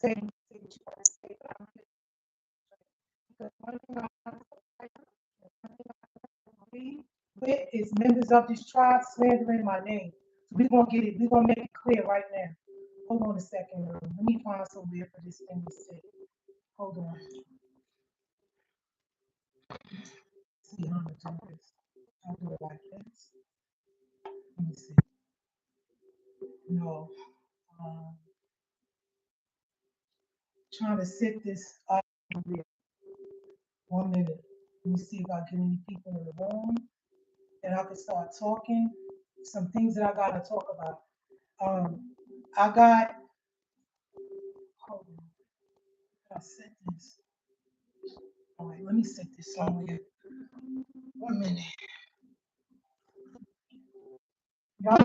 say what you gotta say, but I'm gonna because one thing I agree with is members of this tribe slandering my name. So we're gonna get it, we're gonna make it clear right now. Hold on a second, let me find somewhere for this thing to say. Hold on. See how to do this. I'll do it like this. Let me see. No. Um, trying to set this up. 1 minute. Let me see if I get any people in the room and I can start talking. Some things that I gotta talk about. I got. Hold on. I set this. All right, let me set this somewhere. 1 minute. Y'all.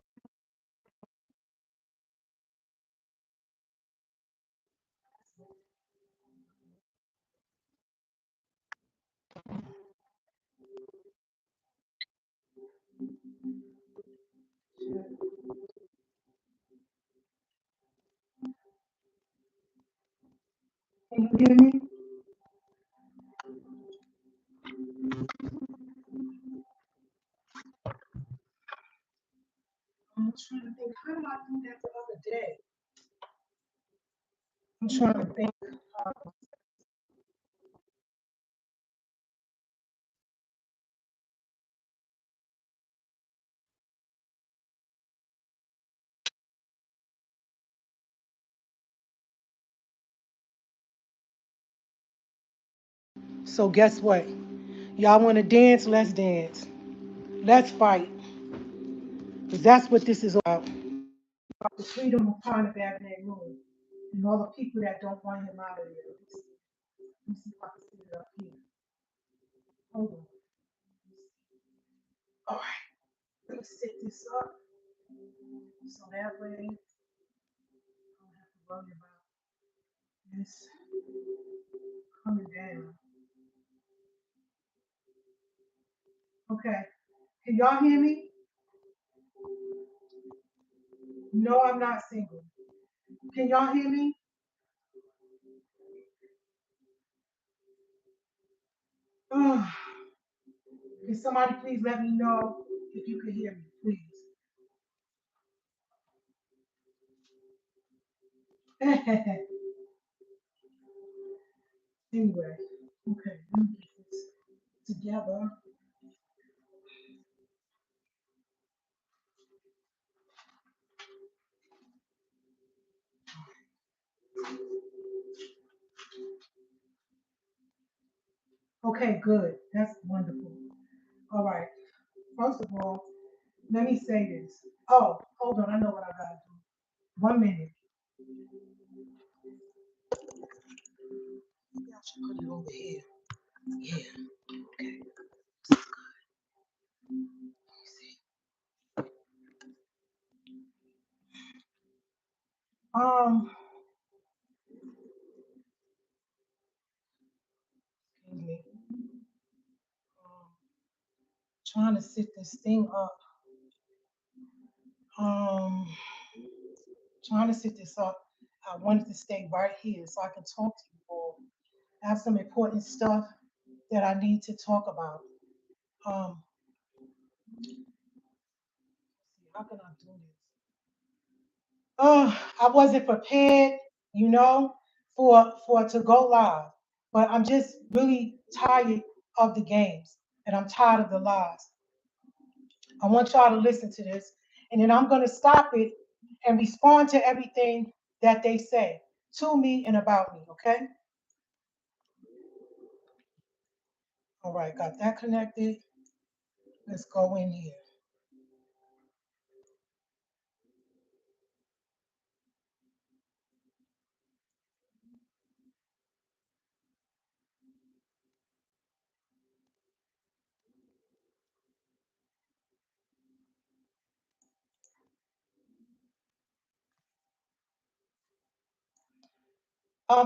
Can you hear me? I'm trying to think. How did I do that the other day? I'm trying to think. So guess what? Y'all want to dance? Let's dance. Let's fight. Because that's what this is about. The freedom of kind of Avenue Room. And all the people that don't want him out of there. Let me see if I can see it up here. Hold on. All right. Let me set this up. So that way I don't have to worry about this coming down. Okay. Can y'all hear me? No, I'm not single. Can y'all hear me? Ugh. Can somebody please let me know if you can hear me, please? Anyway, okay, let me get this together. Okay, good. That's wonderful. All right. First of all, let me say this. Oh, hold on. I know what I gotta do. 1 minute. Maybe I should put it over here. Yeah. Okay. Let me see. Excuse me. Trying to set this thing up. Um, trying to set this up. I wanted to stay right here so I can talk to you all. I have some important stuff that I need to talk about. Um, how can I do this? I wasn't prepared, you know, for to go live, but I'm just really tired of the games and I'm tired of the lies. I want y'all to listen to this, and then I'm gonna stop it and respond to everything that they say to me and about me. Okay? All right, got that connected. Let's go in here.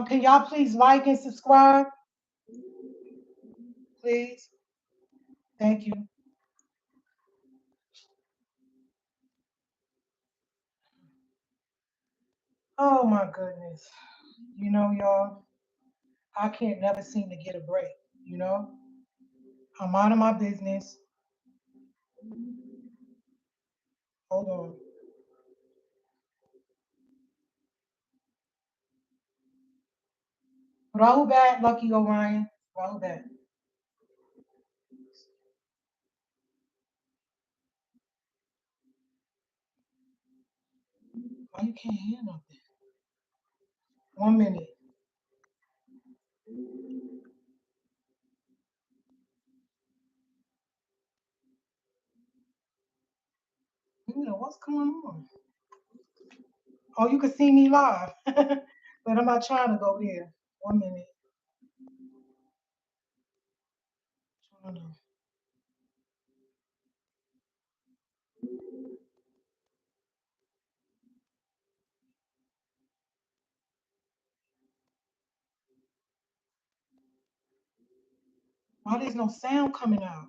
Can y'all please like and subscribe, please? Thank you. Oh my goodness. You know, y'all, I can't never seem to get a break. You know, I'm out of my business. Hold on. Rahul back, Lucky Orion. Rahul back. Why you can't hear nothing? 1 minute. You know what's going on? Oh, you can see me live, but I'm not trying to go there. 1 minute. Trying to- Why there's no sound coming out?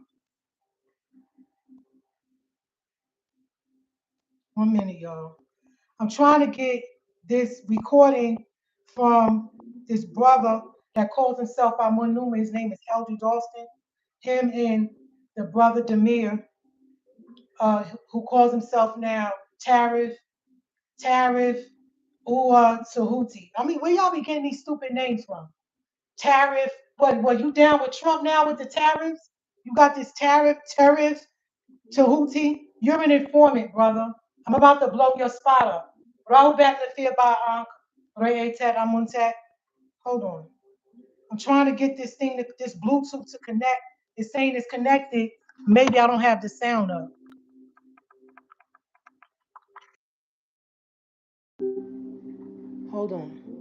1 minute, y'all. I'm trying to get this recording from this brother that calls himself Amunuma. His name is Eldridge Austin. Him and the brother Demir, who calls himself now Tariff, or Tahuti. I mean, where y'all be getting these stupid names from? Tariff. What, you down with Trump now with the tariffs? You got this tariff, Tahuti. You're an informant, brother. I'm about to blow your spot up. Rahul Batlafir by Ankh, Ray Ted Amuntet. Hold on. I'm trying to get this Bluetooth to connect. It's saying it's connected. Maybe I don't have the sound up. Hold on.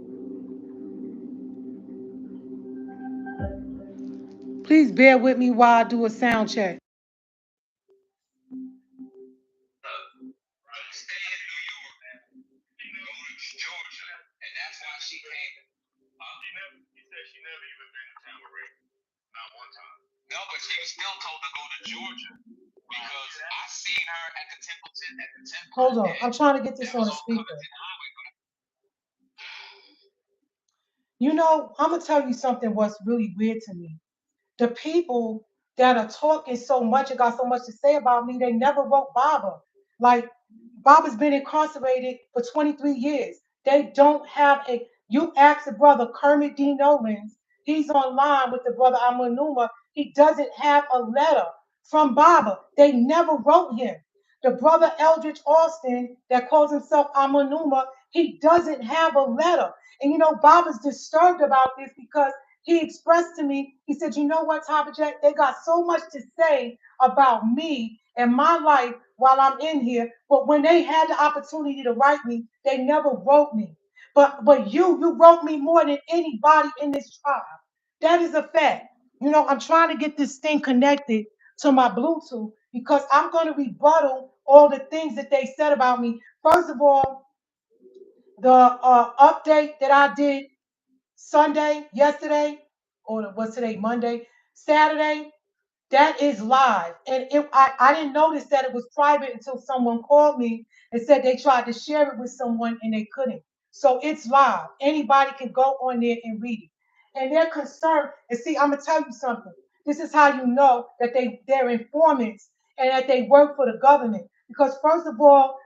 Please bear with me while I do a sound check. Hold on. I'm trying to get this on the speaker. You know, I'm gonna tell you something what's really weird to me. The people that are talking so much and got so much to say about me, they never wrote Baba. Like, Baba's been incarcerated for 23 years. They don't have a. You ask the brother Kermit D. Nolans, he's online with the brother Amunuma. He doesn't have a letter from Baba. They never wrote him. The brother Eldridge Austin, that calls himself Amunuma, he doesn't have a letter. And you know, Baba's disturbed about this because he expressed to me, he said, you know what, Tabitjet, they got so much to say about me and my life while I'm in here, but when they had the opportunity to write me, they never wrote me. But you wrote me more than anybody in this tribe. That is a fact. You know, I'm trying to get this thing connected to my Bluetooth because I'm going to rebuttal all the things that they said about me. First of all, the update that I did Sunday, yesterday, or what's today, Monday, Saturday, that is live. And I didn't notice that it was private until someone called me and said they tried to share it with someone and they couldn't. So it's live. Anybody can go on there and read it. And they're concerned. And see, I'm gonna tell you something. This is how you know that they're informants and that they work for the government. Because first of all,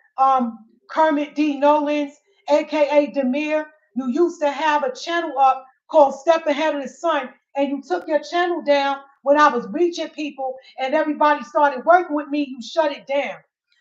Kermit D. Nolans, aka Demir, you used to have a channel up called Step Ahead of the Sun, and you took your channel down when I was reaching people and everybody started working with me, you shut it down.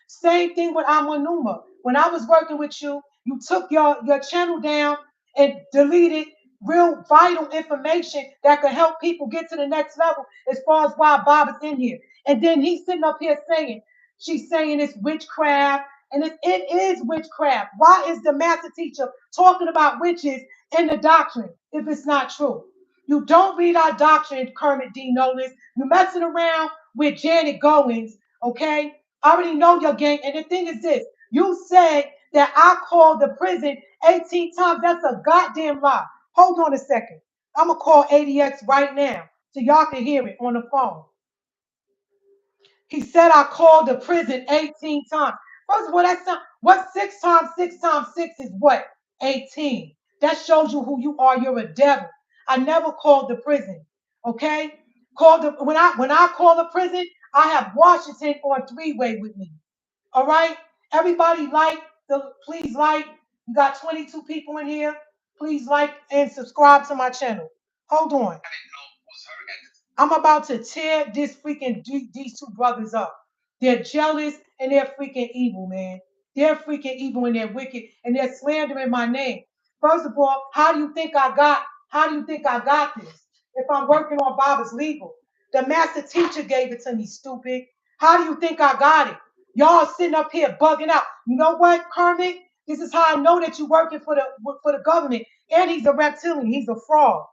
Same thing with Amunuma. When I was working with you, you took your channel down and deleted real vital information that could help people get to the next level as far as why Bob is in here. And then he's sitting up here saying, she's saying it's witchcraft, and it is witchcraft. Why is the master teacher talking about witches in the doctrine if it's not true? You don't read our doctrine, Kermit D. Nolans. You're messing around with Janet Goins, okay? I already know your game. And the thing is this, you said that I called the prison 18 times. That's a goddamn lie. Hold on a second. I'm going to call ADX right now so y'all can hear it on the phone. He said I called the prison 18 times. First of all, that's not, what 6 times 6 times 6 is what? 18. That shows you who you are. You're a devil. I never called the prison. Okay? When I call the prison, I have Washington on three-way with me. All right? Everybody please like. You got 22 people in here. Please like and subscribe to my channel. Hold on. I'm about to tear these two brothers up. They're jealous and they're freaking evil, man. They're freaking evil and they're wicked and they're slandering my name. First of all, how do you think I got this? If I'm working on Bob's legal. The master teacher gave it to me, stupid. How do you think I got it? Y'all sitting up here bugging out. You know what, Kermit? This is how I know that you're working for the government. And he's a reptilian. He's a fraud.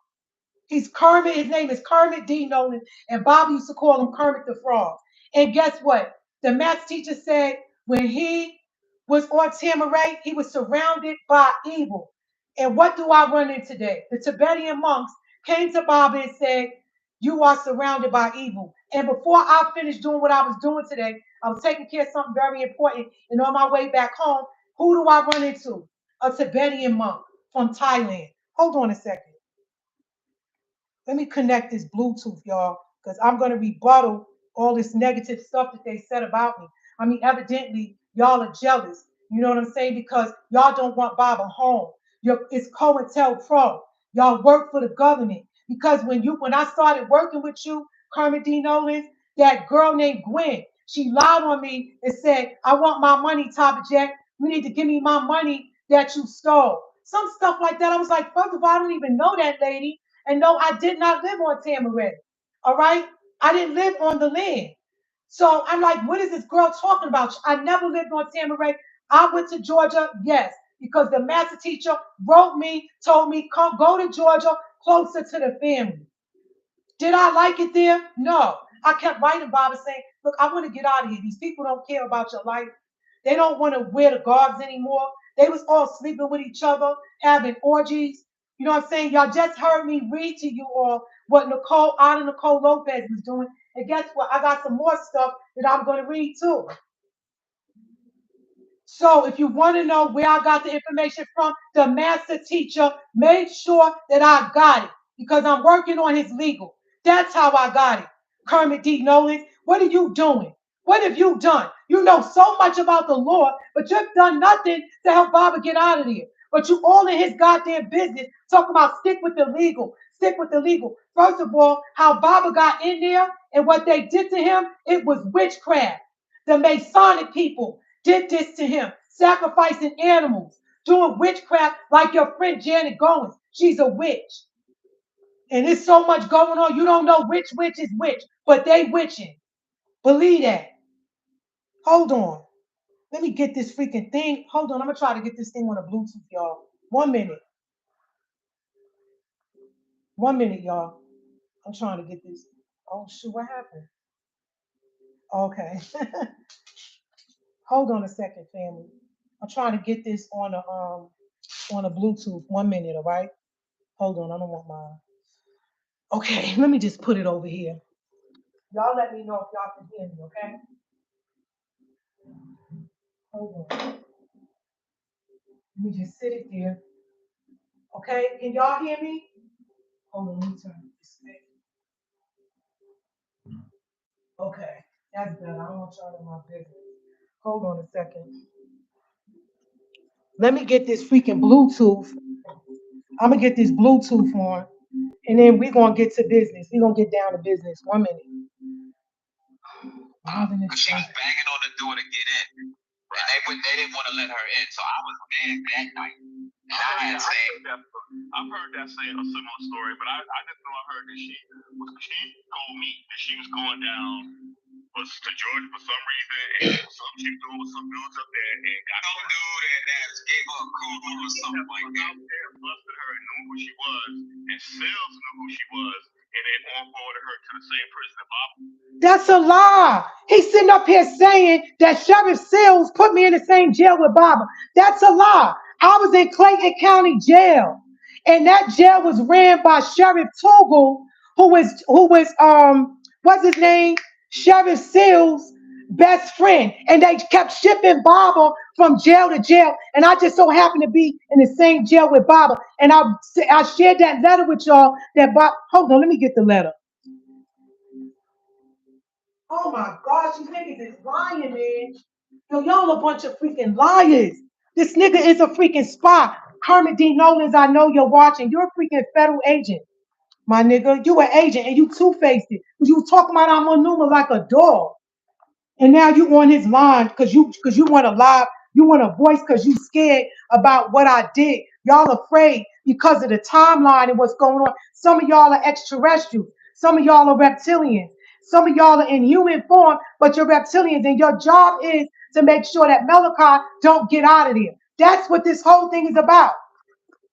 He's Kermit. His name is Kermit D. Nolan, and Bob used to call him Kermit the Frog. And guess what? The math teacher said when he was on Tamaray, he was surrounded by evil. And what do I run in today? The Tibetan monks came to Bob and said, "You are surrounded by evil." And before I finished doing what I was doing today, I was taking care of something very important. And on my way back home, who do I run into? A Tibetan monk from Thailand. Hold on a second. Let me connect this Bluetooth, y'all, because I'm going to rebuttal all this negative stuff that they said about me. I mean, evidently, y'all are jealous. You know what I'm saying? Because y'all don't want Baba home. It's Cointelpro. Y'all work for the government. Because when I started working with you, Carmen D. Nolan, that girl named Gwen, she lied on me and said, "I want my money, Tabitjet. You need to give me my money that you stole." Some stuff like that. I was like, first of all, I don't even know that lady. And no, I did not live on Tamarin. All right? I didn't live on the land. So I'm like, what is this girl talking about? I never lived on Tamarin. I went to Georgia, yes, because the master teacher wrote me, told me, come go to Georgia, closer to the family. Did I like it there? No. I kept writing Bob and saying, look, I want to get out of here. These people don't care about your life. They don't want to wear the garbs anymore. They was all sleeping with each other, having orgies. You know what I'm saying? Y'all just heard me read to you all what Nicole Lopez was doing. And guess what? I got some more stuff that I'm going to read too. So if you want to know where I got the information from, the master teacher made sure that I got it because I'm working on his legal. That's how I got it. Kermit D. Nolan, what are you doing? What have you done? You know so much about the law, but you've done nothing to help Baba get out of there. But you all in his goddamn business talking about stick with the legal, stick with the legal. First of all, how Baba got in there and what they did to him, it was witchcraft. The Masonic people did this to him, sacrificing animals, doing witchcraft like your friend Janet Goins. She's a witch. And there's so much going on. You don't know which witch is which, but they witching. Believe that. Hold on. Let me get this freaking thing. Hold on. I'm going to try to get this thing on a Bluetooth, y'all. 1 minute. 1 minute, y'all. I'm trying to get this. Oh, shoot. What happened? Okay. Hold on a second, family. I'm trying to get this on a Bluetooth. 1 minute, all right? Hold on. I don't want mine. Okay, let me just put it over here. Y'all let me know if y'all can hear me, okay? Hold on. Let me just sit it there. Okay, can y'all hear me? Hold on, let me turn this way. Okay, that's better. I don't want y'all in my business. Hold on a second. Let me get this freaking Bluetooth. I'm gonna get this Bluetooth on, and then we're gonna get to business. We're gonna get down to business. 1 minute. She was banging on the door to get in. Right. And they didn't want to let her in. So I was mad that night. And I've heard that saying a similar story, but I didn't know I heard that she told me that she was going down to Georgia for some reason, and she was doing with some dudes up there and got some dude that gave her a call or something like that. Out there busted her and knew who she was, and Sales knew who she was, and they onboarded her to the same prison that Bob. That's a lie. He's sitting up here saying that Sheriff Seals put me in the same jail with Baba. That's a lie. I was in Clayton County Jail, and that jail was ran by Sheriff Tuggle, who was what's his name? Sheriff Seals best friend, and they kept shipping Baba from jail to jail, and I just so happened to be in the same jail with Baba, and I shared that letter with y'all. That Bob, hold on, let me get the letter. Oh my gosh, these niggas is lying, man. Yo, y'all a bunch of freaking liars. This nigga is a freaking spy. Kermit D. Nolans, I know you're watching. You're a freaking federal agent, my nigga. You an agent, and you two-faced it. Because you was talking about Amanuma like a dog. And now you on his line because you want to lie, you want a voice because you scared about what I did. Y'all afraid because of the timeline and what's going on. Some of y'all are extraterrestrials. Some of y'all are reptilians. Some of y'all are in human form, but you're reptilians, and your job is to make sure that Malachi don't get out of there. That's what this whole thing is about.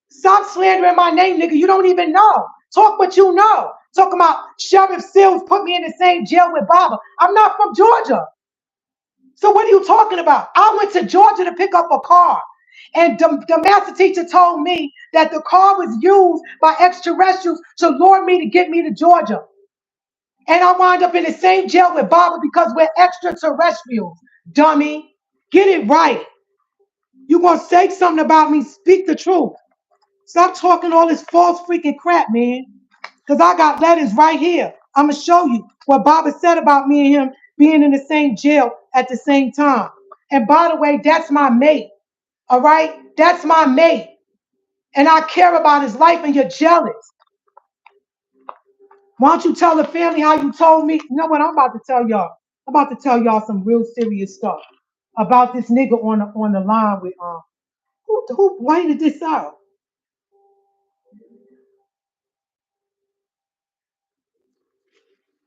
Stop slandering my name, nigga. You don't even know. Talk what you know. Talking about Sheriff Sills put me in the same jail with Baba. I'm not from Georgia. So what are you talking about? I went to Georgia to pick up a car. And the master teacher told me that the car was used by extraterrestrials to lure me to get me to Georgia. And I wound up in the same jail with Baba because we're extraterrestrials, dummy. Get it right. You gonna say something about me, speak the truth. Stop talking all this false freaking crap, man. Because I got letters right here. I'm going to show you what Baba said about me and him being in the same jail at the same time. And by the way, that's my mate. All right? That's my mate. And I care about his life, and you're jealous. Why don't you tell the family how you told me? You know what? I'm about to tell y'all. I'm about to tell y'all some real serious stuff about this nigga on the line with who waited this out?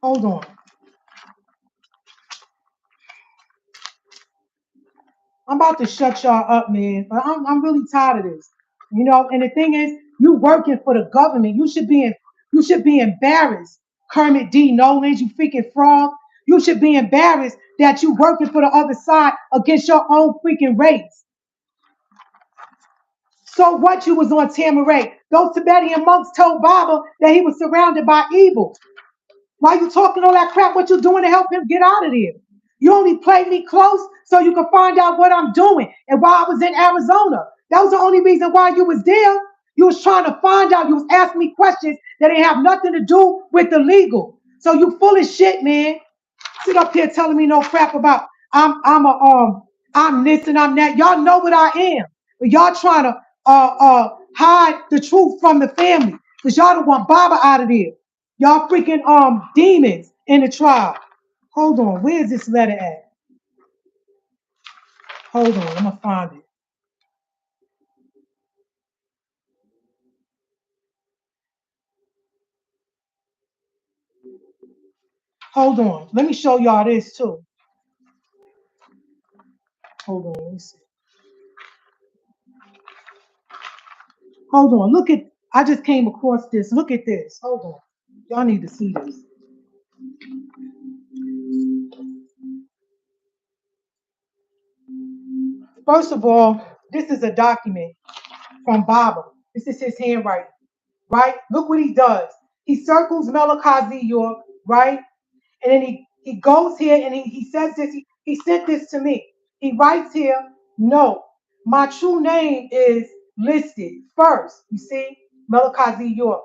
Hold on. I'm about to shut y'all up, man. But I'm really tired of this. You know, and the thing is, you working for the government. You should be embarrassed. Kermit D. Nolans, you freaking fraud. You should be embarrassed that you working for the other side against your own freaking race. So what, you was on Tamaray? Those Tibetan monks told Baba that he was surrounded by evil. Why you talking all that crap? What you doing to help him get out of there? You only played me close so you can find out what I'm doing and why I was in Arizona. That was the only reason why you was there. You was trying to find out. You was asking me questions that ain't have nothing to do with the legal. So you full of shit, man. Sit up here telling me no crap about I'm this and I'm that. Y'all know what I am, but y'all trying to hide the truth from the family because y'all don't want Baba out of there. Y'all freaking demons in the tribe. Hold on, where's this letter at? Hold on, I'm gonna find it. Hold on, let me show y'all this too. Hold on, let me see. Hold on, look at. I just came across this. Look at this. Hold on, y'all need to see this. First of all, this is a document from Baba. This is his handwriting, right? Look what he does. He circles Melakazi York, right? And then he goes here and he says this. He sent this to me. He writes here, no, my true name is listed first. You see, Melakazi York.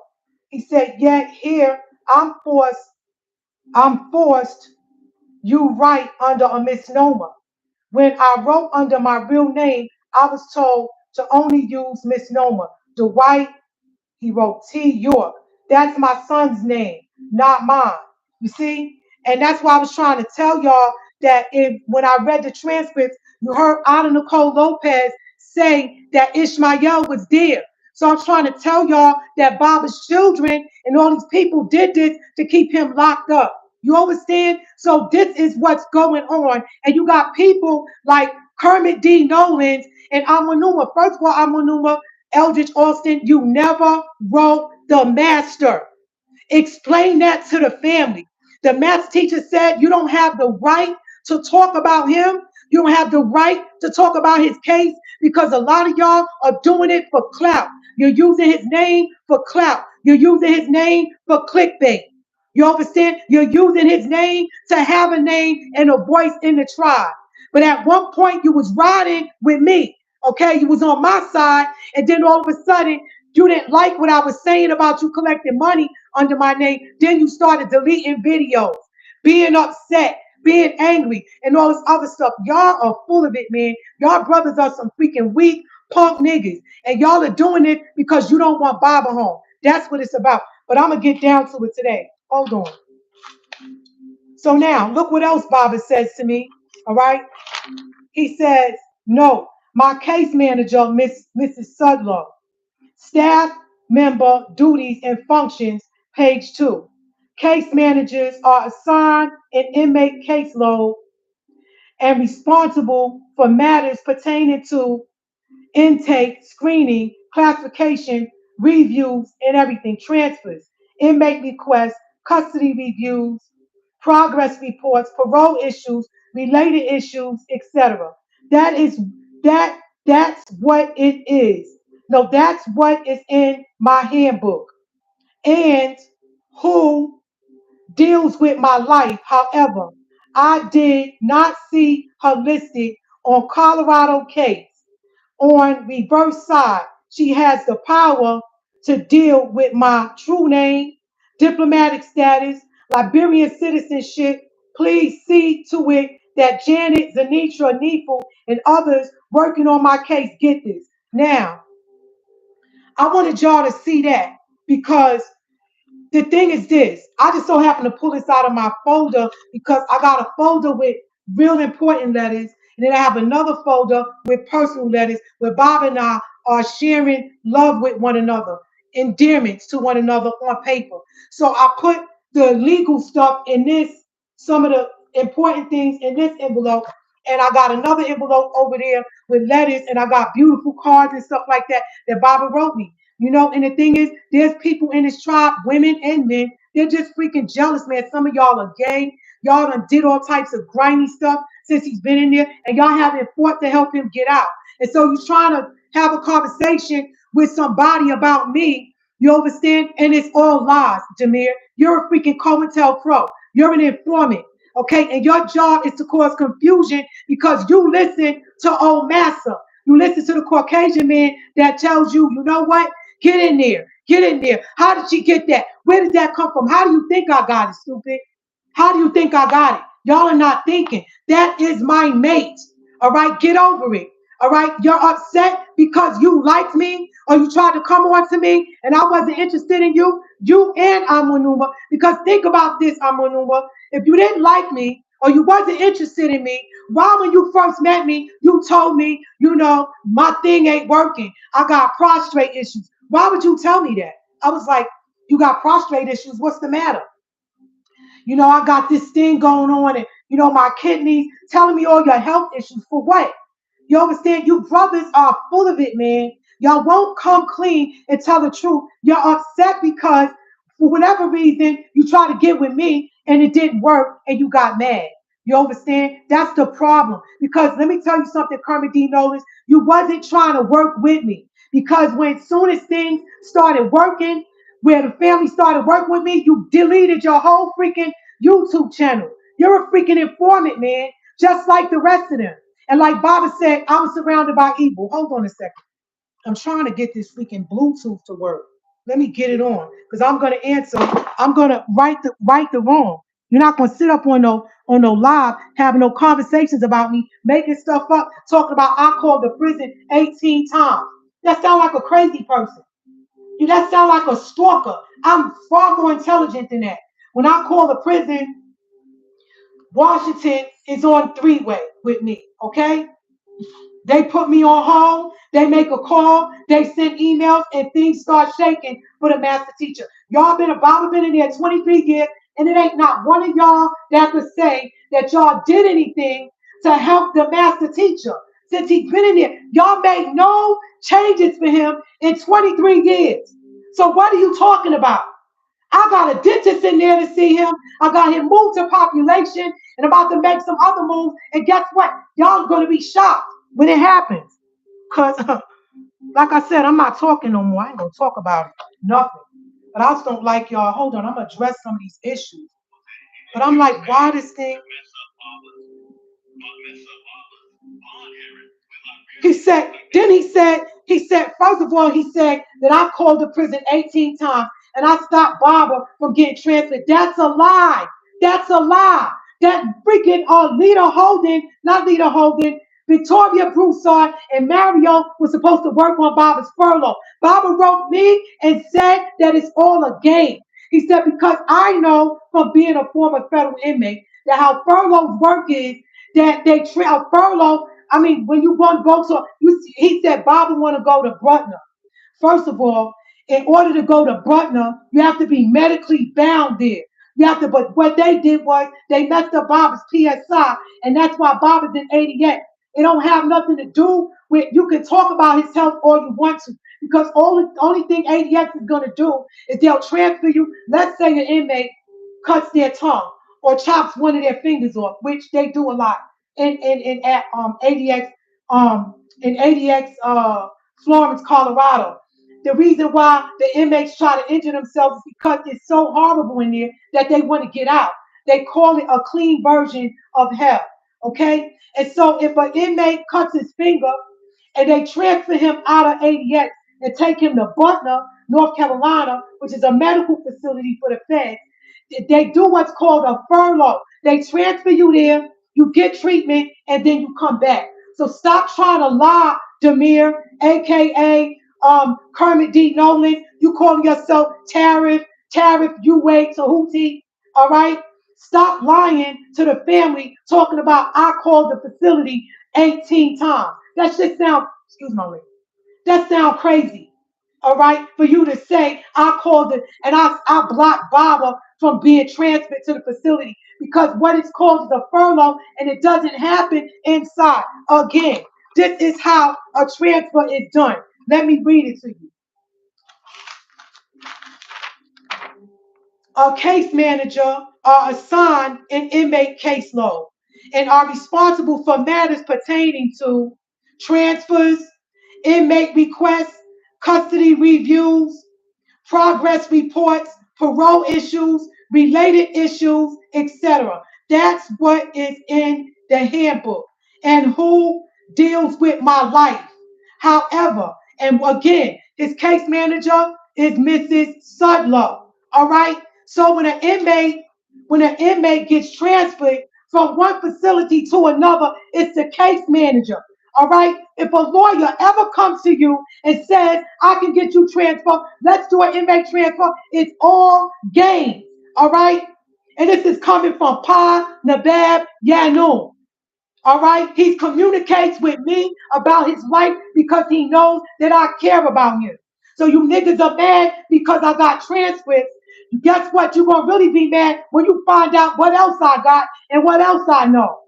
He said, yet here I'm forced, you write under a misnomer. When I wrote under my real name, I was told to only use misnomer. Dwight, he wrote T. York. That's my son's name, not mine. You see? And that's why I was trying to tell y'all that if when I read the transcripts, you heard Ana Nicole Lopez say that Ishmael was there. So I'm trying to tell y'all that Baba's children and all these people did this to keep him locked up. You understand? So this is what's going on. And you got people like Kermit D. Nolans and Amanuma. First of all, Amanuma, Eldridge Austin, you never wrote the master. Explain that to the family. The math teacher said you don't have the right to talk about him. You don't have the right to talk about his case because a lot of y'all are doing it for clout. You're using his name for clout. You're using his name for clickbait. You understand? You're using his name to have a name and a voice in the tribe. But at one point, you was riding with me. Okay, you was on my side, and then all of a sudden, you didn't like what I was saying about you collecting money under my name. Then you started deleting videos, being upset, being angry, and all this other stuff. Y'all are full of it, man. Y'all brothers are some freaking weak punk niggas, and y'all are doing it because you don't want Baba home. That's what it's about. But I'm gonna get down to it today. Hold on. So now, look what else Baba says to me. All right. He says, no, my case manager, Mrs. Sudlow, staff member duties and functions, page 2. Case managers are assigned an inmate caseload and responsible for matters pertaining to intake, screening, classification, reviews, and everything, transfers, inmate requests, custody reviews, progress reports, parole issues, related issues, etc. That is that that's what it is. No, that's what is in my handbook. And who deals with my life. However, I did not see her listed on Colorado case. On reverse side, she has the power to deal with my true name, diplomatic status, Liberian citizenship. Please see to it that Janet, Zanitra, Neefel, and others working on my case get this. Now, I wanted y'all to see that because the thing is this, I just so happen to pull this out of my folder because I got a folder with real important letters, and then I have another folder with personal letters where Bob and I are sharing love with one another, endearments to one another on paper. So I put the legal stuff in this, some of the important things in this envelope, and I got another envelope over there with letters, and I got beautiful cards and stuff like that Baba wrote me. You know, and the thing is, there's people in this tribe, women and men, they're just freaking jealous, man. Some of y'all are gay. Y'all done did all types of grimy stuff since he's been in there, and y'all haven't fought to help him get out. And so you're trying to have a conversation with somebody about me, you understand? And it's all lies, Jameer. You're a freaking Cointelpro. You're an informant. Okay, and your job is to cause confusion because you listen to old massa. You listen to the Caucasian man that tells you, you know what? Get in there. Get in there. How did she get that? Where did that come from? How do you think I got it, stupid? How do you think I got it? Y'all are not thinking. That is my mate. All right, get over it. All right, you're upset because you liked me or you tried to come on to me and I wasn't interested in you. You and Amunuma. Because think about this, Amunuma. If you didn't like me or you wasn't interested in me, why when you first met me, you told me, you know, my thing ain't working. I got prostrate issues. Why would you tell me that? I was like, you got prostrate issues. What's the matter? You know, I got this thing going on and, you know, my kidneys telling me all your health issues for what? You understand? You brothers are full of it, man. Y'all won't come clean and tell the truth. You're upset because for whatever reason, you try to get with me and it didn't work and you got mad. You understand? That's the problem. Because let me tell you something, Kermit D. Notice, you wasn't trying to work with me. Because when soon as things started working, where the family started working with me, you deleted your whole freaking YouTube channel. You're a freaking informant, man, just like the rest of them. And like Baba said, I was surrounded by evil. Hold on a second. I'm trying to get this freaking Bluetooth to work. Let me get it on because I'm gonna answer. I'm gonna right the wrong. You're not gonna sit up on no live having no conversations about me, making stuff up, talking about I called the prison 18 times. That sounds like a crazy person. You that sound like a stalker. I'm far more intelligent than that. When I call the prison, Washington is on three-way with me, okay? They put me on hold. They make a call. They send emails, and things start shaking for the master teacher. Y'all been in there 23 years, and it ain't not one of y'all that could say that y'all did anything to help the master teacher since he's been in there. Y'all made no changes for him in 23 years. So what are you talking about? I got a dentist in there to see him. I got him moved to population and about to make some other moves. And guess what? Y'all are going to be shocked when it happens. Because, like I said, I'm not talking no more. I ain't going to talk about it. Nothing. But I just don't like y'all. Hold on, I'm gonna address some of these issues. But I'm like, why this thing? He said, first of all, he said that I called the prison 18 times and I stopped Barbara from getting transferred. That's a lie. That's a lie. That freaking Lita Holden, not Lita Holden, Victoria Broussard and Mario was supposed to work on Barbara's furlough. Barbara wrote me and said that it's all a game. He said, because I know from being a former federal inmate that how furloughs work is that they a furlough. I mean, when you want to go to, he said Barbara want to go to Brutner. First of all, in order to go to Brutner, you have to be medically bound there. You have to, but what they did was they messed up Bob's PSI, and that's why Bob is in 88. It don't have nothing to do with, you can talk about his health all you want to, because only thing ADX is going to do is they'll transfer you. Let's say an inmate cuts their tongue or chops one of their fingers off, which they do a lot in at ADX in ADX Florence, Colorado. The reason why the inmates try to injure themselves is because it's so horrible in there that they want to get out. They call it a clean version of hell. Okay? And so if an inmate cuts his finger and they transfer him out of ADX and take him to Butler, North Carolina, which is a medical facility for the feds, they do what's called a furlough. They transfer you there, you get treatment, and then you come back. So stop trying to lie, Demir, aka Kermit D. Nolan. You calling yourself Tariff, you wait, Tahuti. All right? Stop lying to the family, talking about I called the facility 18 times. That shit sound, excuse my language. That sound crazy. All right, for you to say I called it and I blocked Baba from being transferred to the facility because what it's called is a furlough and it doesn't happen inside. Again, this is how a transfer is done. Let me read it to you. A case manager are assigned an inmate caseload and are responsible for matters pertaining to transfers, inmate requests, custody reviews, progress reports, parole issues, related issues, etc. That's what is in the handbook. And who deals with my life. However, and again, his case manager is Mrs. Sudlow. All right. So when an inmate gets transferred from one facility to another, it's the case manager. All right. If a lawyer ever comes to you and says, I can get you transferred, let's do an inmate transfer, it's all games. All right. And this is coming from Pa Nabab Yanun. All right. He communicates with me about his life because he knows that I care about him. So you niggas are mad because I got transcripts. Guess what? You're going to really be mad when you find out what else I got and what else I know.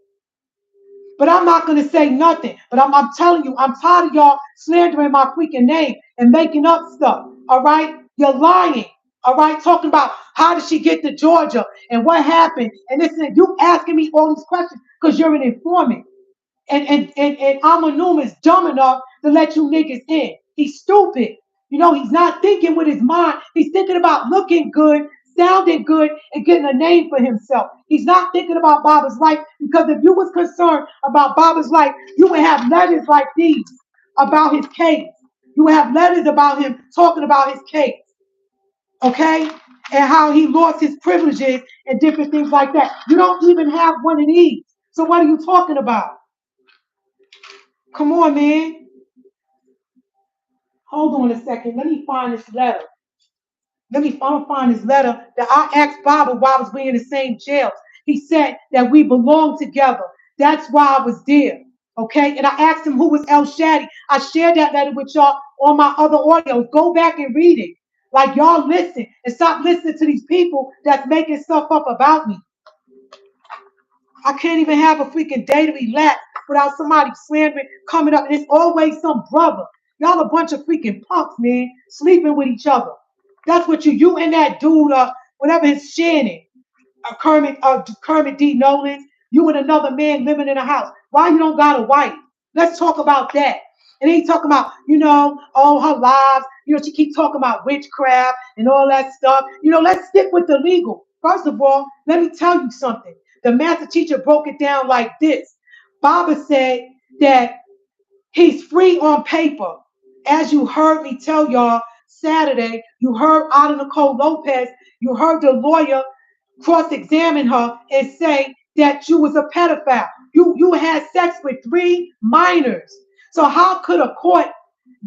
But I'm not going to say nothing. But I'm telling you, I'm tired of y'all slandering my freaking name and making up stuff. All right? You're lying. All right? Talking about how did she get to Georgia and what happened. And listen, you asking me all these questions because you're an informant. And Amanum is dumb enough to let you niggas in. He's stupid. You know, he's not thinking with his mind. He's thinking about looking good, sounding good, and getting a name for himself. He's not thinking about Baba's life because if you was concerned about Baba's life, you would have letters like these about his case. You would have letters about him talking about his case. Okay? And how he lost his privileges and different things like that. You don't even have one of these. So what are you talking about? Come on, man. Hold on a second. Let me find this letter. Find this letter that I asked Baba while I was being in the same jails. He said that we belong together. That's why I was there. Okay? And I asked him who was El Shadi. I shared that letter with y'all on my other audios. Go back and read it. Like y'all listen and stop listening to these people that's making stuff up about me. I can't even have a freaking day to relax without somebody slandering coming up. And it's always some brother. Y'all a bunch of freaking punks, man, sleeping with each other. That's what you and that dude, whatever his Shannon, Kermit D. Nolan, you and another man living in a house. Why you don't got a wife? Let's talk about that. And he talking about, all her lives, she keep talking about witchcraft and all that stuff. Let's stick with the legal. First of all, let me tell you something. The master teacher broke it down like this. Baba said that he's free on paper. As you heard me tell y'all Saturday, you heard Ada Nicole Lopez, you heard the lawyer cross-examine her and say that you was a pedophile. You had sex with 3 minors. So how could a court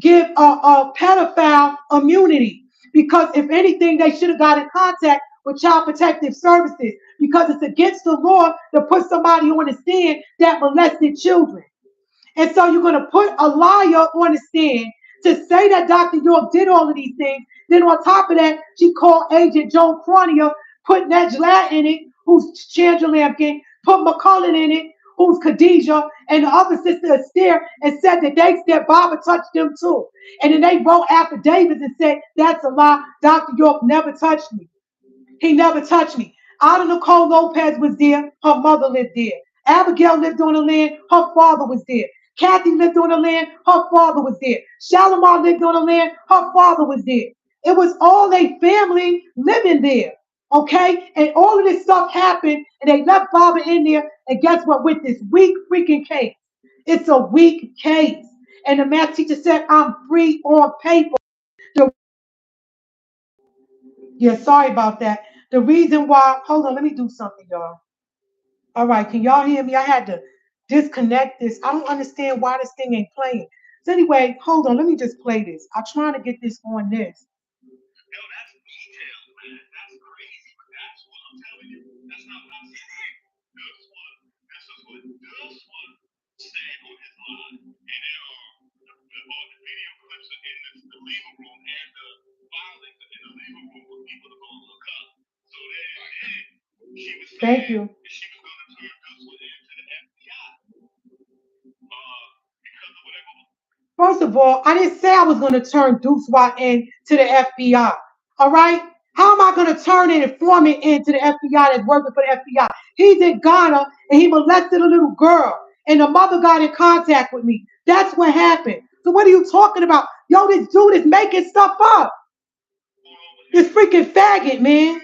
give a pedophile immunity? Because if anything, they should have got in contact with Child Protective Services, because it's against the law to put somebody on the stand that molested children. And so you're going to put a liar on the stand to say that Dr. York did all of these things. Then on top of that, she called Agent Joan Cronio, put Najla in it, who's Chandra Lampkin, put McCullen in it, who's Khadijah, and the other sister Esther, and said that they said Baba touched them too. And then they wrote affidavits and said, that's a lie. Dr. York never touched me. He never touched me. Ada Nicole Lopez was there. Her mother lived there. Abigail lived on the land. Her father was there. Kathy lived on the land. Her father was there. Shalimar lived on the land. Her father was there. It was all a family living there. Okay? And all of this stuff happened, and they left Baba in there. And guess what? With this weak freaking case. It's a weak case. And the math teacher said, I'm free on paper. Yeah, sorry about that. The reason why, hold on, let me do something, y'all. All right, can y'all hear me? I had to disconnect this. I don't understand why this thing ain't playing. So anyway, hold on, let me just play this. I'm trying to get this on this. No, that's details, man. That's crazy, but that's what I'm telling you. That's not what I'm saying. This is what said on his line. And there are all the video clips in the living room and the filings in the living room for people to go look up. So then she was saying Thank you. she was going to turn this one into the FBI because of whatever. First of all, I didn't say I was going to turn Deuce Watt in to the FBI. All right? How am I going to turn an informant into the FBI that's working for the FBI? He's in Ghana and he molested a little girl, and the mother got in contact with me. That's what happened. So what are you talking about? Yo, this dude is making stuff up. This freaking faggot, man.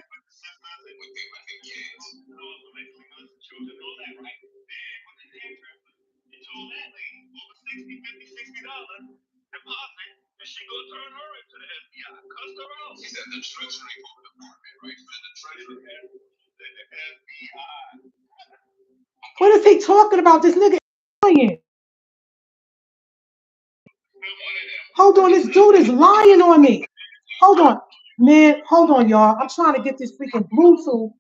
Deposit, and she gonna turn her into the FBI. Cuss her out. He's at the Treasury Department, right? He's at the Treasury the FBI. What is he talking about? This nigga lying. Hold on, this dude is lying on me. Hold on, man. Hold on, y'all. I'm trying to get this freaking Bluetooth.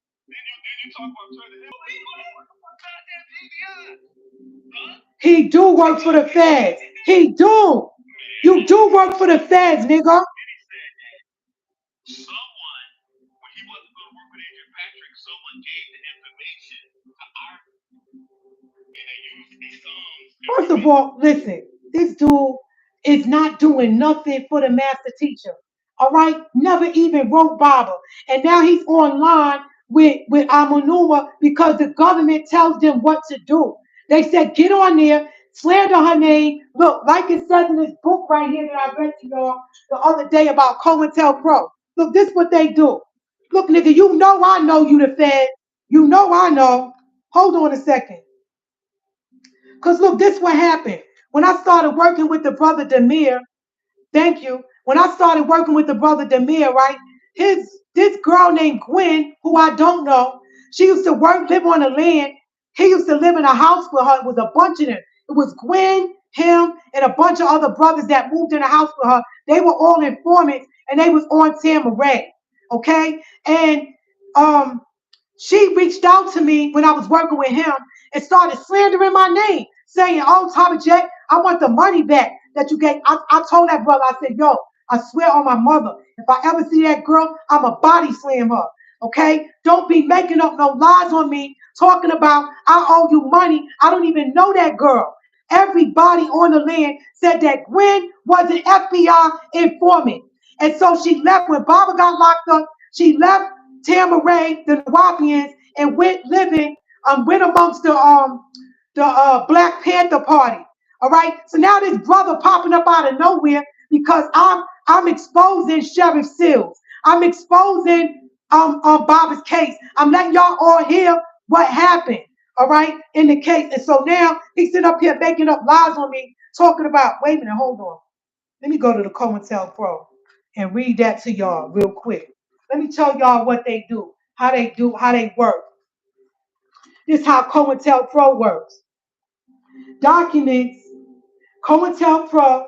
He do work for the feds. He do. You do work for the feds, nigga. Someone, when he wasn't going to work with Agent Patrick, someone gave the information to our, and they used these songs. First of all, listen, this dude is not doing nothing for the master teacher. All right? Never even wrote Bible. And now he's online with Amunuma because the government tells them what to do. They said, get on there, slander her name. Look, like it says in this book right here that I read to y'all the other day about Cointelpro. Look, this is what they do. Look, nigga, you know I know you the Fed. You know I know. Hold on a second. Because look, this what happened. When I started working with the brother Demir, thank you. When I started working with the brother Demir, right? This girl named Gwen, who I don't know, she used to live on the land. He used to live in a house with her. It was a bunch of them. It was Gwen, him, and a bunch of other brothers that moved in the house with her. They were all informants, and they was on Tamaray. Okay? And she reached out to me when I was working with him and started slandering my name, saying, oh, Tabitjet, I want the money back that you gave. I told that brother, I said, yo, I swear on my mother, if I ever see that girl, I'm a body slam her. Okay? Don't be making up no lies on me, talking about I owe you money. I don't even know that girl. Everybody on the land said that Gwen was an FBI informant. And so she left when Baba got locked up. She left Tamaray, the Nawapians, and went amongst the Black Panther Party. All right. So now this brother popping up out of nowhere because I'm exposing Sheriff Seals. I'm exposing Bob's case. I'm letting y'all all hear what happened. All right, in the case. And so now he's sitting up here making up lies on me, talking about, wait a minute, hold on. Let me go to the Cointelpro and read that to y'all real quick. Let me tell y'all what they do, how they work. This is how Cointelpro works. Documents, Cointelpro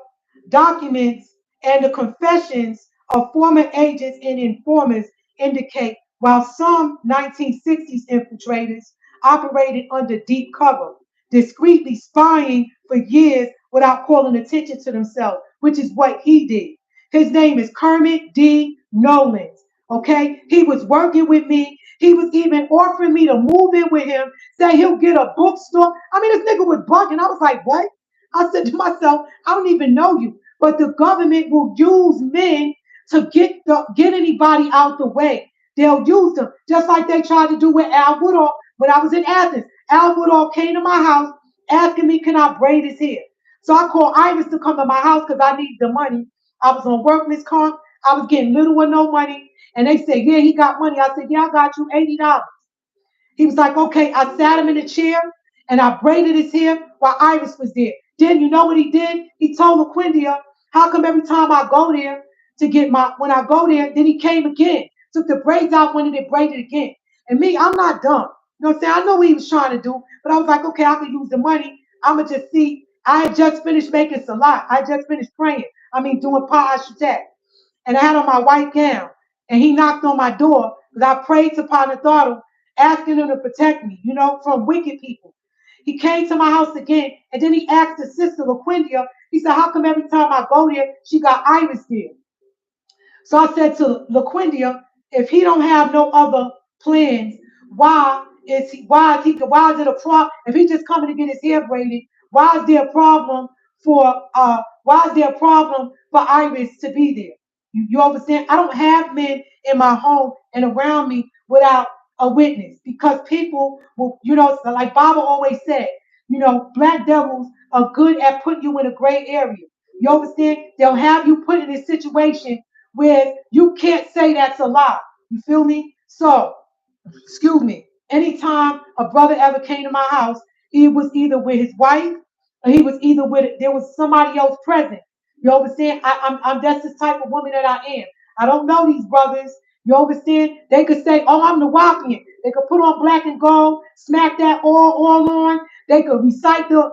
documents and the confessions of former agents and informants indicate while some 1960s infiltrators operated under deep cover, discreetly spying for years without calling attention to themselves, which is what he did. His name is Kermit D. Nolans. Okay, he was working with me. He was even offering me to move in with him, say he'll get a bookstore. I mean, this nigga was bugging. I was like, what? I said to myself, I don't even know you, but the government will use men to get anybody out the way. They'll use them, just like they tried to do with Al Woodall when I was in Athens. Al Woodall came to my house asking me, can I braid his hair? So I called Iris to come to my house because I needed the money. I was on workman's comp. I was getting little or no money. And they said, yeah, he got money. I said, yeah, I got you $80. He was like, okay. I sat him in a chair and I braided his hair while Iris was there. Then you know what he did? He told LaQuindia, how come every time I go there to get when I go there, then he came again, took the braids out, wanted it braided again. And me, I'm not dumb. You know what I'm saying? I know what he was trying to do, but I was like, okay, I could use the money. I'm going to just see. I had just finished making salat. I just finished praying. Doing Pa'ashutat. And I had on my white gown. And he knocked on my door because I prayed to Panatharu, asking him to protect me, from wicked people. He came to my house again, and then he asked his sister, LaQuindia, he said, how come every time I go there, she got Iris there? So I said to LaQuindia, if he don't have no other plans, why is it a problem? If he's just coming to get his hair braided, why is there a problem for Iris to be there? You understand? I don't have men in my home and around me without a witness because people will, like Baba always said, black devils are good at putting you in a gray area. You understand? They'll have you put in a situation where you can't say that's a lie. You feel me? So, excuse me, anytime a brother ever came to my house, he was either with his wife or he was either there was somebody else present. You understand? I'm that's the type of woman that I am. I don't know these brothers. You understand? They could say, oh, I'm the Wapian. They could put on black and gold, smack that all on. They could recite the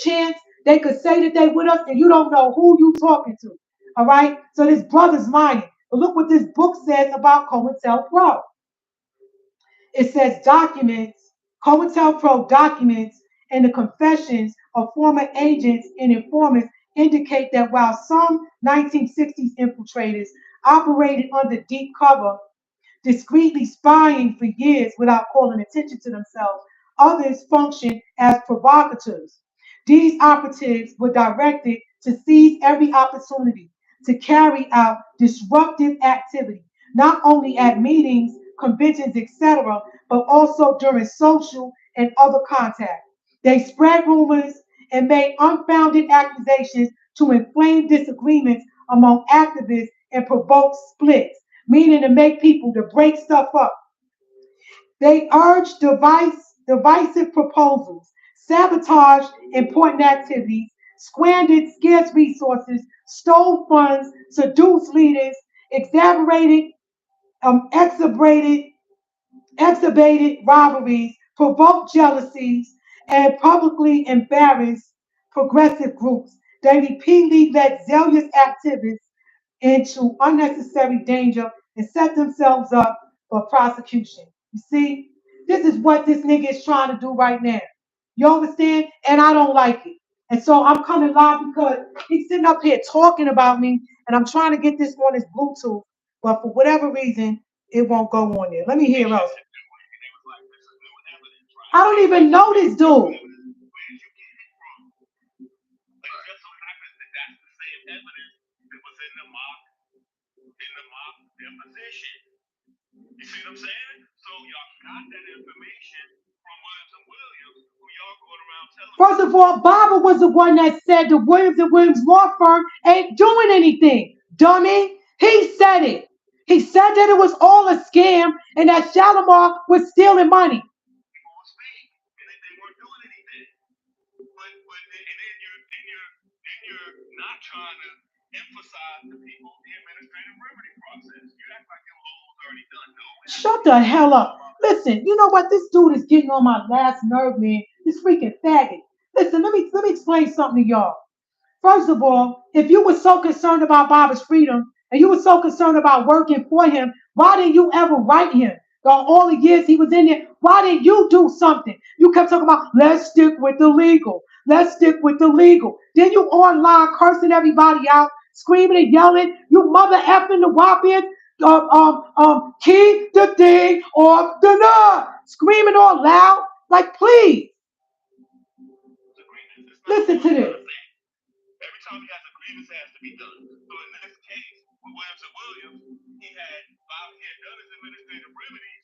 chants. They could say that they with us, and you don't know who you talking to. All right? So this brother's lying. But look what this book says about Cointelpro. It says documents, Cointelpro documents, and the confessions of former agents and informants indicate that while some 1960s infiltrators operated under deep cover, discreetly spying for years without calling attention to themselves, others functioned as provocateurs. These operatives were directed to seize every opportunity to carry out disruptive activity, not only at meetings, conventions, etc., but also during social and other contact. They spread rumors and made unfounded accusations to inflame disagreements among activists and provoke splits, meaning to make people to break stuff up. They urged divisive proposals, sabotaged important activities, squandered scarce resources, stole funds, seduced leaders, exaggerated, exacerbated rivalries, provoked jealousies, and publicly embarrassed progressive groups. They repeatedly led zealous activists into unnecessary danger and set themselves up for prosecution. You see, this is what this nigga is trying to do right now. You understand? And I don't like it. And so I'm coming live because he's sitting up here talking about me, and I'm trying to get this on his Bluetooth, but for whatever reason, it won't go on there. Let me hear else. I don't even know this dude. Deposition. You see what I'm saying? So y'all got that information First of all, Baba was the one that said the Williams and Williams law firm ain't doing anything, dummy. He said it. He said that it was all a scam and that Shalimar was stealing money. Not trying to emphasize to people the administrative remedy process. You act like your loan's already done. No. Shut the hell up. Listen, you know what? This dude is getting on my last nerve, man. This freaking faggot. Listen, let me explain something to y'all. First of all, if you were so concerned about Baba's freedom and you were so concerned about working for him, why didn't you ever write him? All the years he was in there, why didn't you do something? You kept talking about, let's stick with the legal. Let's stick with the legal. Then you online cursing everybody out, screaming and yelling, you mother effing the whopping, keep the thing off the nut, screaming all loud. Like, please. Listen to this. Every time he has a grievance, it has to be done. So in this case, with Williams and Williams, he had done his administrative remedies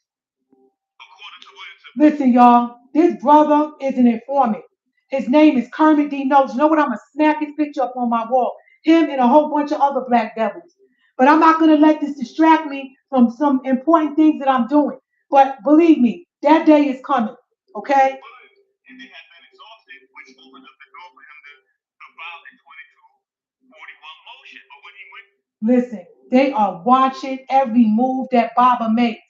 according to Williams and Williams. Listen, y'all, this brother is an informant. His name is Kermit D. Notes. You know what? I'm going to smack his picture up on my wall. Him and a whole bunch of other black devils. But I'm not going to let this distract me from some important things that I'm doing. But believe me, that day is coming. Okay? And they had been exhausted, which opened up the door for him to file a 2241 motion. But when he went... Listen, they are watching every move that Baba makes.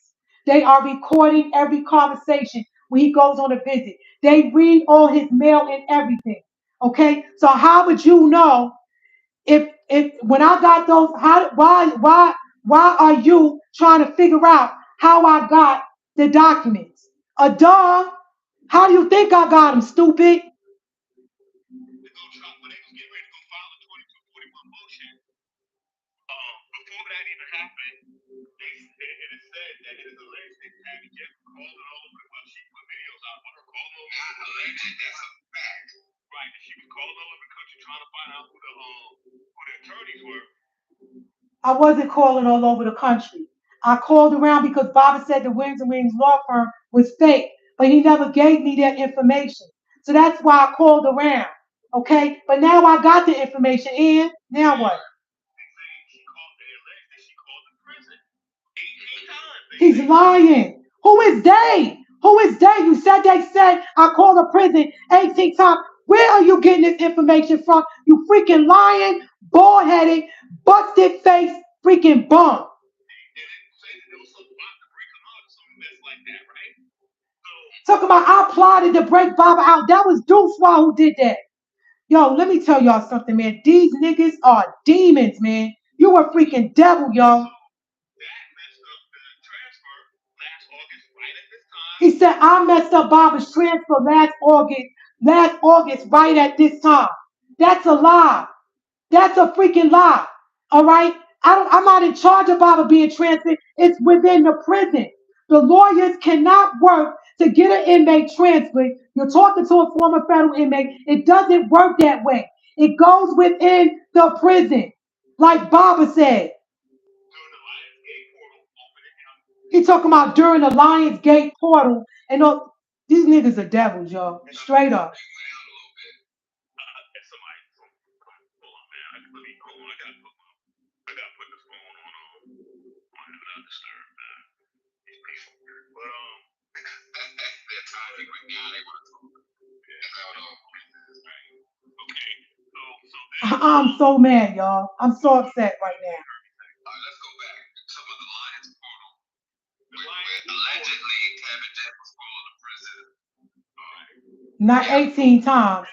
They are recording every conversation when he goes on a visit. They read all his mail and everything. Okay? So how would you know if when I got those, why are you trying to figure out how I got the documents? Duh. How do you think I got them, stupid? Before that even happened, it is said that it is alleged that Tabitjet called it all over the club. She put videos out with her calling over. Not alleged, that's a fact. Right, that she was calling all over the country trying to find out who the attorneys were. I wasn't calling all over the country. I called around because Baba said the Williams and Williams law firm was fake, but he never gave me that information. So that's why I called around. Okay? But now I got the information in. Now what? He's lying. Who is they? Who is they? You said they said I called the prison 18 times. Where are you getting this information from? You freaking lying, bald-headed, busted face, freaking bum. Talking about I plotted to break Baba out. That was Deucewa who did that. Yo, let me tell y'all something, man. These niggas are demons, man. You a freaking devil, yo. He said, I messed up Baba's transfer last August, right at this time. That's a lie. That's a freaking lie. All right? I'm not in charge of Baba being transferred. It's within the prison. The lawyers cannot work to get an inmate transferred. You're talking to a former federal inmate. It doesn't work that way. It goes within the prison, like Baba said. He talking about during the Lions Gate portal, and all, these niggas are devils, y'all. Straight up. I'm so mad, y'all. I'm so upset right now. Let's go back. Some of the Lions portal, where allegedly Tabitjet was called to prison. Not 18 times.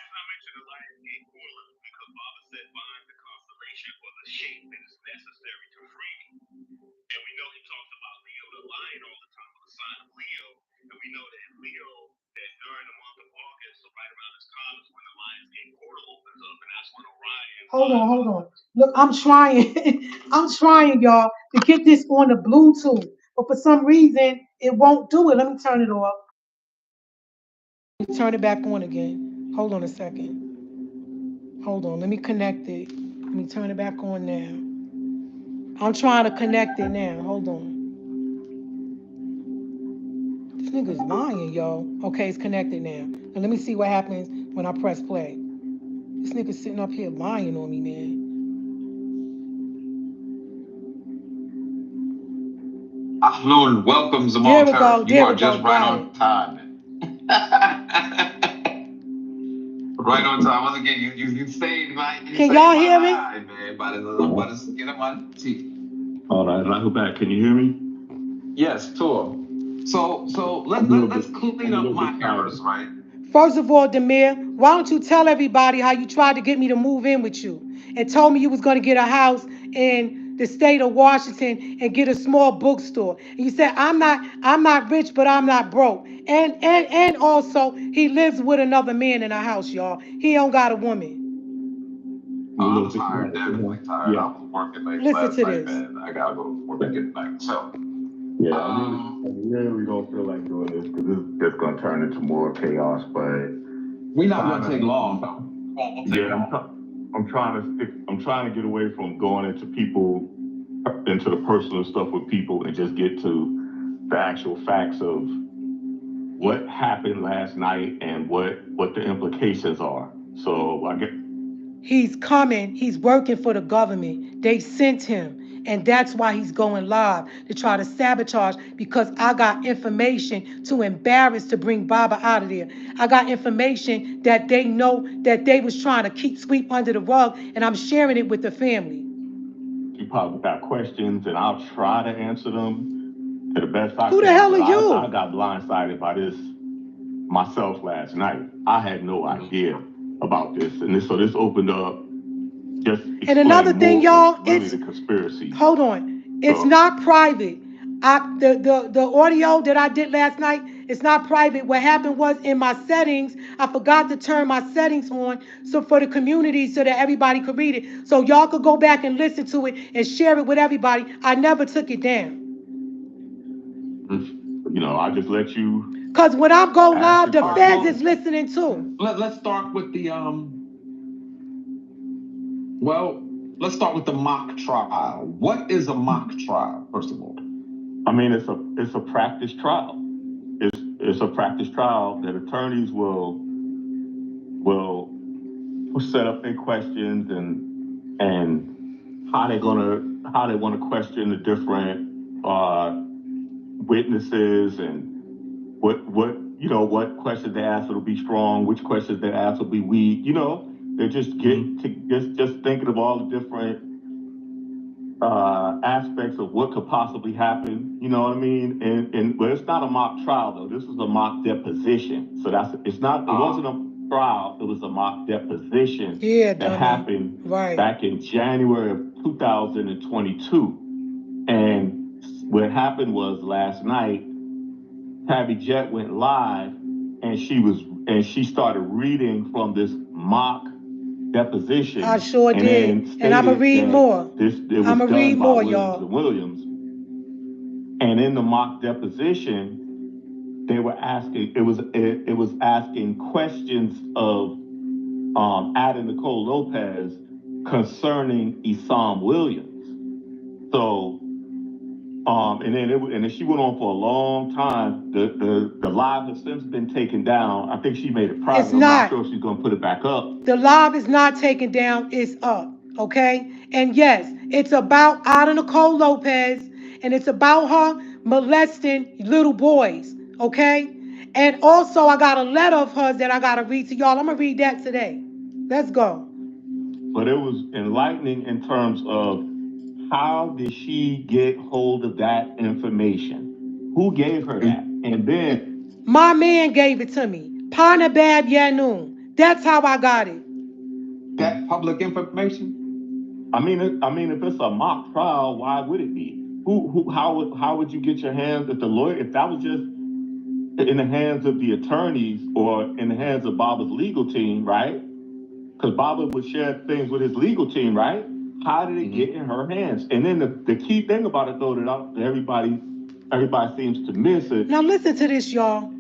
And we know he talks about Leo the lion all the time with the sign of Leo. And we know that Leo, that during the month of August, so right around this time is when the Lionsgate portal opens up, and that's when Orion. Hold on. Look, I'm trying. I'm trying, y'all, to get this on the Bluetooth. But for some reason, it won't do it. Let me turn it off. Turn it back on again. Hold on a second. Hold on. Let me connect it. Let me turn it back on now. I'm trying to connect it now. Hold on. nigga's lying, yo. Okay, it's connected now. And let me see what happens when I press play. This nigga's sitting up here lying on me, man. Afternoon, welcome There Zamal we go. Turk. You There are we go. just right Got on it. time. Right on time. Once again, you saved my Can y'all hear me? life, man. About to get on my teeth. All right, I go back. Can you hear me? Yes, tour. So let's clean up my errors, right? First of all, Demir, why don't you tell everybody how you tried to get me to move in with you and told me you was going to get a house in the state of Washington and get a small bookstore. And you said I'm not rich, but I'm not broke. And also he lives with another man in a house, y'all. He don't got a woman. I'm tired, definitely tired. I was working late last night, man. I gotta go to work again tonight. So yeah, I really don't feel like doing this because this is just gonna turn into more chaos. But we're not gonna take long though. I'm trying to stick. I'm trying to get away from going into the personal stuff with people, and just get to the actual facts of what happened last night and what the implications are. So I get. He's coming. He's working for the government. They sent him. And that's why he's going live to try to sabotage because I got information too embarrassed to bring Baba out of there. I got information that they know that they was trying to keep sweep under the rug, and I'm sharing it with the family. You probably got questions, and I'll try to answer them to the best I can. Who the hell are you? I got blindsided by this myself last night. I had no idea about this, and so this opened up. And another thing, y'all, it's the conspiracy. Hold on, it's not private. The audio that I did last night, it's not private. What happened was in my settings, I forgot to turn my settings on so for the community so that everybody could read it. So y'all could go back and listen to it and share it with everybody. I never took it down. I just let you. Cause when I go live, the feds is listening too. Let's start with the Well, let's start with the mock trial. What is a mock trial, first of all? I mean, it's a practice trial. It's a practice trial that attorneys will set up their questions and how they want to question the different witnesses, and what questions they ask will be strong, which questions they ask will be weak. They're just just thinking of all the different aspects of what could possibly happen. You know what I mean? And but it's not a mock trial though. This is a mock deposition. So it's not. It wasn't a trial. It was a mock deposition. That happened back in January of 2022. And what happened was last night, Tabitjet went live, and she started reading from this mock deposition. I sure did. And I'm going to read more. I'm going to read more, y'all. Williams. And in the mock deposition, they were asking, it was asking questions of Ada Nicole Lopez concerning Isam Williams. So, and then she went on for a long time. The live has since been taken down. I think she made it private. It's not. I'm not sure if she's going to put it back up. The live is not taken down. It's up. Okay. And yes, it's about Ada Nicole Lopez, and it's about her molesting little boys. Okay. And also, I got a letter of hers that I got to read to y'all. I'm going to read that today. Let's go. But it was enlightening in terms of how did she get hold of that information? Who gave her that? And then my man gave it to me. Panabab Yanun. That's how I got it. That public information? I mean, if it's a mock trial, why would it be? How would you get your hands if that was just in the hands of the attorneys or in the hands of Baba's legal team, right? Because Baba would share things with his legal team, right? How did it get in her hands? And then the key thing about it, though, that everybody seems to miss it. Now listen to this, y'all.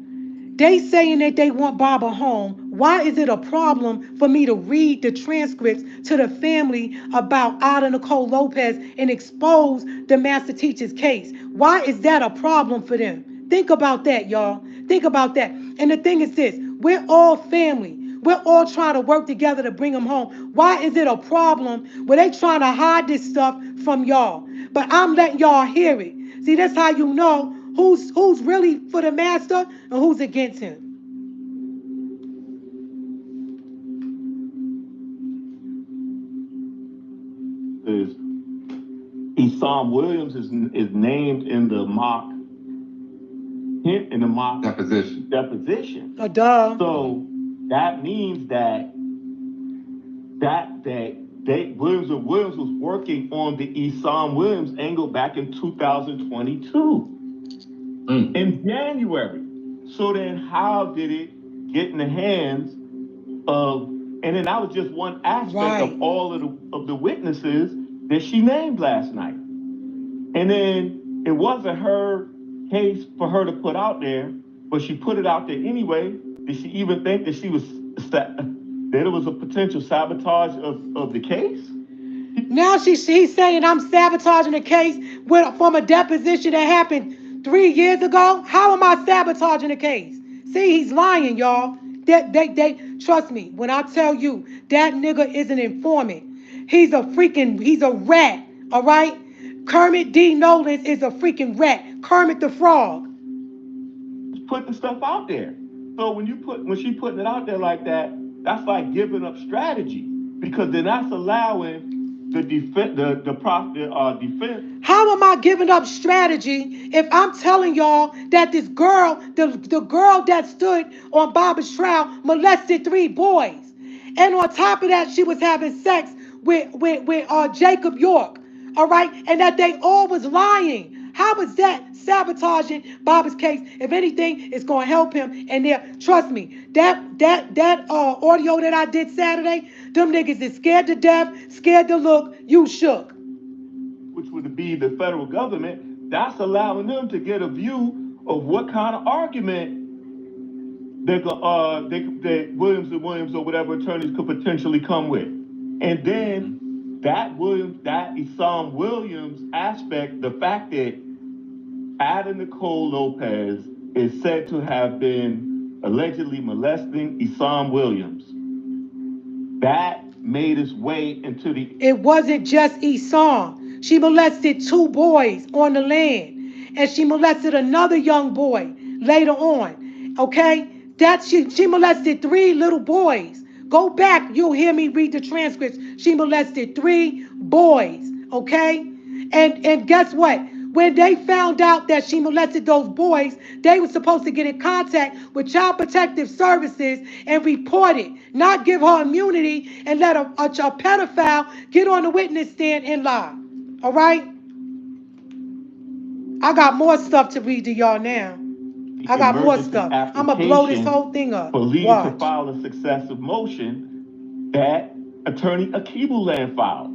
They saying that they want Baba home. Why is it a problem for me to read the transcripts to the family about Ada Nicole Lopez and expose the master teacher's case? Why is that a problem for them? Think about that, y'all. Think about that. And the thing is this, we're all family. We're all trying to work together to bring them home. Why is it a problem where they trying to hide this stuff from y'all? But I'm letting y'all hear it. See, that's how you know who's really for the master and who's against him. Is Esam Williams is named in the mock deposition. Oh, duh. So that means that Williams and Williams was working on the Esam Williams angle back in 2022 in January. So then how did it get in the hands of, and then that was just one aspect of all of the witnesses that she named last night. And then it wasn't her case for her to put out there, but she put it out there anyway. Did she even think that that it was a potential sabotage of the case? Now she's saying I'm sabotaging the case from a deposition that happened 3 years ago. How am I sabotaging the case? See, he's lying, y'all. They trust me when I tell you that nigga is an informant. He's a rat. All right. Kermit D. Nolans is a freaking rat. Kermit the Frog. Put the stuff out there. So when she's putting it out there like that, that's like giving up strategy, because then that's allowing the defense. How am I giving up strategy if I'm telling y'all that this girl, the girl that stood on Bobby's trial, molested 3 boys, and on top of that, she was having sex with Jacob York, all right, and that they all was lying. How is that sabotaging Bobby's case? If anything, it's going to help him. And there, trust me, that audio that I did Saturday, them niggas is scared to death, scared to look. You shook. Which would be the federal government. That's allowing them to get a view of what kind of argument that Williams and Williams or whatever attorneys could potentially come with. And then that Esam Williams aspect, the fact that Ada Nicole Lopez is said to have been allegedly molesting Esam Williams, that made its way into the... It wasn't just Esam. She molested 2 boys on the land. And she molested another young boy later on. Okay? She molested 3 little boys. Go back, you'll hear me read the transcripts. She molested 3 boys. Okay? And guess what? When they found out that she molested those boys, they were supposed to get in contact with Child Protective Services and report it, not give her immunity and let a pedophile get on the witness stand and lie. All right? I got more stuff to read to y'all now. I got more stuff. I'm going to blow this whole thing up. For leave to file a successive motion that Attorney Akibulan filed.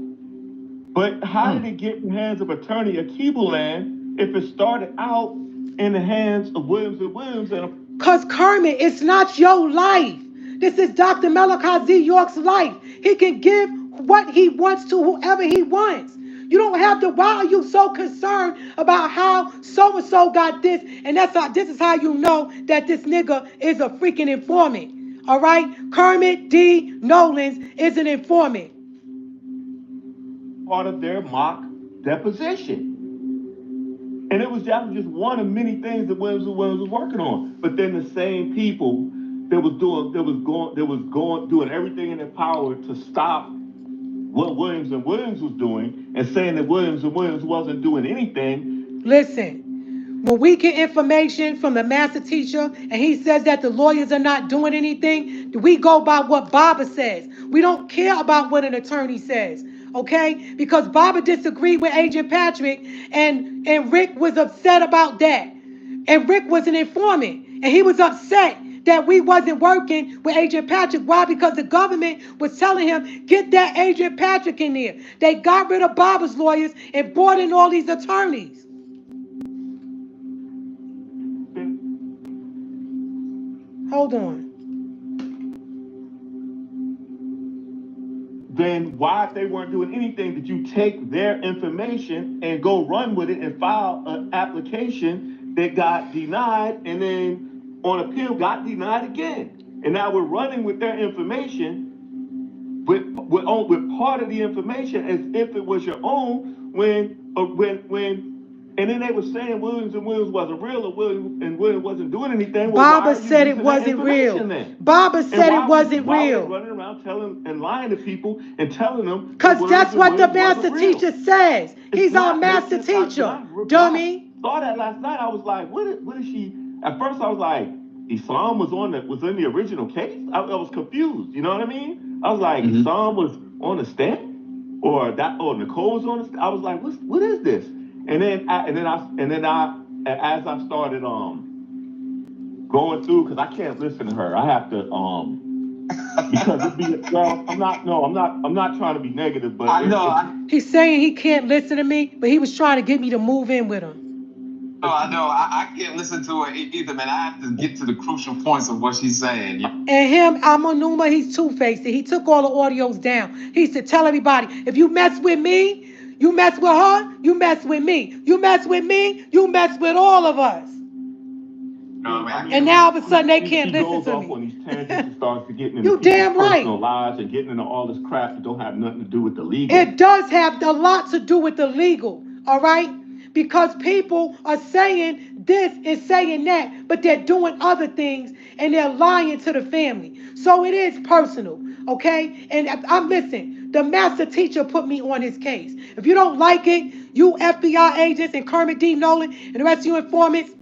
But how did it get in the hands of Attorney Akibulan if it started out in the hands of Williams and Williams? Because Kermit, it's not your life. This is Dr. Malachi York's life. He can give what he wants to whoever he wants. You don't have to. Why are you so concerned about how so-and-so got this? And this is how you know that this nigga is a freaking informant. All right? Kermit D. Nolans is an informant. Part of their mock deposition. And it was just one of many things that Williams and Williams was working on. But then the same people that was doing everything in their power to stop what Williams and Williams was doing and saying that Williams and Williams wasn't doing anything. Listen, when we get information from the master teacher and he says that the lawyers are not doing anything, we go by what Baba says. We don't care about what an attorney says. Okay? Because Baba disagreed with Agent Patrick and Rick was upset about that. And Rick was an informant. And he was upset that we wasn't working with Agent Patrick. Why? Because the government was telling him, get that Agent Patrick in there. They got rid of Baba's lawyers and brought in all these attorneys. Hold on. Then why, if they weren't doing anything, did you take their information and go run with it and file an application that got denied, and then on appeal got denied again. And now we're running with their information, with part of the information as if it was your own, and then they were saying Williams and Williams wasn't real, or Williams wasn't doing anything. Well, Baba said it wasn't real. Then? Baba said it wasn't real. Running around telling and lying to people and telling them. Because that's what the master teacher says. He's our master teacher, dummy. I saw that last night. I was like, what is she? At first, I was like, Islam was in the original case. I was confused. You know what I mean? I was like, Islam was on the stand, or Nicole was on the stand. I was like, what is this? And then as I started going through, because I can't listen to her. I have to because I'm not trying to be negative, but I know he's saying he can't listen to me, but he was trying to get me to move in with him. No, I know. I can't listen to her either, man. I have to get to the crucial points of what she's saying. And him, Amanuma, he's two-faced. He took all the audios down. He said, tell everybody, if you mess with me, you mess with her, you mess with me. You mess with me, you mess with all of us. No, man, and now all of a sudden they can't listen to me. On these tangents and starts to get into you damn right. Personal lives and getting into all this crap that don't have nothing to do with the legal. It does have a lot to do with the legal, all right? Because people are saying this and saying that, but they're doing other things and they're lying to the family. So it is personal, okay? And I'm listening. The master teacher put me on his case. If you don't like it, you FBI agents and Kermit D. Nolan and the rest of you informants,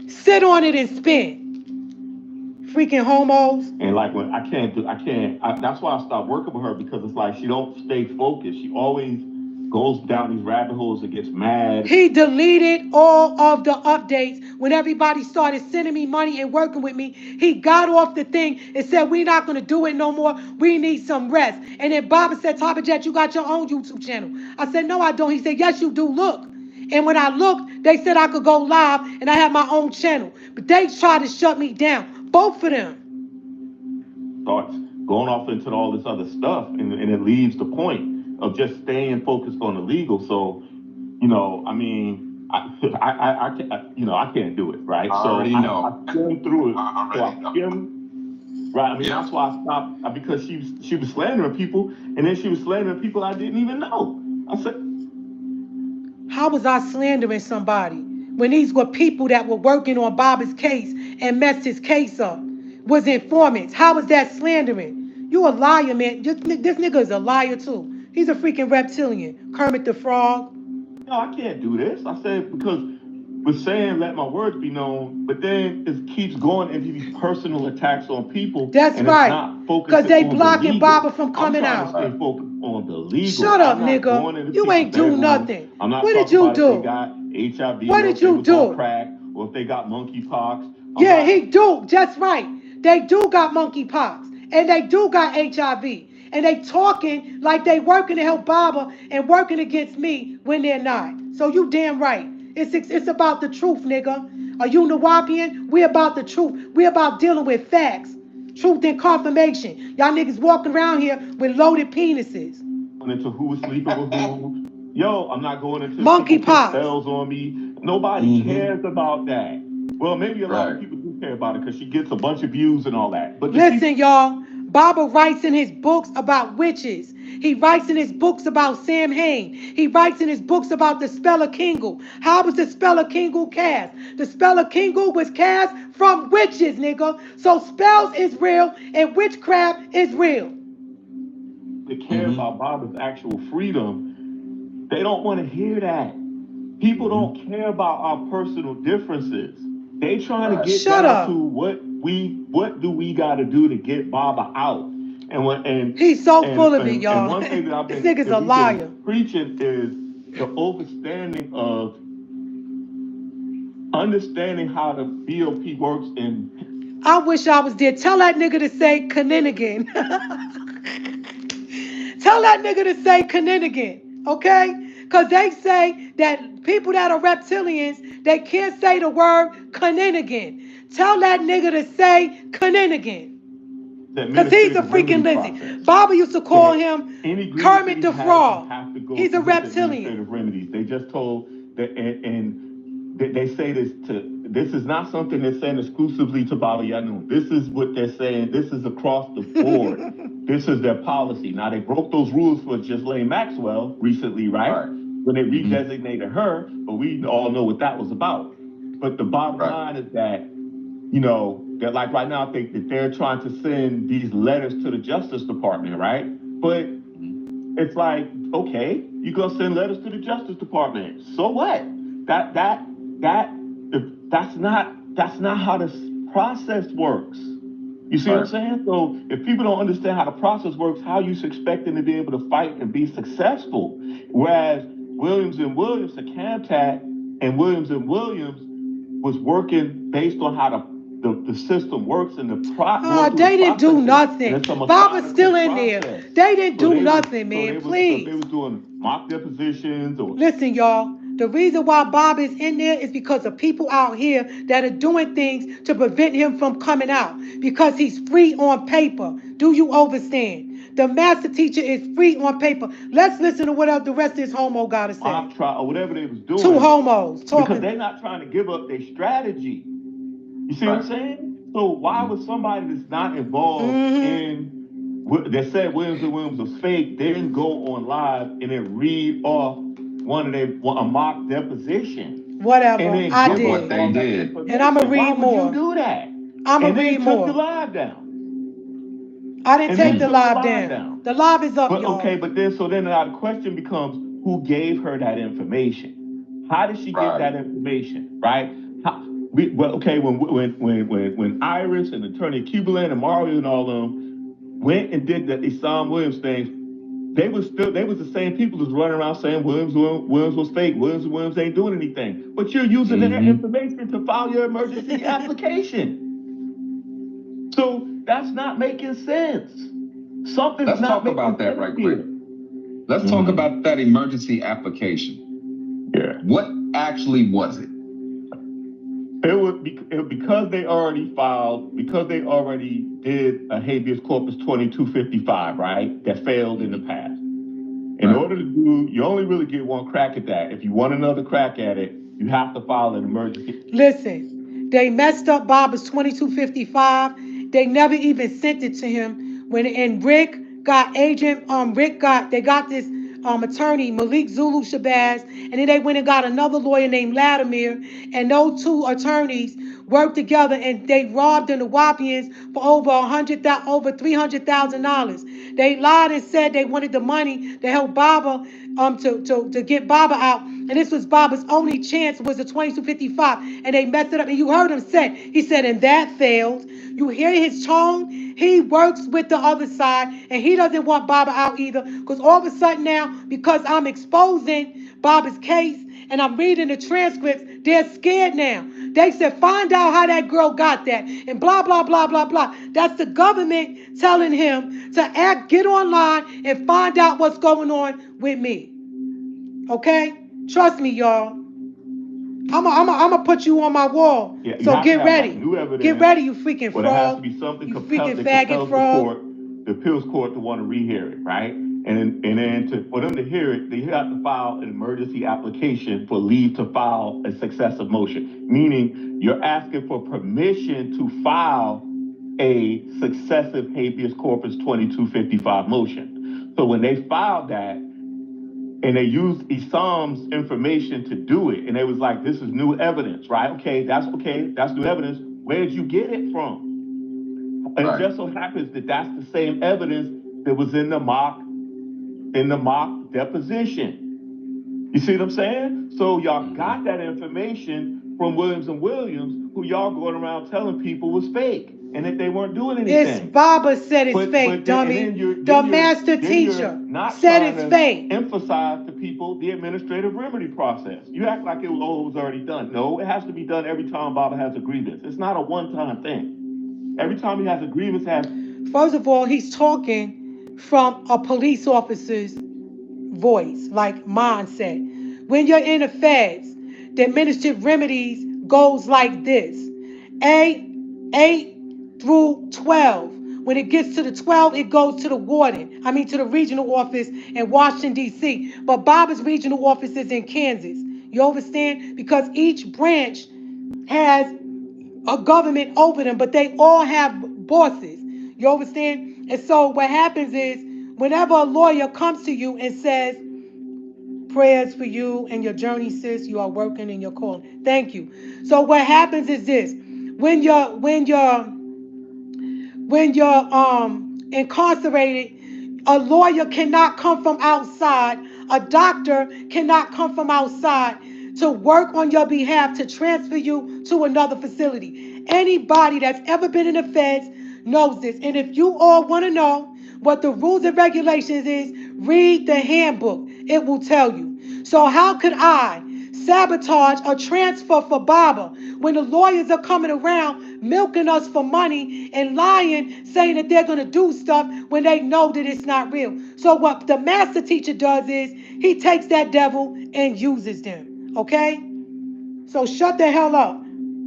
sit on it and spin. Freaking homos. And like when that's why I stopped working with her, because it's like she don't stay focused. She always goes down these rabbit holes and gets mad. He deleted all of the updates when everybody started sending me money and working with me. He got off the thing and said, we're not going to do it no more. We need some rest. And then Baba said, Tabitjet, you got your own YouTube channel. I said, no, I don't. He said, yes, you do. Look. And when I looked, they said I could go live and I have my own channel. But they tried to shut me down. Both of them. Starts going off into all this other stuff, and it leaves the point of just staying focused on the legal. So, I mean, I can't do it, right? I skimmed through it. Right? I mean, that's why I stopped, because she was slandering people, and then she was slandering people I didn't even know. I said, how was I slandering somebody when these were people that were working on Baba's case and messed his case up? Was informants. How was that slandering? You a liar, man. This nigga is a liar, too. He's a freaking reptilian. Kermit the Frog. No, I can't do this. I said, because we're saying let my words be known, but then it keeps going into these personal attacks on people. That's right. Because they blocking Baba from coming out. I'm trying to stay focused on the legal. Shut up, nigga. You ain't do nothing. I'm not what did you do? If they got HIV, what did you do? Crack, or if they got monkeypox. Yeah, he do. Just right. They do got monkeypox, and they do got HIV. And they talking like they working to help Baba and working against me when they're not. So you damn right. It's about the truth, nigga. Are you Nawapian? We about the truth. We about dealing with facts. Truth and confirmation. Y'all niggas walking around here with loaded penises. Into who's sleeping with who. Yo, I'm not going into monkeypox spells on me. Nobody cares about that. Well, maybe a lot of people do care about it because she gets a bunch of views and all that. But listen, y'all. Baba writes in his books about witches. He writes in his books about Sam Hain. He writes in his books about the Speller Kingle. How was the Speller Kingle cast? The Speller Kingle was cast from witches, nigga. So spells is real and witchcraft is real. They care about Baba's actual freedom. They don't want to hear that. People don't care about our personal differences. They trying to get down to what do we got to do to get Baba out? And he's so full of it, y'all. And one thing that I've been, this nigga's a liar. Preaching is the overstanding of understanding how the BOP works. And I wish I was there. Tell that nigga to say Kaninigan. Tell that nigga to say Kaninigan, okay? Because they say that people that are reptilians, they can't say the word Kaninigan. Tell that nigga to say Kaninigan. Because he's a freaking lizard. Baba used to call him Kermit the Frog. He's a reptilian. Remedies. They just told that, and they say this is not something they're saying exclusively to Baba Yanun. This is what they're saying. This is across the board. This is their policy. Now, they broke those rules for Ghislaine Maxwell recently, right? When they redesignated her, but we all know what that was about. But the bottom line is that, you know, that like right now, I think that they're trying to send these letters to the Justice Department, right? But it's like, okay, you're gonna send letters to the Justice Department. So what? That's not how this process works. You see what I'm saying? So if people don't understand how the process works, how you expect them to be able to fight and be successful? Whereas Williams and Williams, the Camtat, and Williams was working based on how the system works and the they didn't do nothing. Baba's still in there. They didn't do nothing, man. Please. They was doing mock depositions or. Listen, y'all. The reason why Bob is in there is because of people out here that are doing things to prevent him from coming out because he's free on paper. Do you understand? The master teacher is free on paper. Let's listen to what the rest of this homo got to say. Or whatever they was doing. Two homos talking. Because they're not trying to give up their strategy. You see what I'm saying? So why would somebody that's not involved in that said Williams and Williams was fake, they didn't go on live and then read off a mock deposition? Whatever, I did. What they did. And I'm gonna read more. Why would you do that? I'm gonna read more. Took the live down. I didn't take the live down. The live is up, y'all. Okay, but then now the question becomes, who gave her that information? How did she get that information? Right? When Iris and Attorney Kubelan and Mario and all of them went and did the Isam Williams thing, they was the same people that's running around saying Williams was fake. Williams ain't doing anything. But you're using their information to file your emergency application. So that's not making sense. Let's talk about that right quick. Let's talk about that emergency application. Yeah. What actually was it? It was because they already did a habeas corpus 2255, right? That failed in the past. In order to do, you only really get one crack at that. If you want another crack at it, you have to file an emergency. Listen, they messed up Bob's 2255. They never even sent it to him. Rick got this attorney, Malik Zulu Shabazz, and then they went and got another lawyer named Latimer, and those two attorneys worked together and they robbed the Nawapians for over $300,000. They lied and said they wanted the money to help Baba to get Baba out, and this was Baba's only chance was the 2255, and they messed it up. And you heard him say, he said, and that failed. You hear his tone. He works with the other side, and he doesn't want Baba out either, because all of a sudden now, because I'm exposing Baba's case and I'm reading the transcripts, they're scared now. They said, find out how that girl got that, and blah, blah, blah, blah, blah. That's the government telling him to get online and find out what's going on with me. Okay? Trust me, y'all. I'm gonna put you on my wall. Yeah, so get ready. Get ready, you freaking fraud. Well, there has to be something compelled that compels the appeals court to want to rehear it, right? And then for them to hear it, they have to file an emergency application for leave to file a successive motion, meaning you're asking for permission to file a successive habeas corpus 2255 motion. So when they filed that, and they used Isam's information to do it, and they was like, this is new evidence, right? Okay, that's new evidence. Where did you get it from? And it just so happens that that's the same evidence that was in the mock deposition. You see what I'm saying? So y'all got that information from Williams and Williams, who y'all going around telling people was fake and that they weren't doing anything. It's Baba said it's fake, dummy. The master teacher said it's fake. Emphasize to people the administrative remedy process. You act like it was already done. No, it has to be done every time Baba has a grievance. It's not a one-time thing. Every time he has a grievance, First of all, he's talking from a police officer's voice, like mine said. When you're in the feds, the administrative remedies goes like this. 8 through 12. When it gets to the 12, it goes to the to the regional office in Washington, D.C. But Baba's regional office is in Kansas. You understand? Because each branch has a government over them, but they all have bosses. You understand? And so what happens is whenever a lawyer comes to you and says, prayers for you and your journey, sis, you are working and you're calling. Thank you. So what happens is this. When you're incarcerated, a lawyer cannot come from outside, a doctor cannot come from outside to work on your behalf to transfer you to another facility. Anybody that's ever been in the feds knows this. And if you all want to know what the rules and regulations is, read the handbook. It will tell you. So how could I sabotage a transfer for Baba when the lawyers are coming around milking us for money and lying, saying that they're going to do stuff when they know that it's not real? So what the master teacher does is he takes that devil and uses them. Okay? So shut the hell up,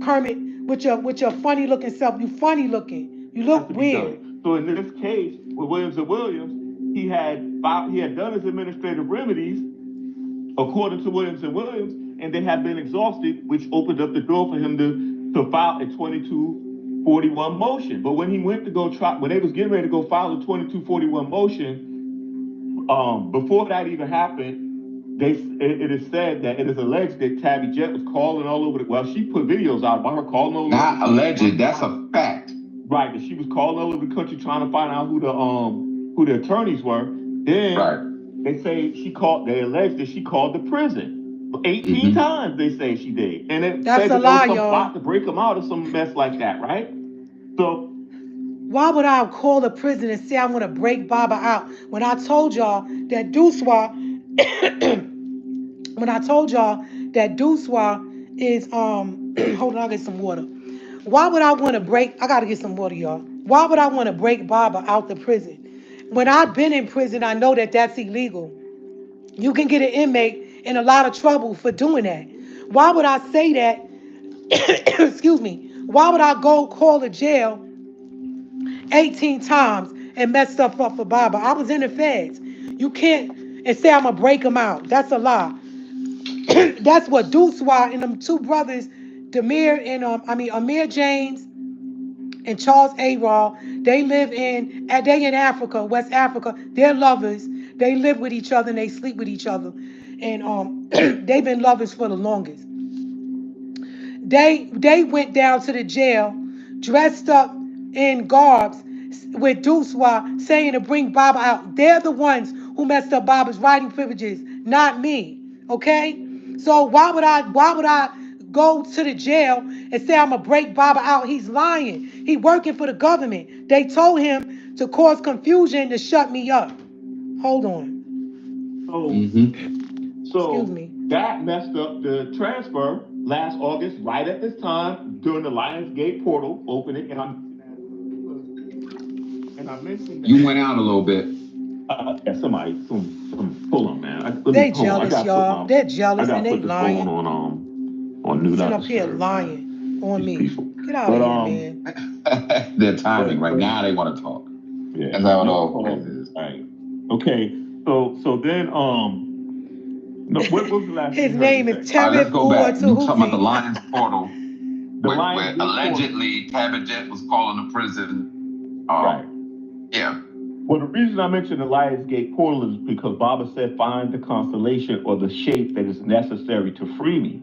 Kermit, with your funny looking self. You funny looking. You look weird. So in this case, with Williams and Williams, he had done his administrative remedies according to Williams and Williams, and they had been exhausted, which opened up the door for him to file a 2241 motion. But when he went to go try, when they was getting ready to go file a 2241 motion, before that even happened, it is said that it is alleged that Tabitjet was calling all over she put videos out about her calling all over. Not alleged, that's a fact. Right, that she was calling all over the country trying to find out who the attorneys were. Then they say they allege that she called the prison 18 times. They say she did, and that's a lie, y'all. Plot to break them out or some mess like that, right? So why would I call the prison and say I want to break Baba out when I told y'all that Duswa is hold on, I'll get some water. Why would I want to break? I gotta get some water, y'all. Why would I want to break Baba out the prison? When I've been in prison, I know that that's illegal. You can get an inmate in a lot of trouble for doing that. Why would I say that? Excuse me. Why would I go call a jail 18 times and mess stuff up for Baba? I was in the feds. You can't and say I'm gonna break them out. That's a lie. That's what Duswa and them two brothers, Amir James and Charles Arol, they in Africa, West Africa. They're lovers. They live with each other and they sleep with each other. And they've been lovers for the longest. They went down to the jail dressed up in garbs with Duswa saying to bring Baba out. They're the ones who messed up Baba's writing privileges, not me. Okay? So why would I go to the jail and say I'm gonna break Baba out? He's lying. He working for the government. They told him to cause confusion to shut me up. Hold on. So excuse me. That messed up the transfer last August, right at this time, during the Lionsgate portal opening, and I mentioned that you went out a little bit. Somebody, hold on, man. They jealous, y'all. They're jealous and they lying. On New Sitting up here lying on me. People. Get out of here, man. Their timing right now, they want to talk. Yeah, that's how it always is. Right. Okay. So then what was the last? His name is Terry. Let's go back. You talking about the Lions portal? Where allegedly Tabitjet was calling the prison. Right. Yeah. Well, the reason I mentioned the Lionsgate portal is because Baba said, find the constellation or the shape that is necessary to free me.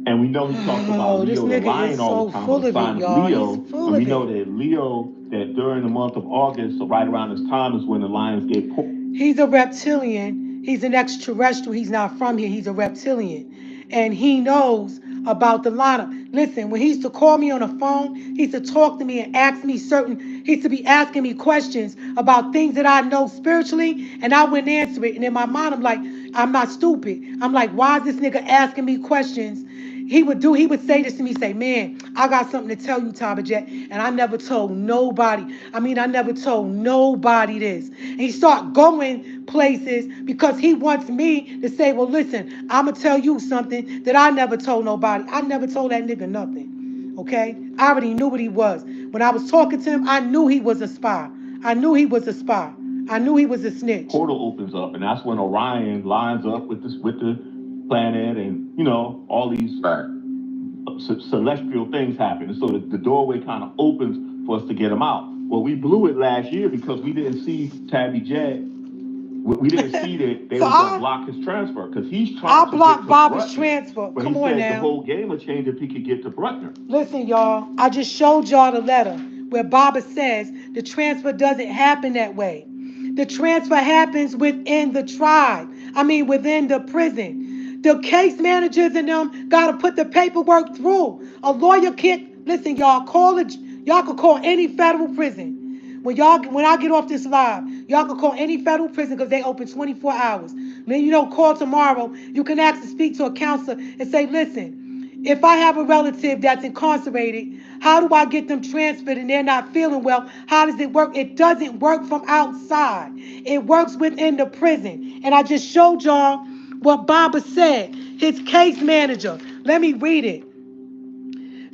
And we know he talks about Leo the lion all the time, the sign of Leo. And we know that Leo, that during the month of August, so right around this time is when the Lionsgate portal. He's a reptilian. He's an extraterrestrial. He's not from here. He's a reptilian. And he knows about the lineup. Listen, when he used to call me on the phone, he used to talk to me and ask me he used to be asking me questions about things that I know spiritually, and I wouldn't answer it. And in my mind, I'm like, I'm not stupid. I'm like, why is this nigga asking me questions? He would say this to me, say, man, I got something to tell you, Tabitjet, and I never told nobody. I never told nobody this. And he start going places because he wants me to say, well, listen, I'm going to tell you something that I never told nobody. I never told that nigga nothing, okay? I already knew what he was. When I was talking to him, I knew he was a spy. I knew he was a spy. I knew he was a snitch. Portal opens up, and that's when Orion lines up with the planet, and all these celestial things happen. And so the doorway kind of opens for us to get him out. Well, we blew it last year because we didn't see Tabitjet. We didn't see that they So were going to block his transfer because he's trying I to get blocked to Bobby's Bruckner. transfer. But Come he on said now. the whole game would change if he could get to Bruckner. Listen, y'all, I just showed y'all the letter where Baba says the transfer doesn't happen that way. The transfer happens within the tribe. Within the prison. The case managers and them got to put the paperwork through. A lawyer can't, listen, y'all, y'all can call any federal prison. When I get off this live, y'all can call any federal prison because they open 24 hours. Then call tomorrow. You can ask to speak to a counselor and say, listen, if I have a relative that's incarcerated, how do I get them transferred and they're not feeling well? How does it work? It doesn't work from outside. It works within the prison. And I just showed y'all what Baba said. His case manager. Let me read it.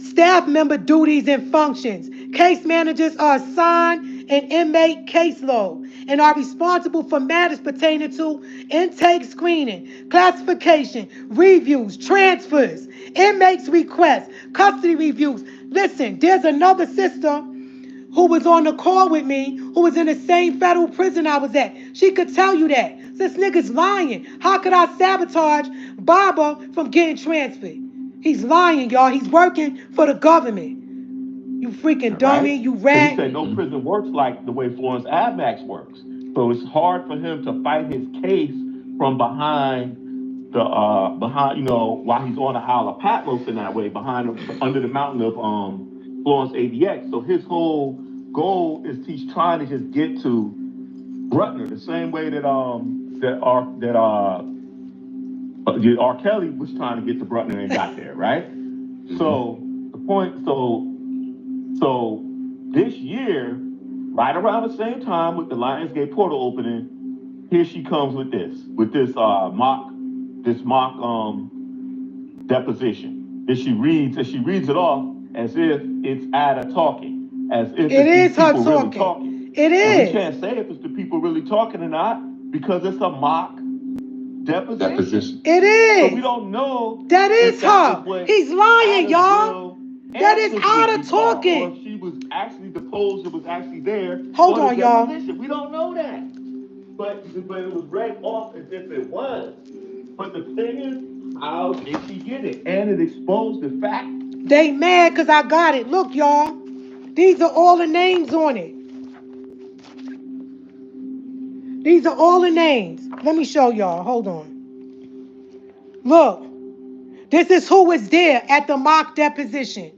Staff member duties and functions. Case managers are assigned an inmate caseload and are responsible for matters pertaining to intake screening, classification, reviews, transfers, inmates requests, custody reviews. Listen, there's another sister who was on the call with me, who was in the same federal prison I was at. She could tell you that. This nigga's lying. How could I sabotage Baba from getting transferred? He's lying, y'all. He's working for the government. You freaking dummy, you rat. He said no prison works like the way Florence Admax works. So it's hard for him to fight his case from behind while he's on the Isle of Patmos in that way, under the mountain of Florence ADX. So his whole goal is he's trying to just get to Bruckner the same way that R. Kelly was trying to get to Bruckner and got there, right? So the point, so this year, right around the same time with the Lionsgate portal opening, here she comes with this mock deposition. She reads it off as if it's Ada talking, as if it is her talking. Really talking. It is. And we can't say if it's the people really talking or not because it's a mock deposition. It is. So we don't know. That is her. He's lying, y'all. That is Ada talking. Or if she was actually deposed, it was actually there. Hold on, y'all. We don't know that. But it was read off as if it was. But the thing is, how did she get it? And it exposed the fact. They mad because I got it. Look, y'all. These are all the names on it. These are all the names. Let me show y'all. Hold on. Look. This is who was there at the mock deposition.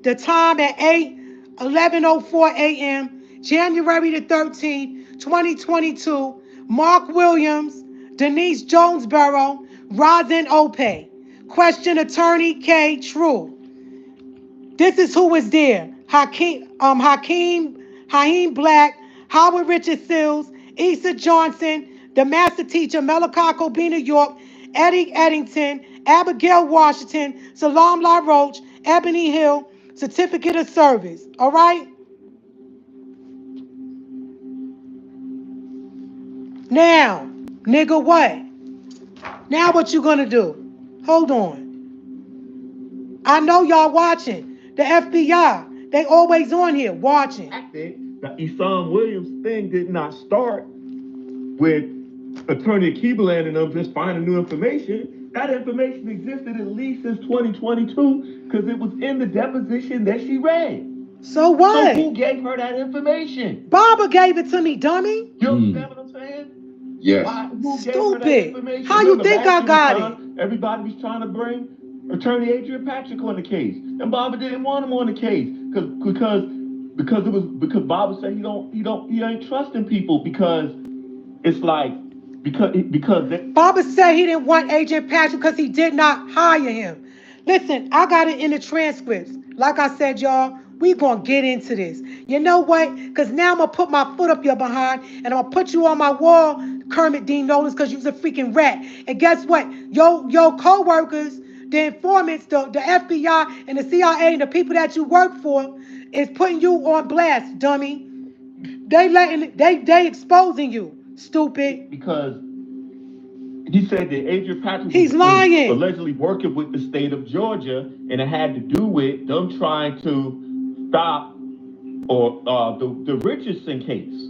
The time at 11:04 a.m., January the 13th, 2022. Mark Williams, Denise Jonesboro, Rosin Ope. Question attorney K. True. This is who was there. Hakeem Black, Howard Richard Sills, Issa Johnson, the master teacher Malachi Kobina York, Eddie Eddington, Abigail Washington, Salam LaRoche, Ebony Hill, certificate of service. All right? Now, nigga, what? Now what you gonna do? Hold on. I know y'all watching. The FBI, they always on here watching. The Esam Williams thing did not start with Attorney Keebeland and them just finding new information. That information existed at least since 2022 because it was in the deposition that she read. So what? So who gave her that information? Baba gave it to me, dummy. You understand what I'm saying? Yes. Stupid. How you think I got it? Everybody was trying to bring Attorney Adrian Patrick on the case, and Baba didn't want him on the case because Baba said he ain't trusting people because it's like because Baba said he didn't want Agent Patrick because he did not hire him. Listen, I got it in the transcripts. Like I said, y'all, we gonna get into this. You know what? Because now I'm gonna put my foot up your behind and I'm gonna put you on my wall, Kermit Dean Nolan, because you's a freaking rat. And guess what? Your co-workers, the informants, the FBI and the CIA and the people that you work for is putting you on blast, dummy. They exposing you, stupid. Because He said that Adrian Patrick He's was lying. allegedly working with the state of Georgia, and it had to do with them trying to stop or the Richardson case.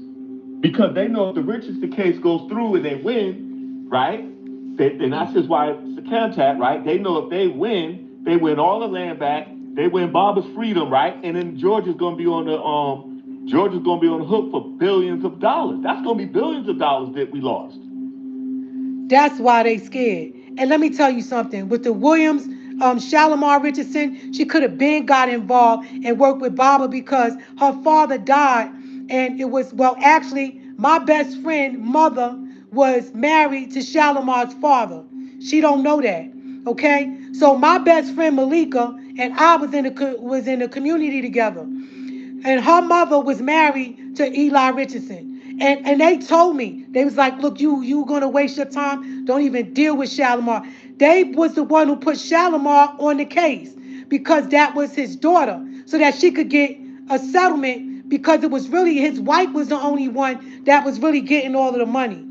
Because they know if the Richardson case goes through and they win, right? Then that's just why it's a contact, right? They know if they win all the land back, they win Barbara's freedom, right? And then Georgia's gonna be on the hook for billions of dollars. That's gonna be billions of dollars that we lost. That's why they scared. And let me tell you something. With the Williams, Shalimar Richardson, she could have been got involved and worked with Baba because her father died. And it was, well, actually, my best friend, mother, was married to Shalimar's father. She don't know that. Okay? So my best friend Malika and I was in the community together. And her mother was married to Eli Richardson. And they told me, they was like, look, you gonna waste your time. Don't even deal with Shalimar. They was the one who put Shalimar on the case because that was his daughter, so that she could get a settlement, because it was really his wife was the only one that was really getting all of the money.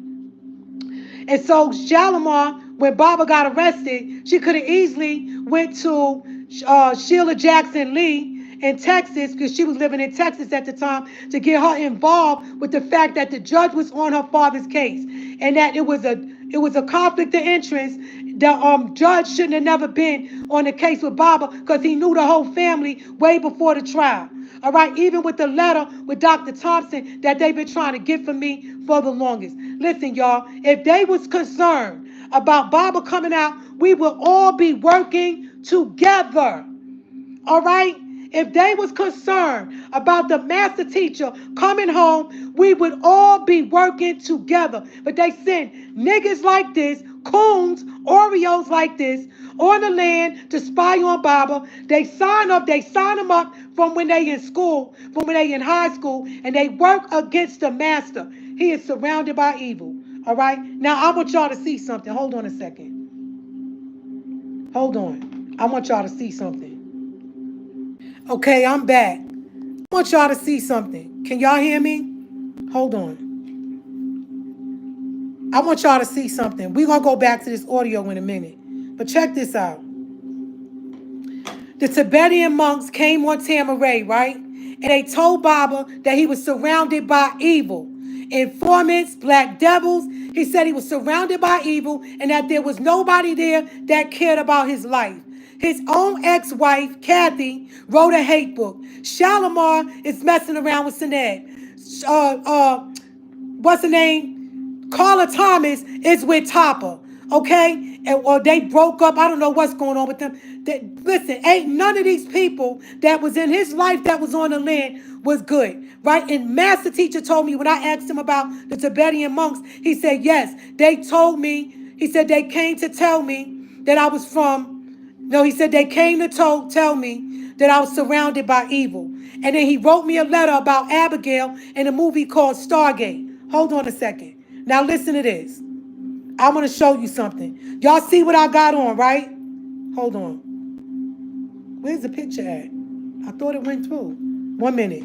And so Shalimar, when Baba got arrested, she could have easily went to Sheila Jackson Lee in Texas, because she was living in Texas at the time, to get her involved with the fact that the judge was on her father's case and that it was a conflict of interest. The judge shouldn't have never been on the case with Baba because he knew the whole family way before the trial. All right, even with the letter with Dr. Thompson that they've been trying to get from me for the longest. Listen, y'all, if they was concerned about Baba coming out, we will all be working together. All right? If they was concerned about the master teacher coming home, we would all be working together. But they send niggas like this, coons, Oreos like this, on the land to spy on Baba. They sign them up from when they in school, from when they in high school, and they work against the master. He is surrounded by evil. All right? Now, I want y'all to see something. Hold on a second. Hold on. I want y'all to see something. Okay, I'm back. I want y'all to see something. Can y'all hear me? Hold on. I want y'all to see something. We're going to go back to this audio in a minute. But check this out. The Tibetan monks came on Tamaray, right? And they told Baba that he was surrounded by evil. Informants, black devils. He said he was surrounded by evil and that there was nobody there that cared about his life. His own ex-wife, Kathy, wrote a hate book. Shalimar is messing around with Sinead. What's her name? Carla Thomas is with Topper. Okay? And they broke up. I don't know what's going on with them. Listen, ain't none of these people that was in his life that was on the land was good. Right? And Master Teacher told me when I asked him about the Tibetan monks, he said, yes, they told me. He said they came to tell me that I was from. No, he said they came to tell me that I was surrounded by evil. And then he wrote me a letter about Abigail in a movie called Stargate. Hold on a second. Now listen to this. I want to show you something. Y'all see what I got on, right? Hold on. Where's the picture at? I thought it went through. 1 minute.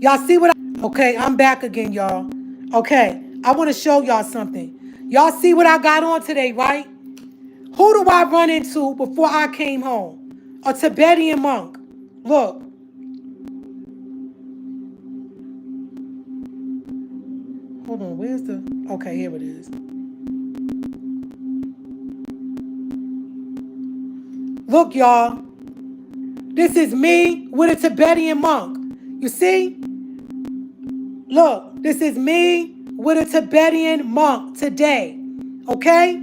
Y'all see what Okay, I'm back again, y'all. Okay, I want to show y'all something. Y'all see what I got on today, right? Who do I run into before I came home? A Tibetan monk. Look. Hold on, where's the... Okay, here it is. Look, y'all. This is me with a Tibetan monk. You see? Look, this is me with a Tibetan monk today. Okay?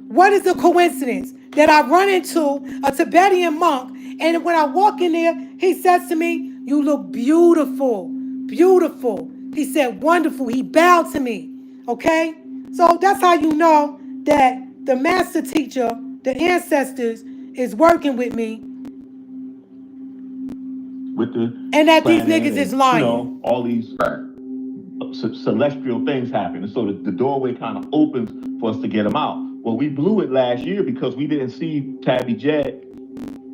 What is the coincidence that I run into a Tibetan monk, and when I walk in there, he says to me, you look beautiful, beautiful. He said, wonderful. He bowed to me. Okay? So that's how you know that the master teacher, the ancestors, is working with me. With the and that these niggas is lying. You know, all these celestial things happen. And so the doorway kind of opens for us to get them out. Well, we blew it last year because we didn't see Tabitjet.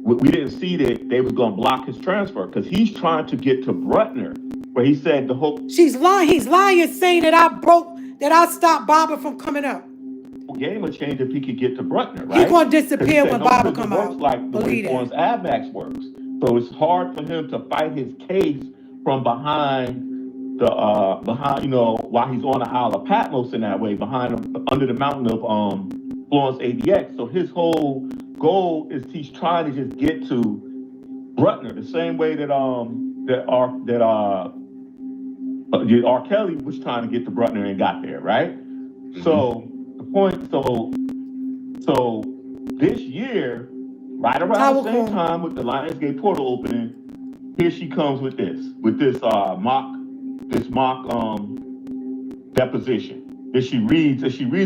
We didn't see that they was going to block his transfer because he's trying to get to Bruckner, where he said the whole... She's lying. He's lying, saying that I stopped Baba from coming up. game would change if he could get to Bruckner, right? He's gonna disappear when Baba come out. Works like the way Florence Admax works. So it's hard for him to fight his case from behind while he's on the Isle of Patmos in that way, under the mountain of Florence ADX. So his whole goal is he's trying to just get to Bruckner, the same way that R. Kelly was trying to get to Bruckner and got there, right? Mm-hmm. So the point, so this year, right around the same time with the Lionsgate portal opening, here she comes with this mock deposition. She reads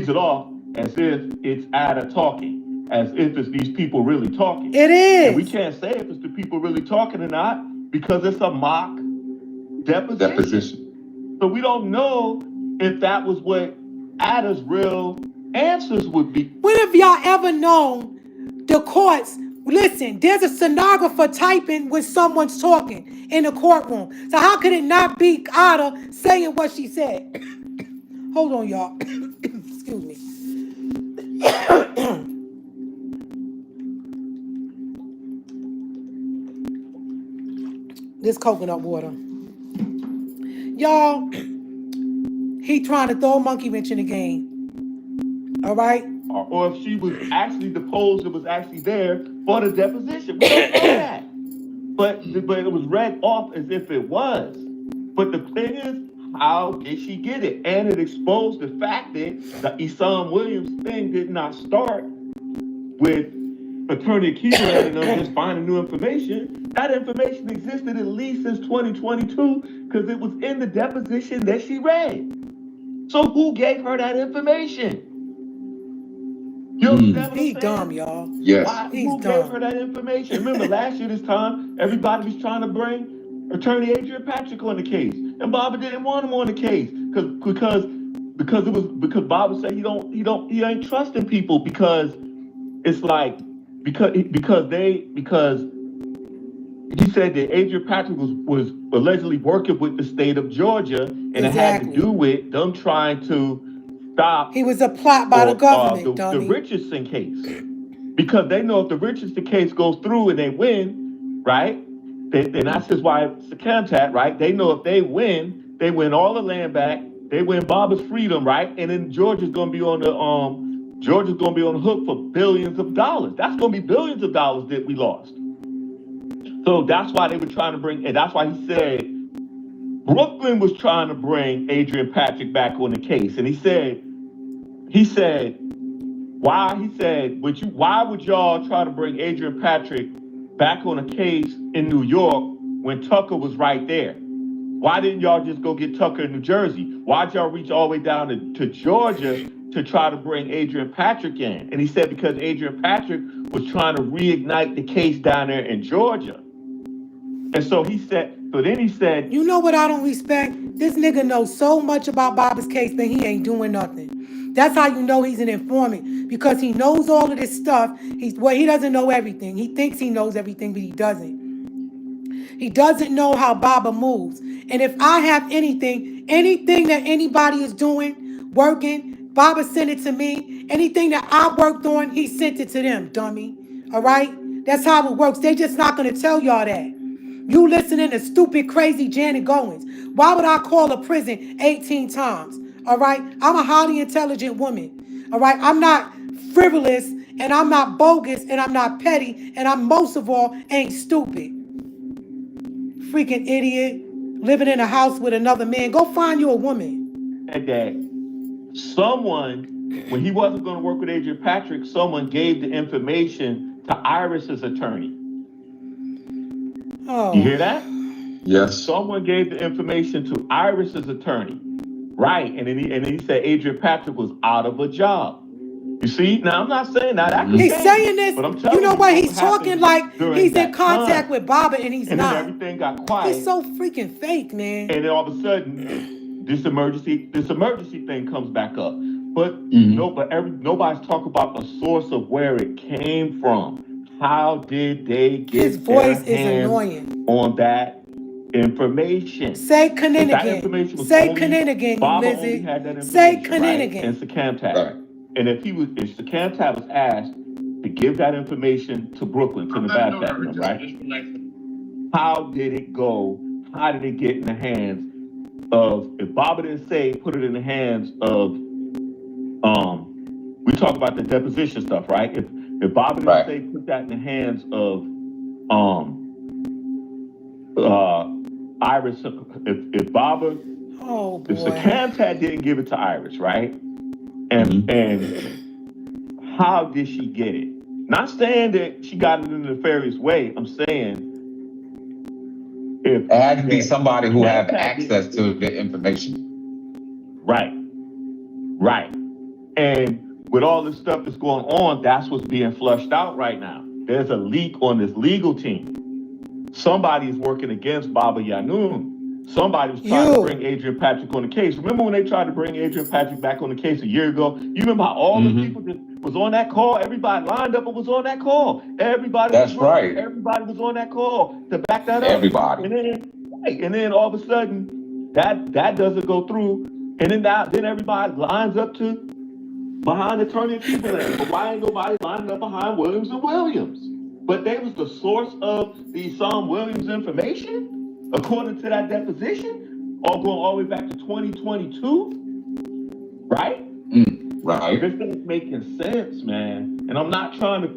it off as if it's Ada talking, as if it's these people really talking. It is. And we can't say if it's the people really talking or not because it's a mock deposition. So we don't know if that was what Ada's real answers would be. When have y'all ever known the courts? Listen, there's a stenographer typing when someone's talking in the courtroom. So how could it not be Ada saying what she said? Hold on, y'all. Excuse me. This coconut water. Y'all, he trying to throw a monkey wrench in the game. All right? Or if she was actually deposed, it was actually there for the deposition. We don't know that. But it was read off as if it was. But the thing is, how did she get it? And it exposed the fact that the Esam Williams thing did not start with Attorney Keegan and them just finding new information. That information existed at least since 2022 because it was in the deposition that she read. So who gave her that information? You understand what He's I'm dumb, y'all. Yes. Who gave her that information? Remember last year this time, everybody was trying to bring Attorney Adrian Patrick on the case, and Baba didn't want him on the case because Baba said he ain't trusting people because it's like because he said that Adrian Patrick was allegedly working with the state of Georgia, and it had to do with them trying to stop. He was a plot by the government, the Richardson case, because they know if the Richardson case goes through and they win, right? And that's just why it's a contact, right? They know if they win all the land back, they win Baba's freedom, right? And then Georgia's gonna be on the hook for billions of dollars. That's gonna be billions of dollars that we lost. So that's why they were trying to bring, and that's why he said Brooklyn was trying to bring Adrian Patrick back on the case. And he said, why would y'all try to bring Adrian Patrick back on a case in New York when Tucker was right there? Why didn't y'all just go get Tucker in New Jersey? Why'd y'all reach all the way down to Georgia to try to bring Adrian Patrick in? And he said because Adrian Patrick was trying to reignite the case down there in Georgia. And so then he said, you know what I don't respect? This nigga knows so much about Baba's case, but he ain't doing nothing. That's how you know he's an informant, because he knows all of this stuff. He doesn't know everything. He thinks he knows everything, but he doesn't. He doesn't know how Baba moves. And if I have anything that anybody is doing, working, Baba sent it to me. Anything that I worked on, he sent it to them, dummy. All right? That's how it works. They just not going to tell y'all that. You listening to stupid, crazy Janet Goins. Why would I call a prison 18 times? All right? I'm a highly intelligent woman. All right? I'm not frivolous, and I'm not bogus, and I'm not petty, and I'm most of all ain't stupid. Freaking idiot. Living in a house with another man. Go find you a woman. That someone, when he wasn't going to work with Adrian Patrick, someone gave the information to Iris's attorney. Oh. You hear that? Yes. Someone gave the information to Iris's attorney. Right. And then he said Adrian Patrick was out of a job. You see? Now, I'm not saying that. He's saying this. But I'm telling you know what? He's talking like he's in contact with Baba, and he's not. And then everything got quiet. He's so freaking fake, man. And then all of a sudden, this emergency thing comes back up. But nobody's talking about the source of where it came from. How did they get his voice is annoying on that information? Say Kaninigan. Say Kaninigan, you lizard. Say Kaninigan. And Sakamtak. Right. And if the Cantab was asked to give that information to Brooklyn, to the bad room, right? How did it go? How did it get in the hands of, if Baba didn't say, put it in the hands of, we talk about the deposition stuff, right? If Baba didn't say, put that in the hands of, Iris, if Baba, if the Cantab didn't give it to Iris, right? And how did she get it? Not saying that she got it in a nefarious way. I'm saying it had to be somebody who had access to the information. Right. And with all this stuff that's going on, that's what's being flushed out right now. There's a leak on this legal team. Somebody is working against Baba Yanun. Somebody was trying to bring Adrian Patrick on the case. Remember when they tried to bring Adrian Patrick back on the case a year ago? You remember how all the people that was on that call, everybody lined up and was on that call. Everybody was on that call to back that up. Everybody. And then all of a sudden, that doesn't go through. And then everybody lines up to behind attorney people. But why ain't nobody lining up behind Williams and Williams? But they was the source of the Psalm Williams information, according to that deposition, all going all the way back to 2022, right? Right. This ain't making sense, man. And I'm not trying to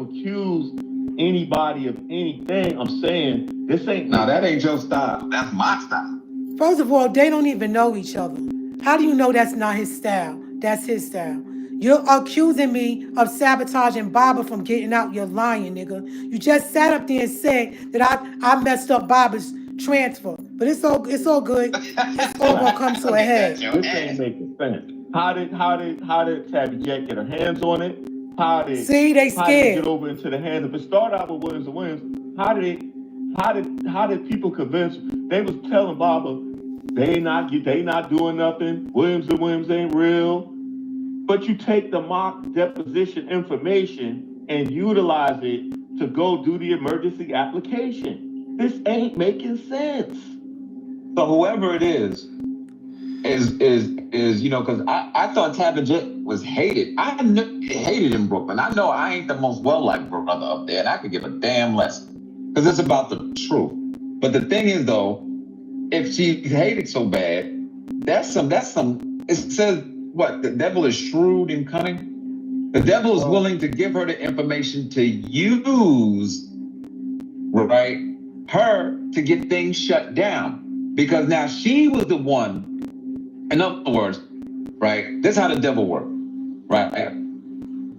accuse anybody of anything. I'm saying this ain't. No, that ain't your style. That's my style. First of all, they don't even know each other. How do you know that's not his style? That's his style. You're accusing me of sabotaging Baba from getting out. You're lying, nigga. You just sat up there and said that I messed up Baba's transfer. But it's all good. It's all gonna come to a head. This ain't making sense. How did Tabitjet get her hands on it? They scared. How did it get over into the hands? If it started out with Williams and Williams, how did people convince? They was telling Baba they not doing nothing. Williams and Williams ain't real. But you take the mock deposition information and utilize it to go do the emergency application. This ain't making sense. So whoever it is because I thought Tabitjet was hated. I hated in Brooklyn. I know I ain't the most well-liked brother up there, and I could give a damn lesson because it's about the truth. But the thing is, though, if she's hated so bad, that's some. It says what? The devil is shrewd and cunning. The devil is willing to give her the information to use, right, her to get things shut down because now she was the one. In other words, right, this is how the devil works, right?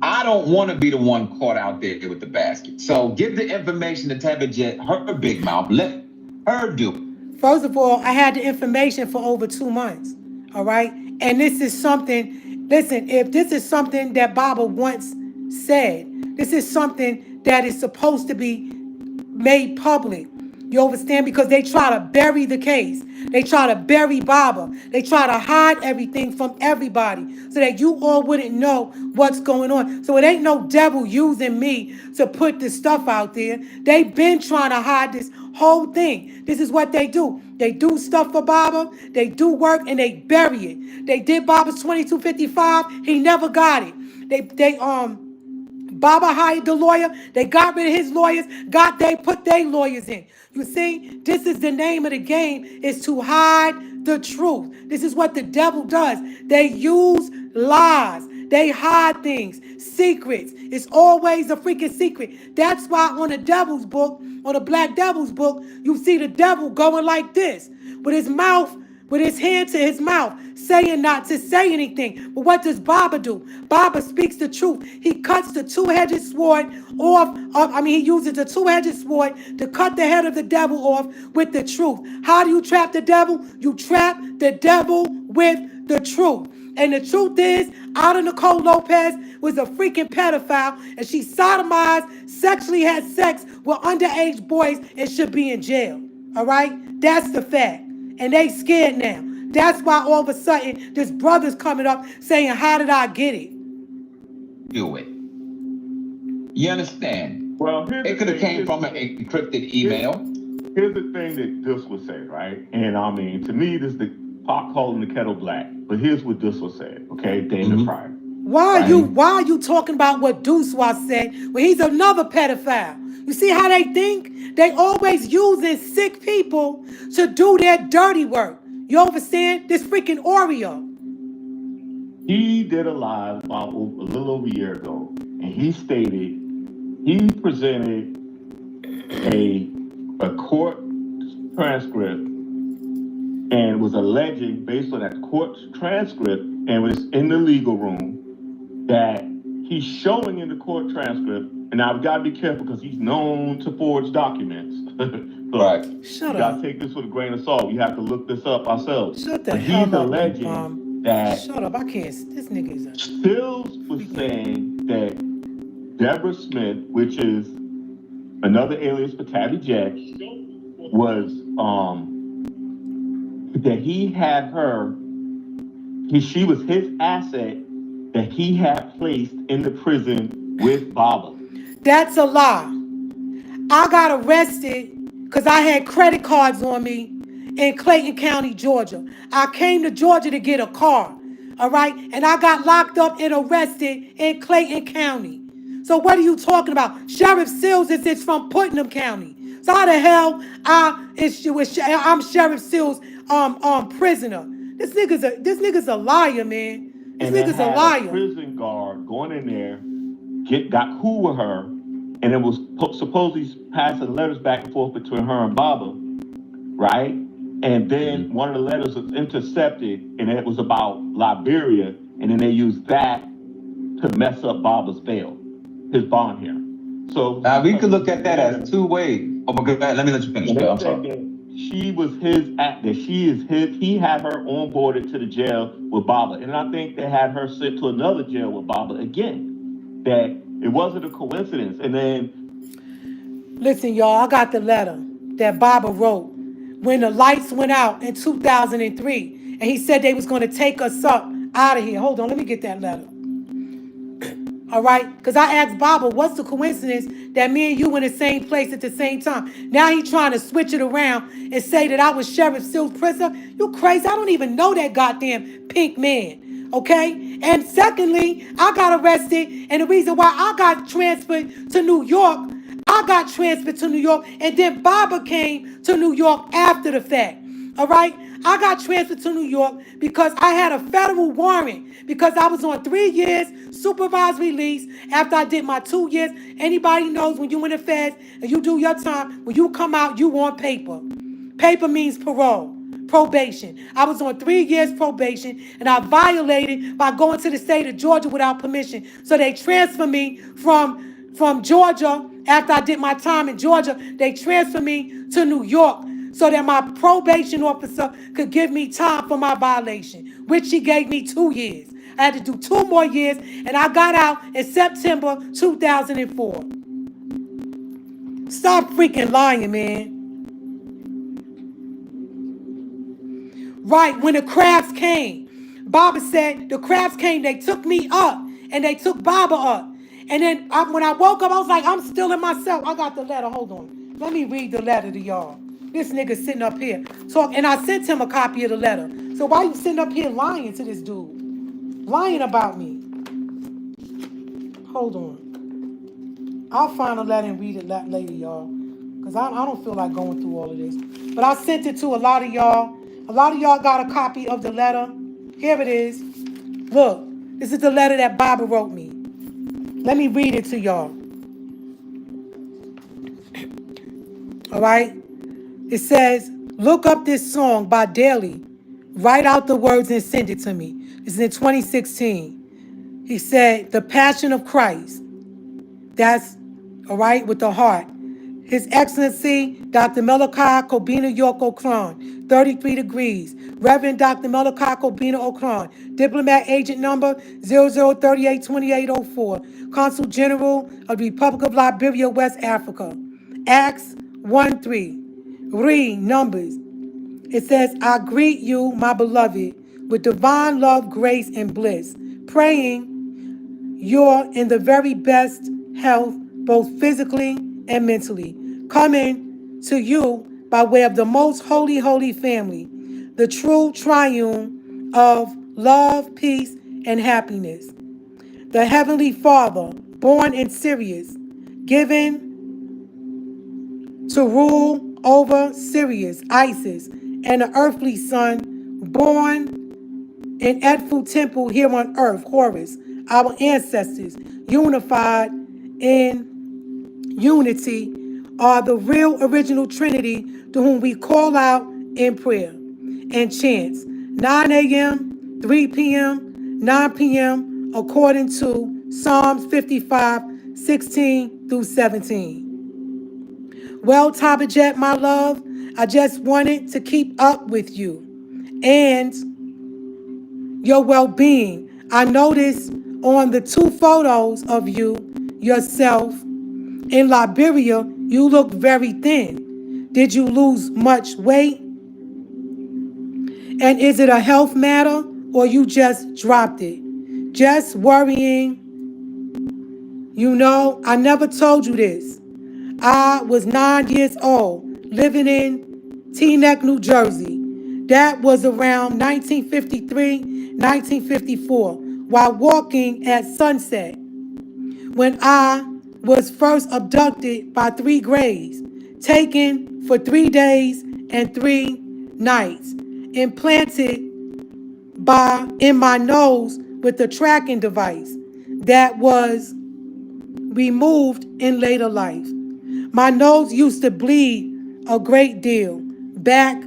I don't want to be the one caught out there with the basket. So give the information to Tabitjet, her big mouth, let her do it. First of all, I had the information for over 2 months, all right? And this is something, listen, if this is something that Baba once said, this is something that is supposed to be made public. You understand? Because they try to bury the case. They try to bury Baba. They try to hide everything from everybody so that you all wouldn't know what's going on. So it ain't no devil using me to put this stuff out there. They've been trying to hide this whole thing. This is what they do. They do stuff for Baba. They do work and they bury it. They did Baba's 2255. He never got it. Baba hired the lawyer. They got rid of his lawyers. They put their lawyers in. You see, this is the name of the game, is to hide the truth. This is what the devil does. They use lies. They hide things, secrets. It's always a freaking secret. That's why on the devil's book, on the Black Devil's book, you see the devil going like this with his mouth, with his hand to his mouth, saying not to say anything. But what does Baba do? Baba speaks the truth. He cuts the two-edged sword off. He uses the two-edged sword to cut the head of the devil off with the truth. How do you trap the devil? You trap the devil with the truth. And the truth is, Ada Nicole Lopez was a freaking pedophile, and she sodomized, sexually had sex with underage boys, and should be in jail. All right? That's the fact. And they scared now. That's why all of a sudden this brother's coming up saying, how did I get it? Do it. You understand? Well, it could have came from an encrypted email. Here's the thing that this would say, right? And I mean, to me, this is the pot calling the kettle black. But here's what Deuce was saying, okay? Damon Pryor. Why are you talking about what Deuce was said when he's another pedophile? You see how they think? They always using sick people to do their dirty work. You understand? This freaking Oreo. He did a live about a little over a year ago, and he stated he presented a court transcript and was alleging, based on that court transcript, and was in the legal room, that he's showing in the court transcript, and I've got to be careful because he's known to forge documents. Right. Shut you up. got to take this with a grain of salt. We have to look this up ourselves. Shut the but hell he's up, alleging that. Shut up. I can't. This nigga is a. Stills was saying that Deborah Smith, which is another alias for Tabitjet, was that he had her. She was his asset that he had placed in the prison with Baba. That's a lie. I got arrested because I had credit cards on me in Clayton County, Georgia. I came to Georgia to get a car, all right? And I got locked up and arrested in Clayton County. So what are you talking about? Sheriff Sills is from Putnam County. So how the hell I'm Sheriff Sills prisoner? This nigga's a liar, man. This nigga's a liar. A prison guard going in there, got cool with her, and it was supposedly passing letters back and forth between her and Baba, right? And then one of the letters was intercepted, and it was about Liberia, and then they used that to mess up Baba's bail, his bond hearing. So now we could look at that as two ways. Oh my God, let me let you finish. I'm sorry. She was his act, that she is his, he had her onboarded to the jail with Baba. And I think they had her sent to another jail with Baba again. That it wasn't a coincidence. And then. Listen, y'all, I got the letter that Baba wrote when the lights went out in 2003. And he said they was going to take us up out of here. Hold on, let me get that letter. All right? Because I asked Baba, what's the coincidence that me and you in the same place at the same time? Now he trying to switch it around and say that I was Sheriff Sills' prisoner. You crazy? I don't even know that goddamn pink man. Okay? And secondly, I got arrested. And the reason why I got transferred to New York, and then Baba came to New York after the fact. All right? I got transferred to New York because I had a federal warrant because I was on 3 years supervised release after I did my 2 years. Anybody knows when you in the feds and you do your time, when you come out, you want paper. Paper means parole, probation. I was on 3 years probation and I violated by going to the state of Georgia without permission. So they transferred me from Georgia. After I did my time in Georgia, they transferred me to New York so that my probation officer could give me time for my violation, which she gave me 2 years. I had to do 2 more years, and I got out in September 2004. Stop freaking lying, man. Right, when the crabs came, Baba said the crabs came, they took me up, and they took Baba up. And then when I woke up, I was like, I'm still in myself. I got the letter. Hold on. Let me read the letter to y'all. This nigga sitting up here talking, and I sent him a copy of the letter. So why you sitting up here lying to this dude? Lying about me. Hold on. I'll find a letter and read it later, y'all. Because I don't feel like going through all of this. But I sent it to a lot of y'all. A lot of y'all got a copy of the letter. Here it is. Look, this is the letter that Baba wrote me. Let me read it to y'all. All right? It says, look up this song by Daly. Write out the words and send it to me. It's in 2016. He said, The Passion of Christ. That's, all right, with the heart. His Excellency, Dr. Malachi Kobina York Okran, 33 degrees. Reverend Dr. Malachi Kobina Okran, Diplomat Agent Number 00382804, Consul General of the Republic of Liberia, West Africa. Acts 1:3. Read Numbers. It says, I greet you, my beloved, with divine love, grace, and bliss, praying you're in the very best health, both physically and mentally, coming to you by way of the most holy, holy family, the true triune of love, peace, and happiness. The Heavenly Father, born in Sirius, given to rule over Sirius, Isis, and the earthly son, born in Edfu Temple here on earth, Horus, our ancestors, unified in unity, are the real original Trinity to whom we call out in prayer and chants 9 a.m., 3 p.m., 9 p.m., according to Psalms 55, 16 through 17. Well, Tabitjet, my love, I just wanted to keep up with you and your well-being. I noticed on the 2 photos of you, yourself, in Liberia, you look very thin. Did you lose much weight? And is it a health matter or you just dropped it? Just worrying. You know, I never told you this. I was 9 years old, living in Teaneck, New Jersey. That was around 1953, 1954, while walking at sunset, when I was first abducted by 3 grays, taken for 3 days and 3 nights, implanted in my nose with a tracking device that was removed in later life. My nose used to bleed a great deal back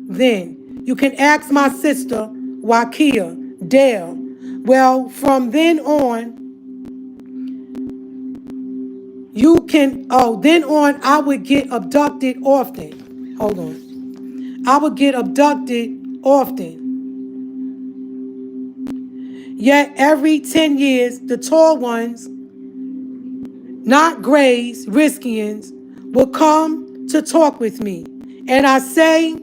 then. You can ask my sister, Wakia, Dale. Well, from then on, I would get abducted often. Hold on. I would get abducted often. Yet every 10 years, the tall ones, not grays, riskians, will come to talk with me. And I say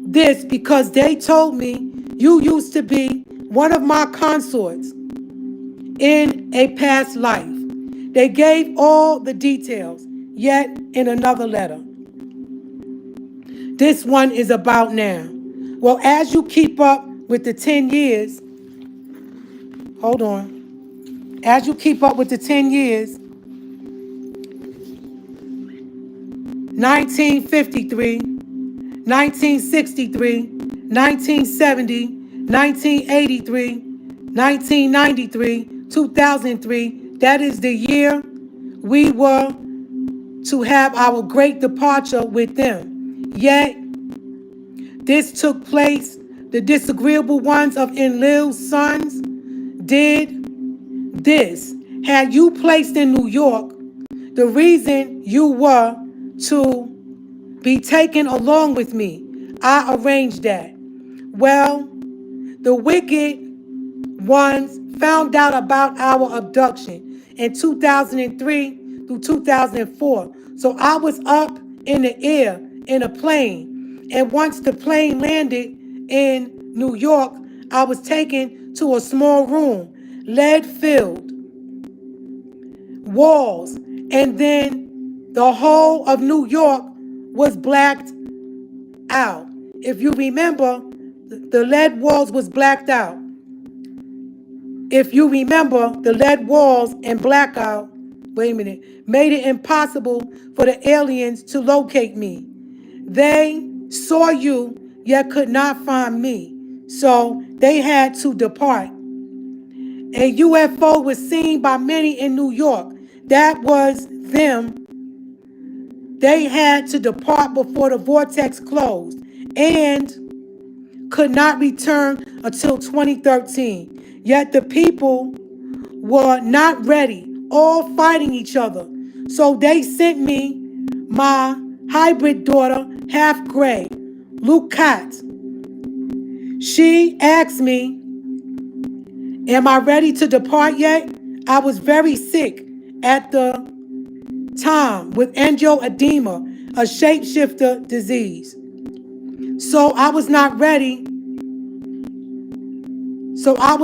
this because they told me you used to be one of my consorts in a past life. They gave all the details, yet in another letter. This one is about now. Well, as you keep up with the 10 years, hold on. As you keep up with the 10 years, 1953, 1963, 1970, 1983, 1993, 2003, that is the year we were to have our great departure with them. Yet, this took place. The disagreeable ones of Enlil's sons did this. Had you placed in New York, the reason you were to be taken along with me, I arranged that. Well, the wicked ones found out about our abduction in 2003 through 2004. So I was up in the air in a plane. And once the plane landed in New York, I was taken to a small room, lead-filled walls. And then the whole of New York was blacked out. If you remember, the lead walls was blacked out. If you remember, the lead walls and blackout, made it impossible for the aliens to locate me. They saw you, yet could not find me. So they had to depart. A UFO was seen by many in New York. That was them. They had to depart before the vortex closed and could not return until 2013. Yet the people were not ready, all fighting each other. So they sent me my hybrid daughter, half gray, Lucat. She asked me, am I ready to depart yet? I was very sick at the time with angioedema, a shapeshifter disease. So I was not ready. So all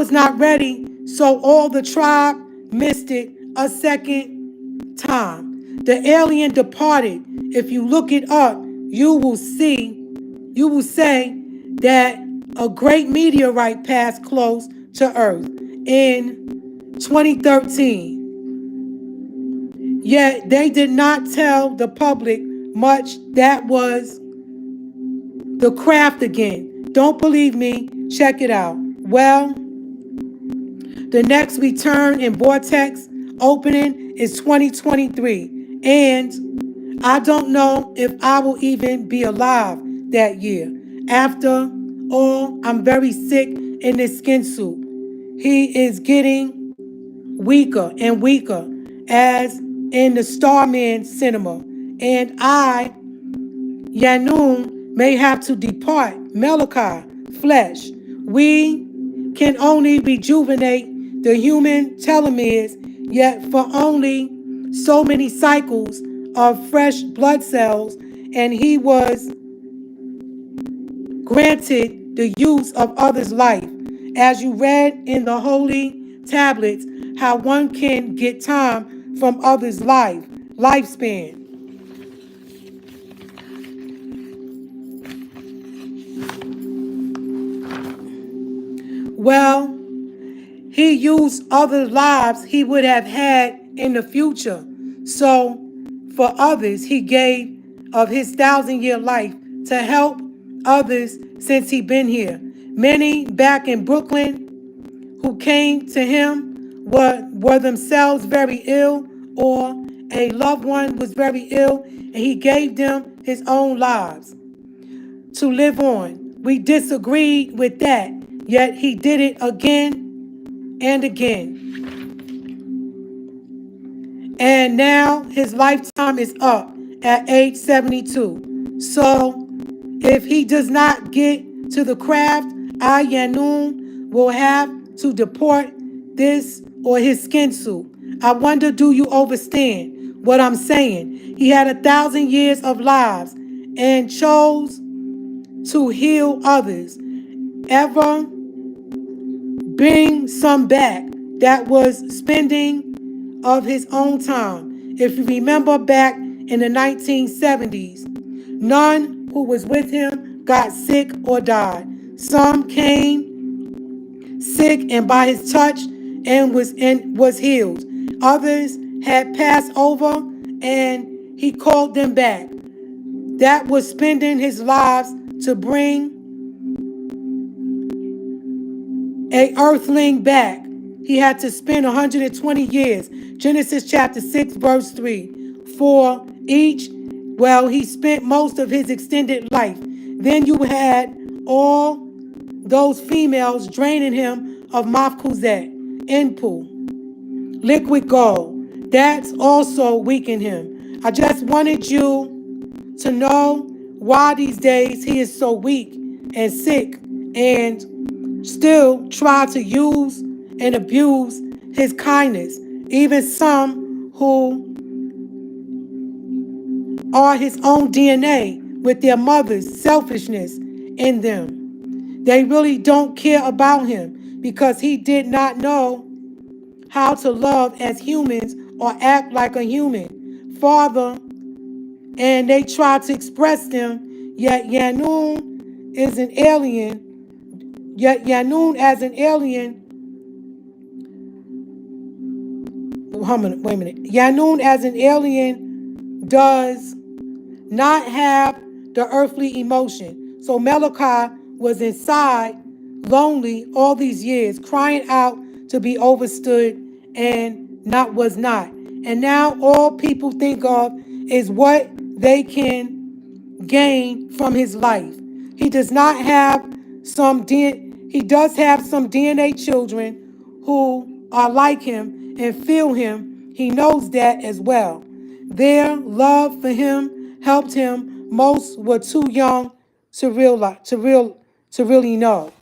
the tribe missed it a second time. The alien departed. If you look it up, you will say that a great meteorite passed close to Earth in 2013. Yet they did not tell the public much. That was the craft again. Don't believe me? Check it out. Well, the next return in Vortex opening is 2023. And I don't know if I will even be alive that year. After all, I'm very sick in this skin suit. He is getting weaker and weaker as in the Starman cinema. And I, Yanun, may have to depart. Malachi, flesh. We can only rejuvenate the human telomeres, yet for only so many cycles of fresh blood cells, and he was granted the use of others' life. As you read in the holy tablets, how one can get time from others' lifespan. Well, he used other lives he would have had in the future. So for others, he gave of his 1,000-year life to help others since he been here. Many back in Brooklyn who came to him were themselves very ill, or a loved one was very ill, and he gave them his own lives to live on. We disagreed with that, yet he did it again and again. And now his lifetime is up at age 72. So if he does not get to the craft, Yanun will have to deport this or his skin suit. I wonder, do you understand what I'm saying? He had 1,000 years of lives and chose to heal others. Ever bring some back that was spending of his own time. If you remember back in the 1970s, none who was with him got sick or died. Some came sick and by his touch and was healed. Others had passed over and he called them back. That was spending his lives to bring a earthling back. He had to spend 120 years. Genesis chapter 6, verse 3. For each, well, he spent most of his extended life. Then you had all those females draining him of Mafkuzet, Inpu, liquid gold. That's also weakened him. I just wanted you to know why these days he is so weak and sick and still try to use and abuse his kindness. Even some who are his own DNA with their mother's selfishness in them. They really don't care about him because he did not know how to love as humans or act like a human. Father, and they try to express them, yet Yanun is an alien. Yet Yanun as an alien, wait a minute. Yanun as an alien does not have the earthly emotion. So Malachi was inside, lonely all these years, crying out to be overstood and was not. And now all people think of is what they can gain from his life. He does not have he does have some DNA children who are like him and feel him. He knows that as well. Their love for him helped him. Most were too young to really know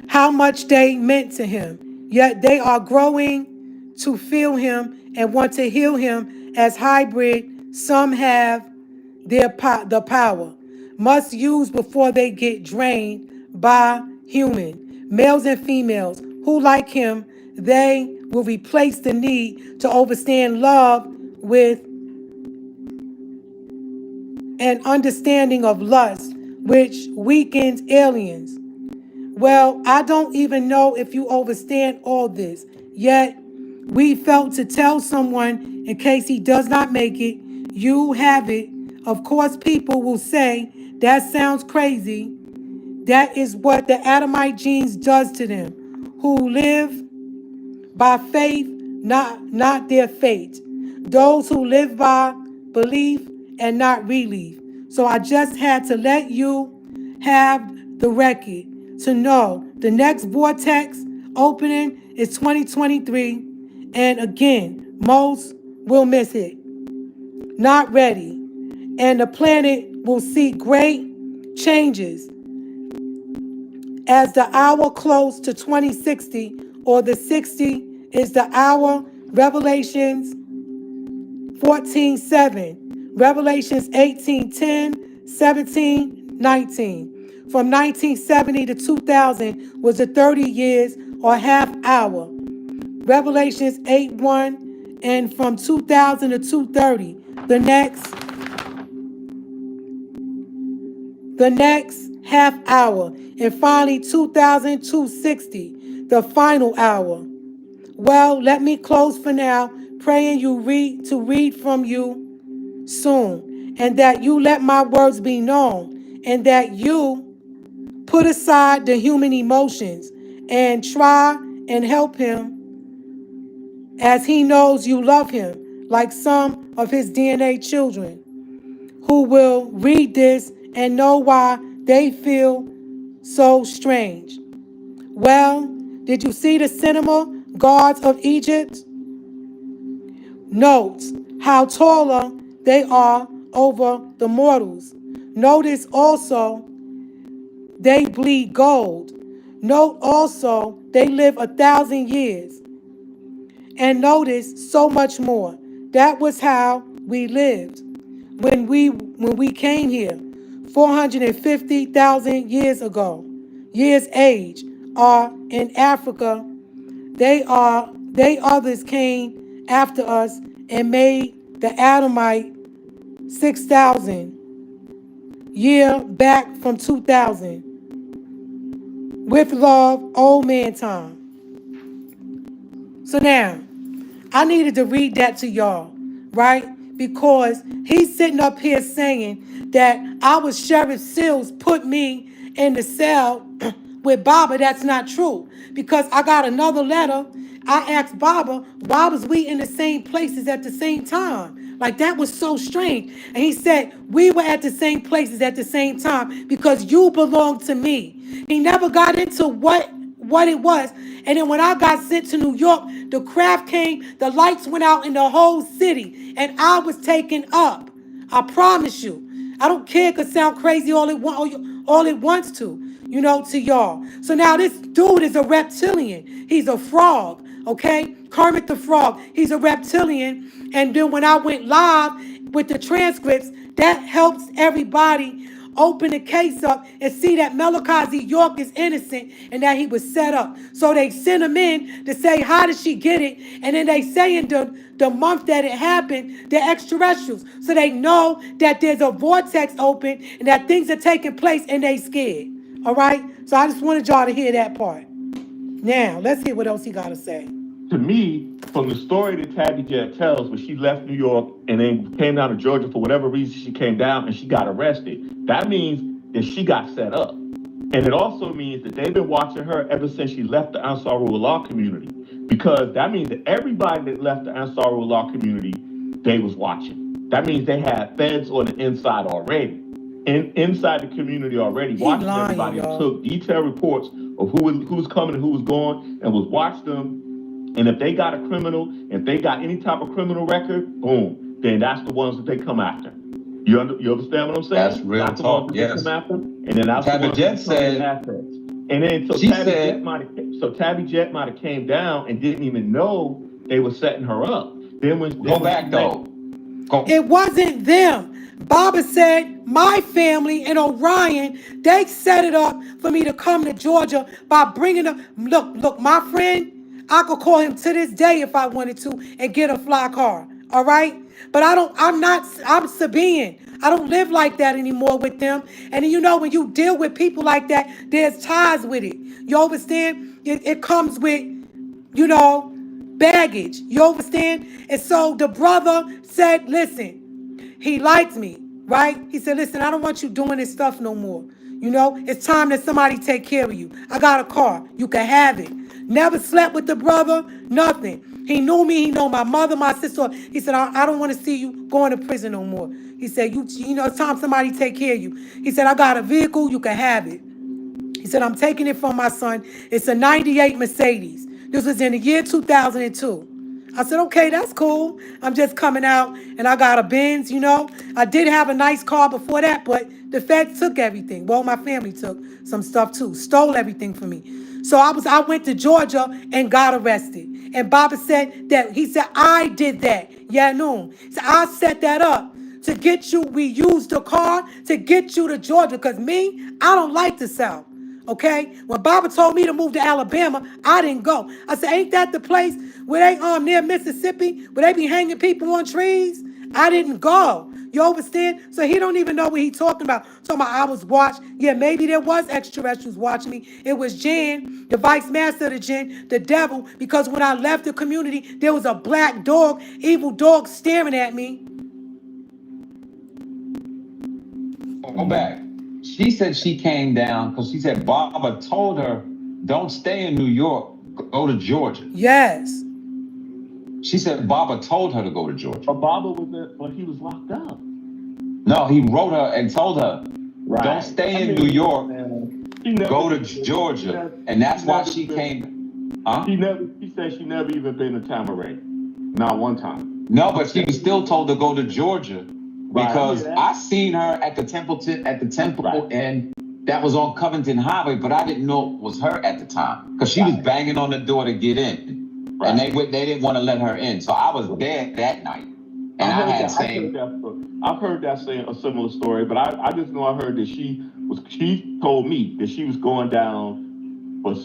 how much they meant to him. Yet they are growing to feel him and want to heal him as hybrid. Some have the power must use before they get drained by human males and females who like him. They will replace the need to understand love with and understanding of lust, which weakens aliens. Well, I don't even know if you understand all this, yet we felt to tell someone in case he does not make it. You have it. Of course, people will say, that sounds crazy. That is what the Adamite genes does to them, who live by faith, not their fate. Those who live by belief and not relief. So I just had to let you have the record to know the next vortex opening is 2023. And again, most will miss it. Not ready. And the planet will see great changes as the hour close to 2060, or the 60 is the hour. Revelations 14:7, Revelations 18:10, 17, 19. From 1970 to 2000 was the 30 years or half hour. Revelations 8:1, and from 2000 to 230, the next half hour, and finally 2000 260, the final hour. Well, let me close for now, praying you read from you soon, and that you let my words be known, and that you put aside the human emotions and try and help him as he knows you love him, like some of his DNA children who will read this and know why they feel so strange. Well, did you see the cinema gods of Egypt? Note how taller they are over the mortals. Notice also they bleed gold. Note also they live 1,000 years. And notice so much more. That was how we lived when we came here 450,000 years ago. Years age are in Africa. They others came after us and made the Adamite 6,000 year back from 2000. With love, old man time. So now, I needed to read that to y'all, right? Because he's sitting up here saying that our Sheriff Sills put me in the cell with Baba. That's not true. Because I got another letter. I asked Baba, why was we in the same places at the same time? Like, that was so strange. And he said, we were at the same places at the same time because you belonged to me. He never got into what it was. And then when I got sent to New York, the craft came, the lights went out in the whole city, and I was taken up. I promise you. I don't care. It could sound crazy all it wants to y'all. So now this dude is a reptilian. He's a frog, okay? Kermit the Frog. He's a reptilian. And then when I went live with the transcripts, that helps everybody open the case up and see that Malachi York is innocent and that he was set up. So they sent him in to say, how did she get it? And then they say in the month that it happened, they're extraterrestrials. So they know that there's a vortex open and that things are taking place and they scared. All right? So I just wanted y'all to hear that part. Now, let's hear what else he got to say. To me, from the story that Tabitjet tells, when she left New York and then came down to Georgia for whatever reason, she came down and she got arrested. That means that she got set up. And it also means that they've been watching her ever since she left the Ansarullah community. Because that means that everybody that left the Ansarullah community, they was watching. That means they had feds on the inside already. Inside the community already, watching everybody, and took detailed reports of who was coming and who was going, and was watching them. And if they got a criminal, if they got any type of criminal record, boom, then that's the ones that they come after. You understand what I'm saying? That's real talk, yes. Come after, and then that's Tabitjet said, assets. And then so Tabitjet might have came down and didn't even know they were setting her up. Then go back though. It wasn't them. Baba said, my family and Orion, they set it up for me to come to Georgia by bringing up. Look, my friend, I could call him to this day if I wanted to and get a fly car. All right? But I'm Sabine. I don't live like that anymore with them. And you know, when you deal with people like that, there's ties with it. You understand? It comes with, you know, baggage. You understand? And so the brother said, listen, he liked me, right? He said, listen, I don't want you doing this stuff no more. You know, it's time that somebody take care of you. I got a car. You can have it. Never slept with the brother, nothing. He knew me. He knew my mother, my sister. He said, I don't want to see you going to prison no more. He said, you know, it's time somebody take care of you. He said, I got a vehicle. You can have it. He said, I'm taking it from my son. It's a 98 Mercedes. This was in the year 2002. I said, okay, that's cool. I'm just coming out and I got a Benz, you know. I did have a nice car before that, but the feds took everything. Well, my family took some stuff too, stole everything from me. So I went to Georgia and got arrested. And Baba said that, he said, I did that. Yeah, no. So I set that up to get you. We used the car to get you to Georgia because me, I don't like the South. Okay, when Baba told me to move to Alabama, I didn't go. I said, ain't that the place where they near Mississippi, where they be hanging people on trees? I didn't go. You understand? So he don't even know what he talking about. Talking about I was watched. Yeah, maybe there was extraterrestrials watching me. It was Jan, the vice master of the jinn, the devil, because when I left the community, there was a black dog, evil dog staring at me. Go back. She said she came down because she said Baba told her, don't stay in New York, go to Georgia. Yes. She said Baba told her to go to Georgia. But Baba was there, but he was locked up. No, he wrote her and told her, Right. don't stay in New York, go to Georgia. Never, and that's why she came. Huh? She said she never even been to Tamaray. Not one time. No, but she was still told to go to Georgia. Because right. I seen her at the temple, right. And that was on Covington Highway, but I didn't know it was her at the time because she was banging on the door to get in, right. And they didn't want to let her in. So I was there that night, and I've heard that saying a similar story, but I just know I heard that she told me that she was going down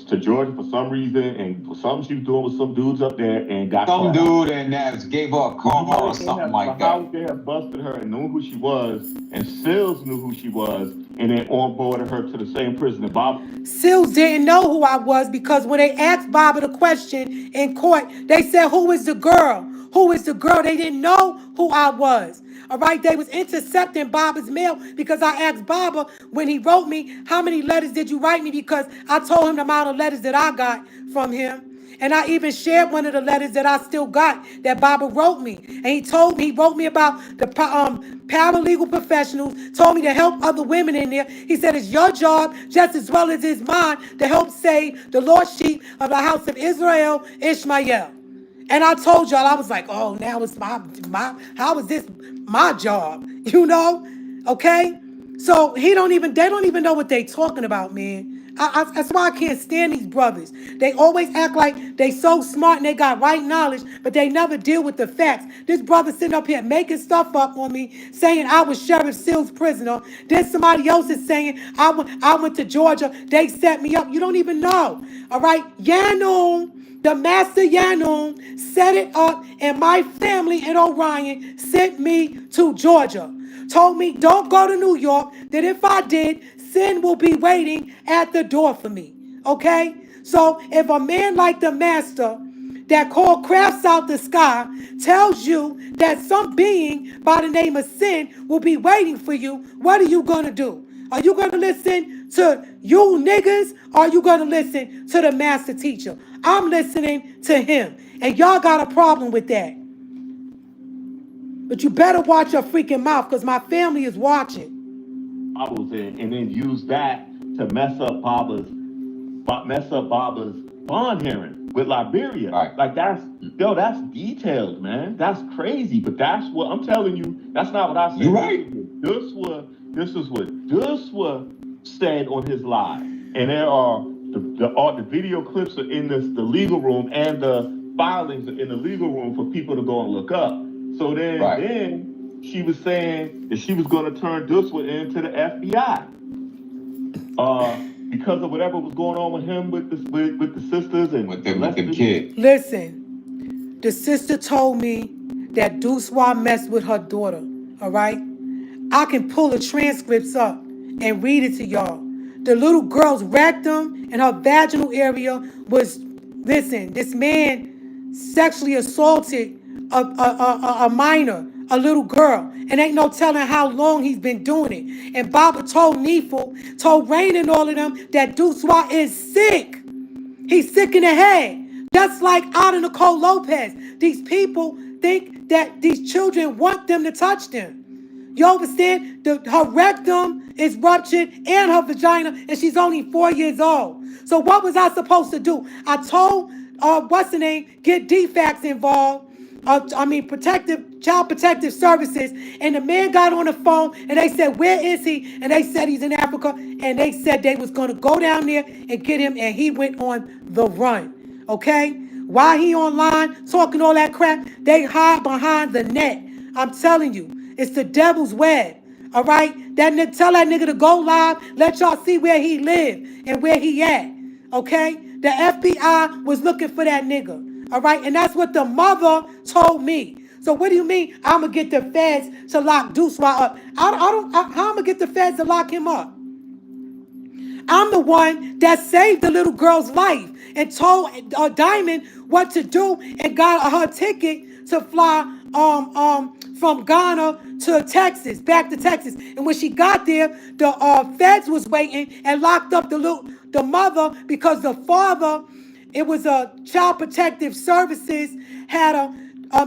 to Georgia for some reason, and for something she was doing with some dudes up there, and got some dude and that gave her a car or something like that. How they have busted her and knew who she was, and Sills knew who she was, and then onboarded her to the same prison that Baba. Sills didn't know who I was because when they asked Baba the question in court, they said, "Who is the girl? Who is the girl?" They didn't know who I was. All right, they was intercepting Baba's mail because I asked Baba when he wrote me, how many letters did you write me? Because I told him the amount of letters that I got from him. And I even shared one of the letters that I still got that Baba wrote me. And he wrote me about the paralegal professionals, told me to help other women in there. He said, it's your job just as well as it's mine to help save the lost sheep of the house of Israel, Ishmael. And I told y'all, I was like, oh, now it's how is this my job? You know? Okay? So they don't even know what they talking about, man. That's why I can't stand these brothers. They always act like they so smart and they got right knowledge, but they never deal with the facts. This brother sitting up here making stuff up on me, saying I was Sheriff Sills' prisoner. Then somebody else is saying I went to Georgia. They set me up. You don't even know. All right? Yanun. The master Yanun set it up, and my family in Orion sent me to Georgia. Told me, don't go to New York, that if I did, sin will be waiting at the door for me. Okay? So if a man like the master that called crafts out the sky tells you that some being by the name of sin will be waiting for you, what are you going to do? Are you going to listen to you niggas, or are you going to listen to the master teacher? I'm listening to him. And y'all got a problem with that. But you better watch your freaking mouth because my family is watching. And then use that to mess up Baba's bond hearing with Liberia. Right. Like that's detailed, man. That's crazy. But that's what I'm telling you. That's not what I said. You're right. This is what Duswa said on his live. And there are the video clips are in the legal room, and the filings are in the legal room for people to go and look up. So then she was saying that she was going to turn Duswa into the FBI. Because of whatever was going on with him with the sisters and with the kid. Listen, the sister told me that Duswa messed with her daughter. All right. I can pull the transcripts up and read it to y'all. The little girl's rectum and her vaginal area was, listen, this man sexually assaulted a minor, a little girl. And ain't no telling how long he's been doing it. And Baba told Neefel, told Rain and all of them that Duswa is sick. He's sick in the head. Just like Ada Nicole Lopez. These people think that these children want them to touch them. You understand? Her rectum is ruptured and her vagina, and she's only 4 years old. So what was I supposed to do? I told, what's the name, get DFACS involved. Child Protective Services. And the man got on the phone and they said, where is he? And they said he's in Africa. And they said they was going to go down there and get him. And he went on the run. Okay? While he online talking all that crap, they hide behind the net. I'm telling you, it's the devil's web. All right? Tell that nigga to go live. Let y'all see where he live and where he at. Okay? The FBI was looking for that nigga. All right, and that's what the mother told me. So what do you mean I'm gonna get the feds to lock Duswa up? How I'm gonna get the feds to lock him up? I'm the one that saved the little girl's life and told Diamond what to do and got her ticket to fly from Ghana to Texas, back to Texas. And when she got there, the feds was waiting and locked up the mother because the father. It was a Child Protective Services had a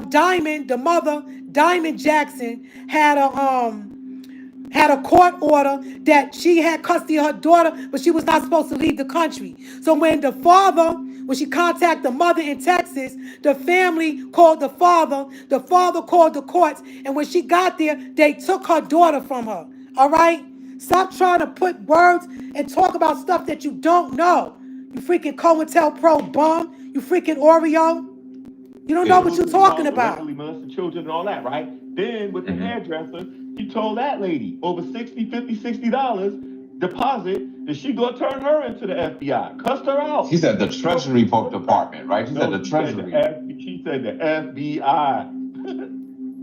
Diamond, the mother, Diamond Jackson, had a court order that she had custody of her daughter, but she was not supposed to leave the country. So when when she contacted the mother in Texas, the family called the father called the courts, and when she got there, they took her daughter from her. All right? Stop trying to put words and talk about stuff that you don't know. You freaking Cointelpro bum. You freaking Oreo. You don't know what you're talking about. Molested children and all that, right? Then with the hairdresser, he told that lady over $60 deposit that she gonna turn her into the FBI. Cussed her out. She said the Treasury Department, right? She said the Treasury. She said the FBI.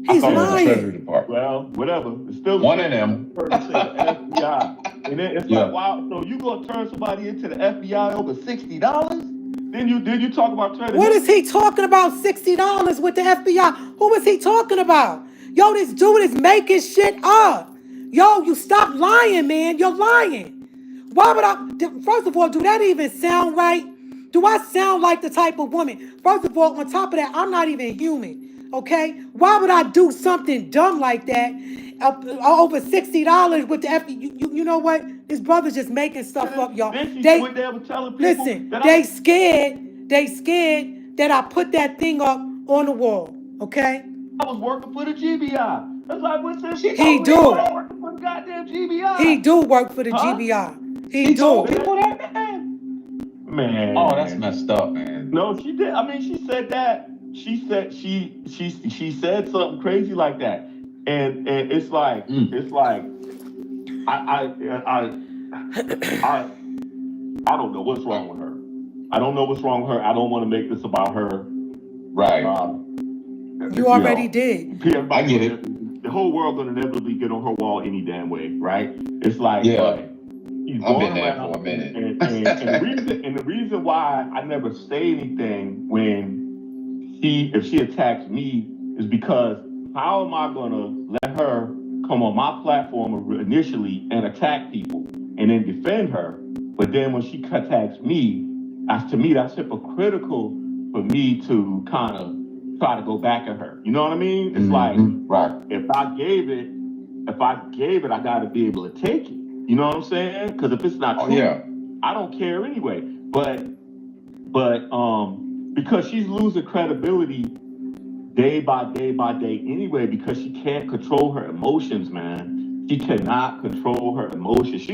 He's lying. The Treasury Department. Well, whatever. It's still one of them. FBI. And then it's like, wow, so you gonna turn somebody into the FBI over $60? Then you talk about turning. What is he talking about? $60 with the FBI? Who is he talking about? Yo, this dude is making shit up. Yo, you stop lying, man. You're lying. Why would first of all, do that even sound right? Do I sound like the type of woman? First of all, on top of that, I'm not even human. Okay? Why would I do something dumb like that? Over $60 with the FBI. You know what? His brother's just making stuff up, y'all. They scared that I put that thing up on the wall. Okay? I was working for the GBI. That's like what said she He do. Working for the goddamn GBI. He do work for the GBI. He do. People that man. Oh, that's messed up, man. No, she did. I mean, she said that. She said she said something crazy like that, and it's like I don't know what's wrong with her. I don't know what's wrong with her. I don't want to make this about her. Right. You already did. I get it. The whole world gonna inevitably get on her wall any damn way, right? It's like, yeah. I've been there for a minute. And the reason why I never say anything when if she attacks me is because how am I gonna let her come on my platform initially and attack people and then defend her? But then when she attacks me, to me that's hypocritical for me to kind of try to go back at her. You know what I mean? It's like, right. If I gave it, I gotta be able to take it. You know what I'm saying? Because if it's not true, I don't care anyway. But because she's losing credibility day by day anyway, because she can't control her emotions, man. She cannot control her emotions.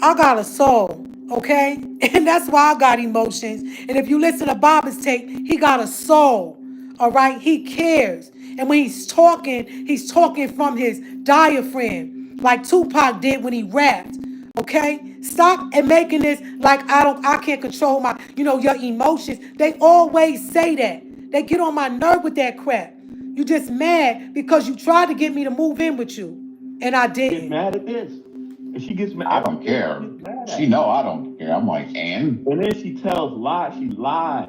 I got a soul, okay? And that's why I got emotions. And if you listen to Bob's tape, he got a soul. All right, he cares. And when he's talking from his diaphragm, like Tupac did when he rapped. Okay? Stop and making this like I can't control your emotions. They always say that. They get on my nerve with that crap. You just mad because you tried to get me to move in with you. And I Get didn't. mad at this. And she gets mad. I don't care. She know I don't care. I'm like, and then she tells lies. She lies.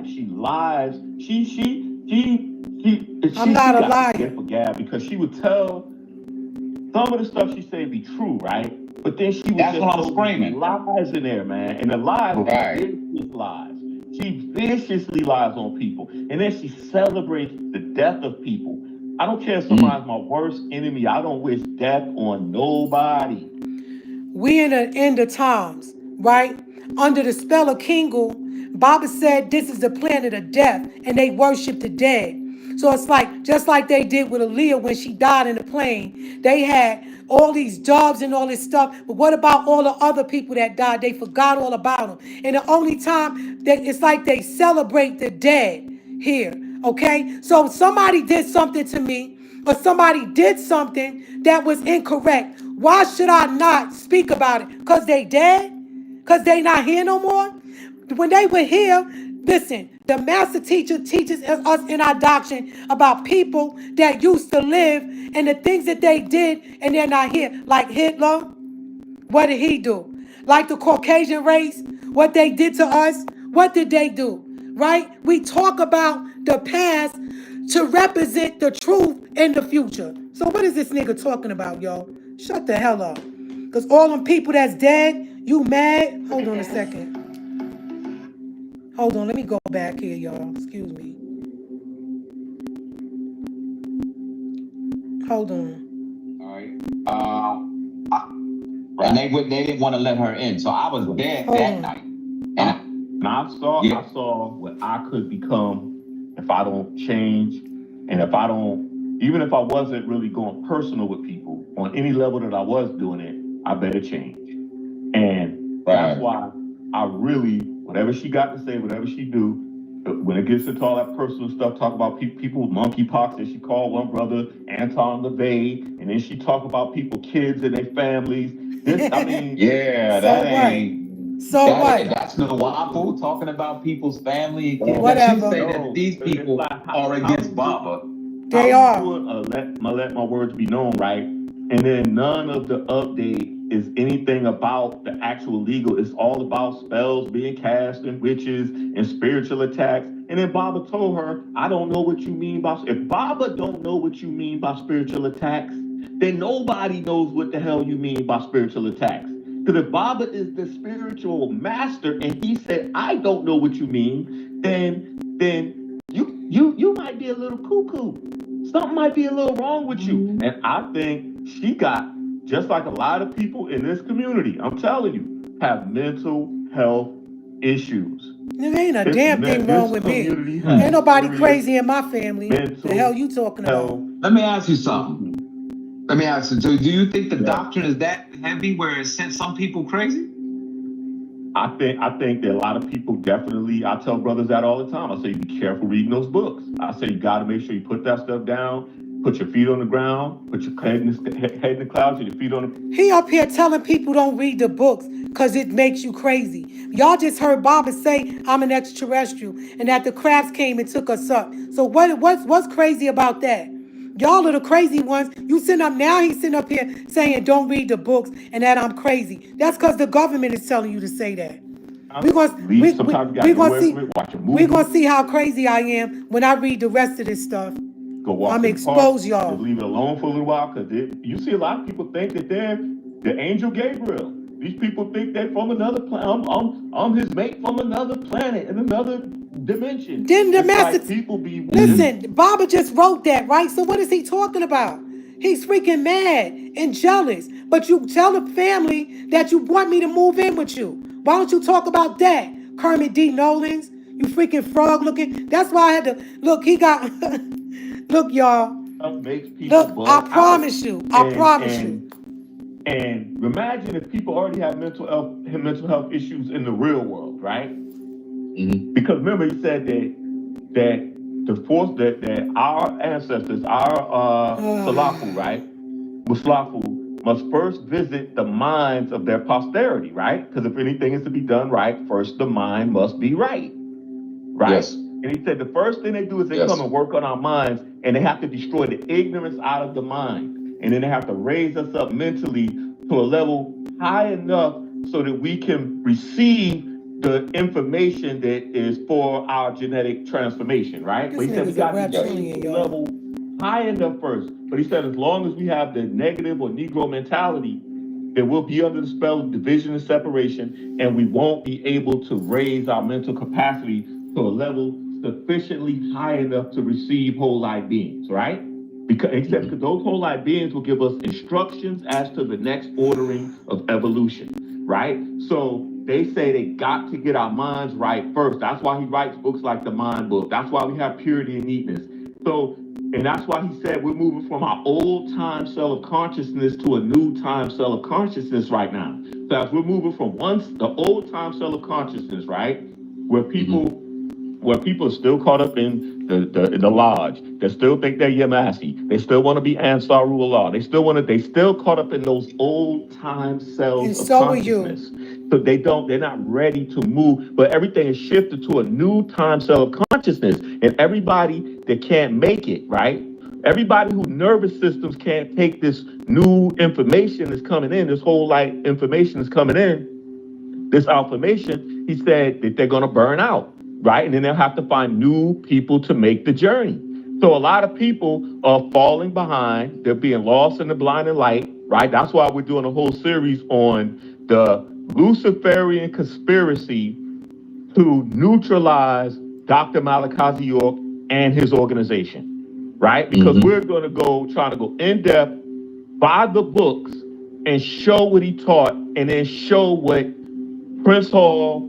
I'm not a got liar. scared for Gab because she would tell some of the stuff she said be true, right? But then she would that's what I'm screaming. Lies in there, man. And the lies are Right. vicious lies. She viciously lies on people. And then she celebrates the death of people. I don't care if somebody's my worst enemy. I don't wish death on nobody. We in the end of times, right? Under the spell of Kingle, Baba said this is the planet of death, and they worship the dead. So it's like, just like they did with Aaliyah when she died in the plane, they had all these doves and all this stuff. But what about all the other people that died? They forgot all about them. And the only time that it's like they celebrate the dead here, okay? So if somebody did something to me, or somebody did something that was incorrect, why should I not speak about it? Because they dead? Because they not here no more? When they were here, listen, the master teacher teaches us in our doctrine about people that used to live and the things that they did and they're not here. Like Hitler, what did he do? Like the Caucasian race, what they did to us, what did they do? Right? We talk about the past to represent the truth in the future. So what is this nigga talking about, y'all? Shut the hell up. Because all them people that's dead, you mad? Hold on a second. Hold on, let me go back here, y'all. Excuse me. Hold on. All right. And they didn't want to let her in, so I was dead that night. And I saw what I could become if I don't change, and if I don't, even if I wasn't really going personal with people on any level that I was doing it, I better change. And that's why I really, whatever she got to say, whatever she do, when it gets into all that personal stuff, talk about people with monkeypox, and she called one brother Anton LaVey, and then she talk about people, kids and their families. I mean, yeah, so that what? ain't. So what? That's no waffle talking about people's family and kids. Whatever. She say that these people are against Baba. They are. Let my words be known, right? And then none of the update is anything about the actual legal. It's all about spells being cast and witches and spiritual attacks. And then Baba told her, I don't know what you mean by... If Baba don't know what you mean by spiritual attacks, then nobody knows what the hell you mean by spiritual attacks. Because if Baba is the spiritual master and he said, I don't know what you mean, then you might be a little cuckoo. Something might be a little wrong with you. And I think she got, just like a lot of people in this community, I'm telling you, have mental health issues. There ain't a damn thing wrong with me. Ain't nobody crazy in my family. The hell you talking about? Let me ask you something. Let me ask you, do you think the doctrine is that heavy where it sent some people crazy? I think that a lot of people definitely, I tell brothers that all the time. I say, be careful reading those books. I say, you got to make sure you put that stuff down, put your feet on the ground, put your head in the clouds and your feet on the... He up here telling people don't read the books because it makes you crazy. Y'all just heard Baba say, I'm an extraterrestrial, and that the crabs came and took us up. So what's crazy about that? Y'all are the crazy ones. You sitting up now, he's sitting up here saying don't read the books and that I'm crazy. That's because the government is telling you to say that. We're gonna see how crazy I am when I read the rest of this stuff. Go walk I'm expose y'all. Just leave it alone for a little while, because you see a lot of people think that they're the angel Gabriel. These people think they're from another planet. I'm his mate from another planet in another dimension. Didn't the master people be... Listen, Baba just wrote that, right? So what is he talking about? He's freaking mad and jealous. But you tell the family that you want me to move in with you. Why don't you talk about that? Kermit D. Nolans, you freaking frog looking. That's why I had to look. He got look, y'all. Look, I promise you. I promise you. And imagine if people already have mental health issues in the real world, right? Mm-hmm. Because remember, he said that the force that our ancestors, our Salafu, right, Muslafu, must first visit the minds of their posterity, right? Because if anything is to be done right, first the mind must be right, right? Yes. And he said the first thing they do is they come and work on our minds, and they have to destroy the ignorance out of the mind. and then they have to raise us up mentally to a level high enough so that we can receive the information that is for our genetic transformation, right? This But he said we nigga's a got to reptilian, raise the y'all. level high enough first. But he said as long as we have the negative or Negro mentality, that we'll be under the spell of division and separation, and we won't be able to raise our mental capacity to a level sufficiently high enough to receive whole life beings, right? Because those whole life beings will give us instructions as to the next ordering of evolution, right? So they say they got to get our minds right first. That's why he writes books like the Mind Book. That's why we have purity and neatness. So, and that's why he said we're moving from our old time cell of consciousness to a new time cell of consciousness right now. So as we're moving from the old time cell of consciousness, right, where people are still caught up in the lodge, they still think they're Yamasi, they still want to be Ansarul Allah, they still caught up in those old time cells of consciousness. So they're not ready to move, but everything is shifted to a new time cell of consciousness, and everybody that can't make it, right? Everybody whose nervous systems can't take this new information that's coming in, this whole light information that's coming in, this information, he said that they're going to burn out, right? And then they'll have to find new people to make the journey. So a lot of people are falling behind. They're being lost in the blinding light, right? That's why we're doing a whole series on the Luciferian conspiracy to neutralize Dr. Malachi York and his organization, right? Because we're going to trying to go in depth by the books and show what he taught, and then show what Prince Hall,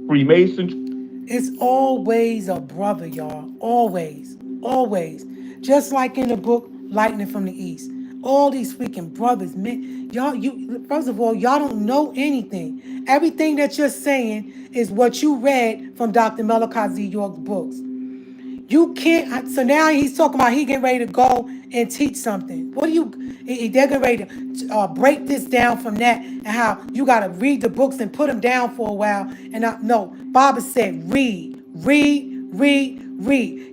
Freemason. It's always a brother, y'all. Always. Always. Just like in the book Lightning from the East. All these freaking brothers, man. First of all, y'all don't know anything. Everything that you're saying is what you read from Dr. Malachi Z. York's books. You can't. So now he's talking about he getting ready to go and teach something. They're getting ready to break this down from that, and how you got to read the books and put them down for a while. And no, Baba said read.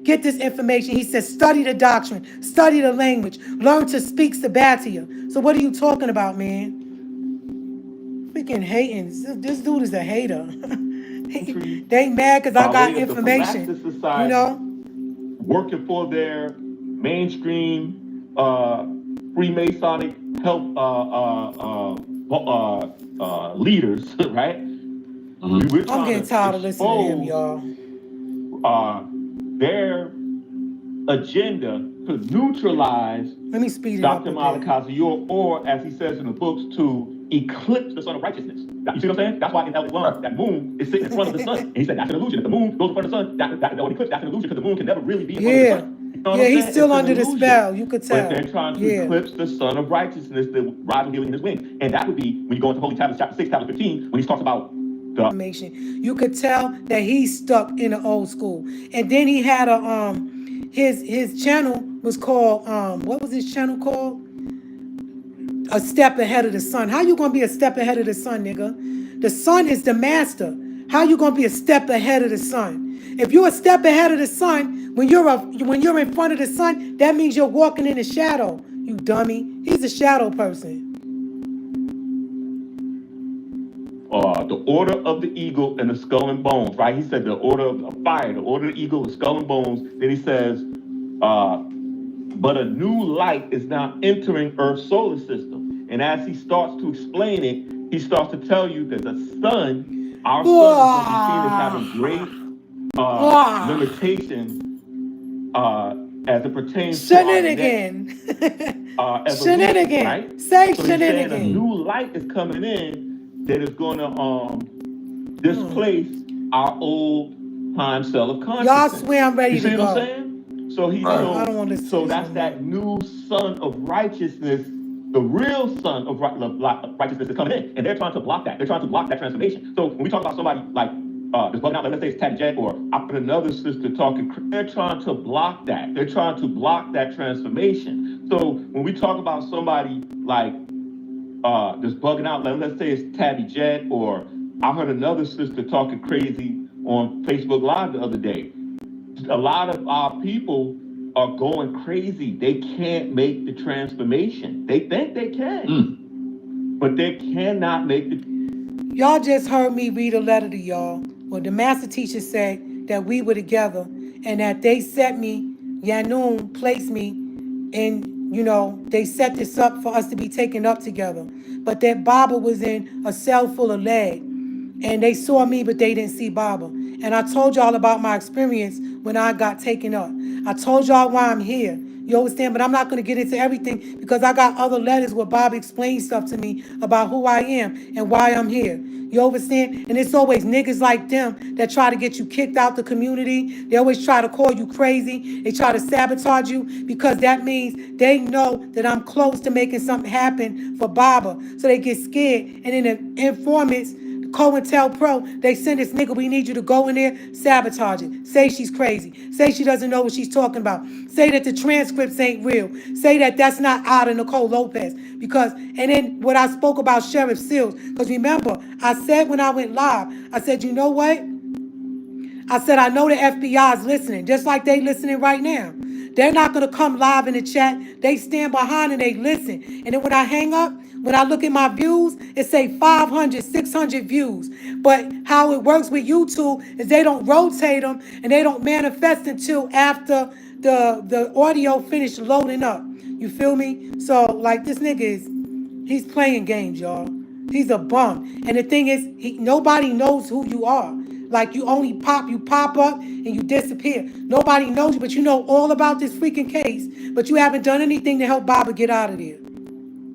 Get this information. He said study the doctrine, study the language, learn to speak Sabbatia. So what are you talking about, man? Freaking hating. This dude is a hater. They mad because I got information. You know? Working for their mainstream Freemasonic help leaders, right? I'm getting tired of listening to him, y'all. Their agenda to neutralize Let me speed it Dr. up. Malachi York, or as he says in the books, to eclipse the sun of righteousness. You see what I'm saying? That's why in L1, that moon is sitting in front of the sun. And he said that's an illusion. If the moon goes in front of the sun, that's an illusion, because the moon can never really be in front of the sun. You know he's still under the spell. You could tell. But they're trying to eclipse the sun of righteousness that rises healing in his wings. And that would be when you go into Holy Tablets, chapter 6, tablet 15, when he talks about the information. You could tell that he's stuck in the old school. And then he had his channel was called what was his channel called? A Step Ahead of the Sun. How you gonna be a step ahead of the sun, nigga? The sun is the master. How you gonna be a step ahead of the sun? If you're a step ahead of the sun, when you're in front of the sun, that means you're walking in the shadow. You dummy. He's a shadow person. The order of the eagle and the skull and bones, right? He said the order of fire, the order of the eagle, the skull and bones. Then he says, but a new light is now entering Earth's solar system. And as he starts to explain it, he starts to tell you that the sun, our sun, is going to be seen as having great limitations as it pertains to shenanigan. Shenanigan. Right? Say so shenanigan. A new light is coming in that is going to displace our old time cell of consciousness. Y'all swear I'm ready to go. You see what I'm saying? So I don't want to. So that's that new son of righteousness, the real son of righteousness is coming in, and they're trying to block that. They're trying to block that transformation. So when we talk about somebody like this bugging out, let's say it's Tabitjet, or I put another sister talking, they're trying to block that. They're trying to block that transformation. So when we talk about somebody like this bugging out, let's say it's Tabitjet, or I heard another sister talking crazy on Facebook Live the other day. A lot of our people are going crazy. They can't make the transformation. They think they can, but they cannot make the. Y'all just heard me read a letter to y'all where the master teacher said that we were together and that they set me, Yanun placed me in, they set this up for us to be taken up together. But that Baba was in a cell full of lead. And they saw me, but they didn't see Baba. And I told y'all about my experience when I got taken up. I told y'all why I'm here. You understand? But I'm not going to get into everything because I got other letters where Bob explains stuff to me about who I am and why I'm here. You understand? And it's always niggas like them that try to get you kicked out the community. They always try to call you crazy. They try to sabotage you because that means they know that I'm close to making something happen for Baba. So they get scared. And then the informants, Cointelpro, they send this nigga, we need you to go in there, sabotage it. Say she's crazy. Say she doesn't know what she's talking about. Say that the transcripts ain't real. Say that that's not Ada Nicole Lopez. And then what I spoke about Sheriff Seals, because remember, I said when I went live, I said, you know what? I said, I know the FBI is listening, just like they listening right now. They're not going to come live in the chat. They stand behind and they listen. And then when I hang up, when I look at my views, it say 500, 600 views. But how it works with YouTube is they don't rotate them and they don't manifest until after the audio finished loading up. You feel me? So, like, this nigga he's playing games, y'all. He's a bum. And the thing is, nobody knows who you are. Like, you pop up and you disappear. Nobody knows you, but you know all about this freaking case, but you haven't done anything to help Baba get out of there.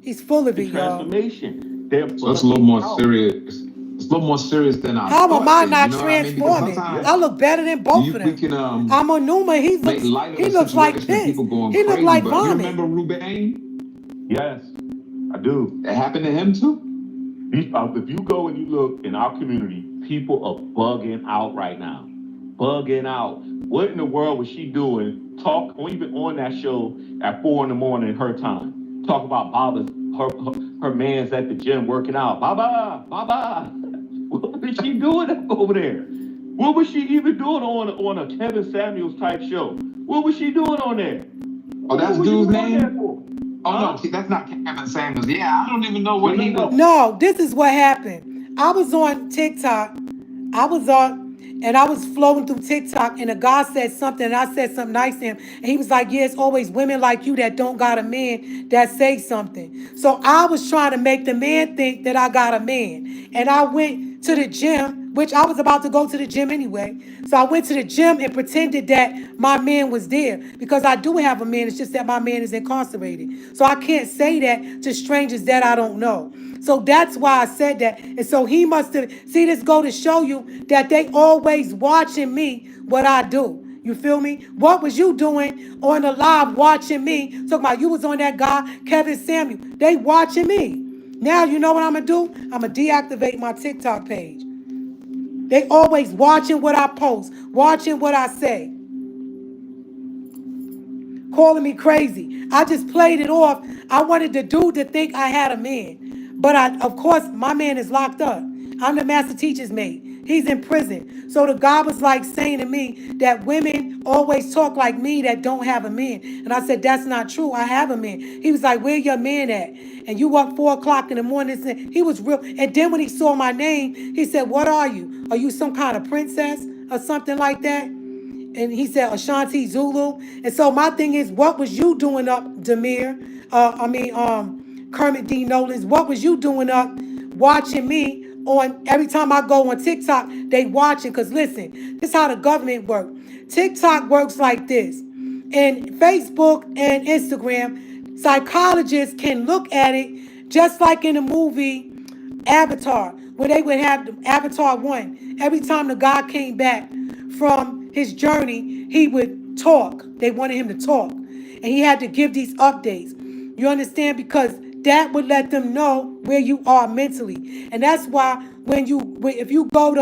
He's full of it, y'all. Transformation. So it's a little more serious. It's a little more serious than I How thought. am I not you know transforming? I, mean? I look better than both of them. We can, I'm a Numa. He looks like this. He looks like vomit. You remember Rubain? Yes, I do. It happened to him too? If you go and you look in our community, people are bugging out right now. Bugging out. What in the world was she doing? Even on that show at 4 a.m. her time. Talk about Baba's, her man's at the gym working out. Baba. What was she doing over there? What was she even doing on a Kevin Samuels type show? What was she doing on there? Oh, that's dude's name? Oh, no, that's not Kevin Samuels. Yeah, I don't even know what he was. No, this is what happened. I was on TikTok. I was floating through TikTok, and a guy said something, and I said something nice to him. And he was like, yeah, it's always women like you that don't got a man that say something. So I was trying to make the man think that I got a man. And I went to the gym, which I was about to go to the gym anyway. So I went to the gym and pretended that my man was there because I do have a man. It's just that my man is incarcerated. So I can't say that to strangers that I don't know. So that's why I said that. And so he must have, see, this go to show you that they always watching me, what I do. You feel me? What was you doing on the live watching me? Talking about you was on that guy, Kevin Samuel. They watching me. Now you know what I'm going to do? I'm going to deactivate my TikTok page. They always watching what I post, watching what I say. Calling me crazy. I just played it off. I wanted the dude to think I had a man. But of course, my man is locked up. I'm the master teacher's mate. He's in prison. So the guy was like saying to me that women always talk like me that don't have a man. And I said, that's not true. I have a man. He was like, where your man at? And you up 4 o'clock in the morning. He was real. And then when he saw my name, he said, what are you? Are you some kind of princess or something like that? And he said, Ashanti Zulu. And so my thing is, what was you doing up, Demir? Kermit D. Nolans, what was you doing up watching me on every time I go on TikTok, they watching. Because listen, this is how the government works. TikTok works like this. And Facebook and Instagram, psychologists can look at it just like in the movie Avatar, where they would have Avatar 1. Every time the guy came back from his journey, he would talk. They wanted him to talk. And he had to give these updates. You understand? Because that would let them know where you are mentally. And that's why if you go to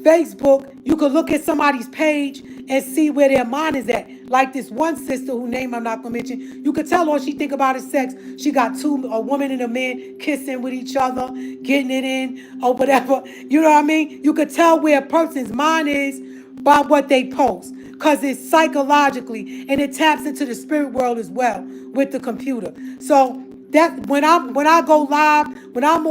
Facebook, you could look at somebody's page and see where their mind is at. Like this one sister whose name I'm not going to mention. You could tell all she think about is sex. She got a woman and a man kissing with each other, getting it in or whatever. You know what I mean? You could tell where a person's mind is by what they post. because it's psychologically and it taps into the spirit world as well with the computer. So that when I go live, when I'm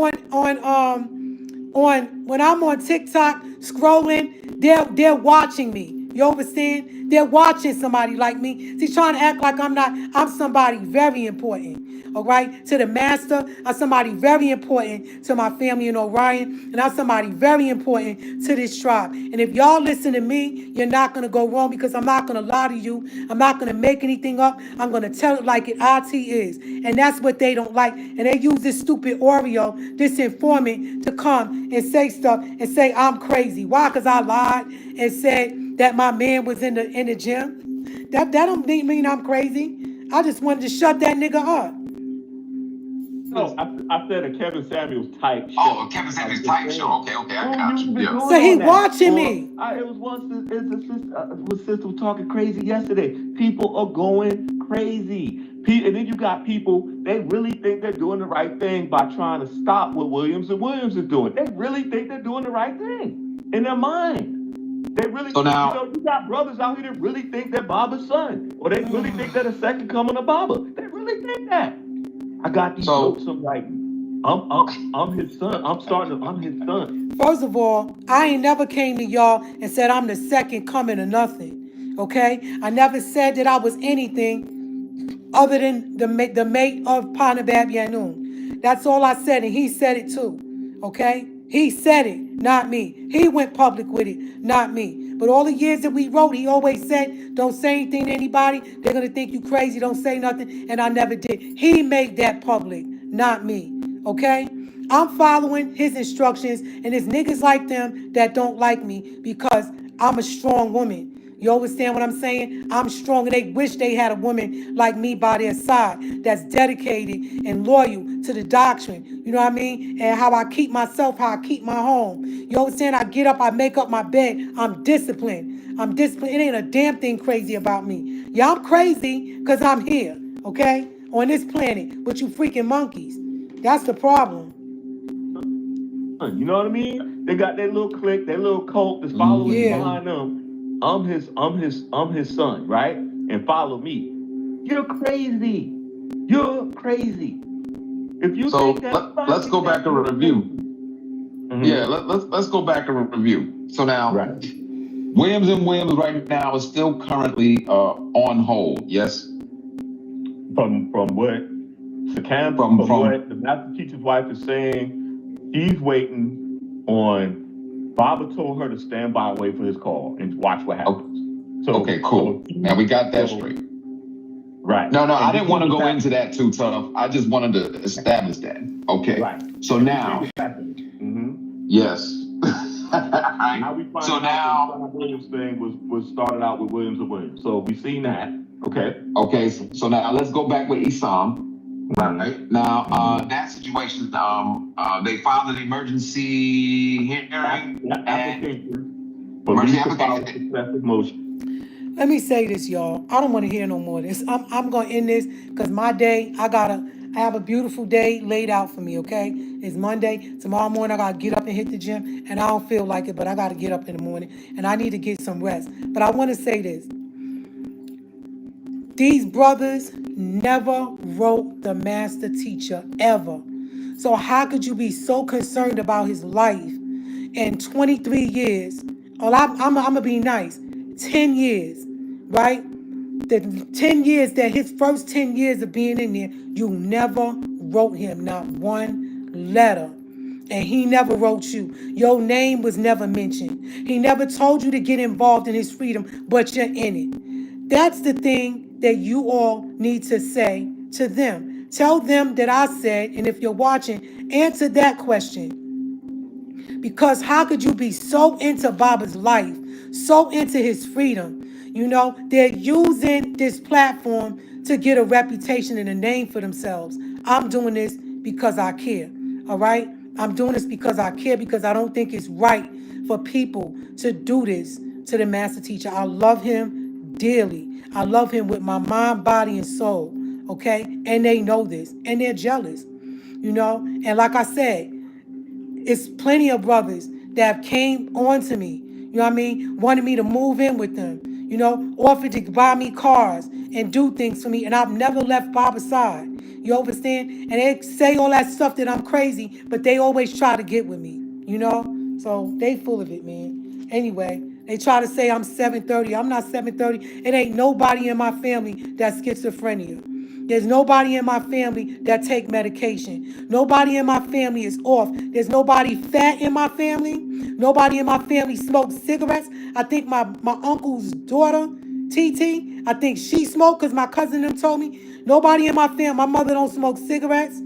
when I'm on TikTok scrolling, they're watching me. You understand? They're watching somebody like me. She's trying to act like I'm not. I'm somebody very important. All right, to the master, I'm somebody very important to my family in Orion, and I'm somebody very important to this tribe. And if y'all listen to me, you're not gonna go wrong because I'm not gonna lie to you. I'm not gonna make anything up. I'm gonna tell it like it IT is, and that's what they don't like. And they use this stupid Oreo, this informant, to come and say stuff and say I'm crazy. Why? Because I lied and said that my man was in the gym. That don't mean I'm crazy. I just wanted to shut that nigga up. No, I said a Kevin Samuels type show. Oh, a Kevin Samuels type show. Okay, I got you. Yeah. So he watching me. It was once his sister was talking crazy yesterday. People are going crazy. And then you got people, they really think they're doing the right thing by trying to stop what Williams and Williams is doing. They really think they're doing the right thing in their mind. They really, so now, you got brothers out here that really think they're Baba's son, or they really think they're the second coming of Baba. They really think that. I got these jokes. I'm like, I'm his son. I'm his son. First of all, I ain't never came to y'all and said I'm the second coming of nothing. Okay? I never said that I was anything other than the mate of Panabab Yanun. That's all I said, and he said it too. Okay? He said it, not me. He went public with it, not me. But all the years that we wrote, he always said, don't say anything to anybody. They're going to think you crazy. Don't say nothing. And I never did. He made that public, not me. Okay? I'm following his instructions, and it's niggas like them that don't like me because I'm a strong woman. You understand what I'm saying? I'm strong, and they wish they had a woman like me by their side that's dedicated and loyal to the doctrine. You know what I mean? And how I keep myself, how I keep my home. You understand? I get up, I make up my bed. I'm disciplined. I'm disciplined. It ain't a damn thing crazy about me. Yeah, I'm crazy because I'm here, okay? On this planet with you freaking monkeys. That's the problem. You know what I mean? They got their little clique, their little cult that's following behind them. I'm his son, right? And follow me. You're crazy. You're crazy. If you think that, let's go back to review. Mm-hmm. Yeah, let's go back to review. So now, right. Williams and Williams right now is still currently on hold. Yes. From what what the master teacher's wife is saying, he's waiting on. Baba told her to stand by and wait for his call and watch what happens. So okay, cool. Now we got that straight. Right. No, I didn't want to go into that too tough. I just wanted to establish that. Okay. Right. So now. Mm-hmm. Yes. Now we find out the Williams thing was started out with Williams and Williams. So we've seen that. Okay. Okay. So now let's go back with Isam. Right. Now, that situation, they filed an emergency hearing application. Motion. Let me say this, y'all. I don't want to hear no more of this. I'm going to end this because my day, I have a beautiful day laid out for me, okay? It's Monday. Tomorrow morning, I got to get up and hit the gym, and I don't feel like it, but I got to get up in the morning, and I need to get some rest. But I want to say this. These brothers never wrote the master teacher ever. So how could you be so concerned about his life in 23 years? Well, I'm going to be nice. 10 years, right? The 10 years that his first 10 years of being in there, you never wrote him not one letter. And he never wrote you. Your name was never mentioned. He never told you to get involved in his freedom, but you're in it. That's the thing that you all need to say to them. Tell them that I said, and if you're watching, answer that question. Because how could you be so into Baba's life, so into his freedom? You know, they're using this platform to get a reputation and a name for themselves. I'm doing this because I care, all right? I'm doing this because I care, because I don't think it's right for people to do this to the master teacher. I love him dearly. I love him with my mind, body, and soul, okay? And they know this, and they're jealous, you know? And like I said, it's plenty of brothers that came on to me, you know what I mean? Wanted me to move in with them. offered to buy me cars and do things for me, and I've never left Baba's side. You understand? And they say all that stuff that I'm crazy, but they always try to get with me. So they full of it, man. Anyway, they try to say I'm 730. I'm not 730. It ain't nobody in my family that's schizophrenia. There's nobody in my family that take medication. Nobody in my family is off. There's nobody fat in my family. Nobody in my family smokes cigarettes. I think my uncle's daughter, TT, I think she smoked because my cousin them told me. Nobody in my family, my mother don't smoke cigarettes.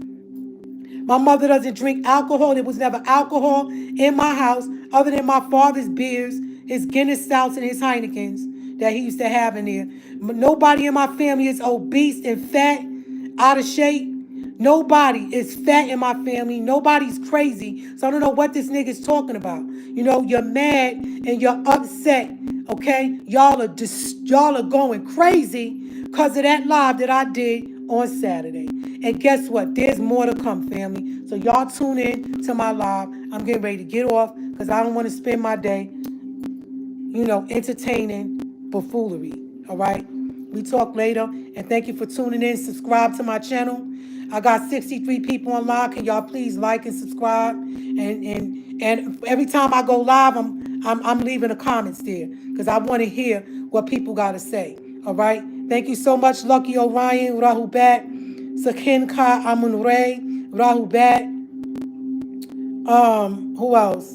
My mother doesn't drink alcohol. There was never alcohol in my house other than my father's beers, his Guinness Stouts, and his Heinekens that he used to have in there. Nobody in my family is obese and fat, out of shape. Nobody is fat in my family. Nobody's crazy. So I don't know what this nigga's talking about. You're mad and you're upset. Okay? Y'all are going crazy because of that live that I did on Saturday. And guess what? There's more to come, family. So y'all tune in to my live. I'm getting ready to get off because I don't want to spend my day, entertaining buffoonery. All right? We talk later. And thank you for tuning in. Subscribe to my channel. I got 63 people online. Can y'all please like and subscribe? And every time I go live, I'm leaving the comments there because I want to hear what people got to say. All right? Thank you so much, Lucky Orion, Rahubat, Sakinka Amunre, Rahubat. Who else?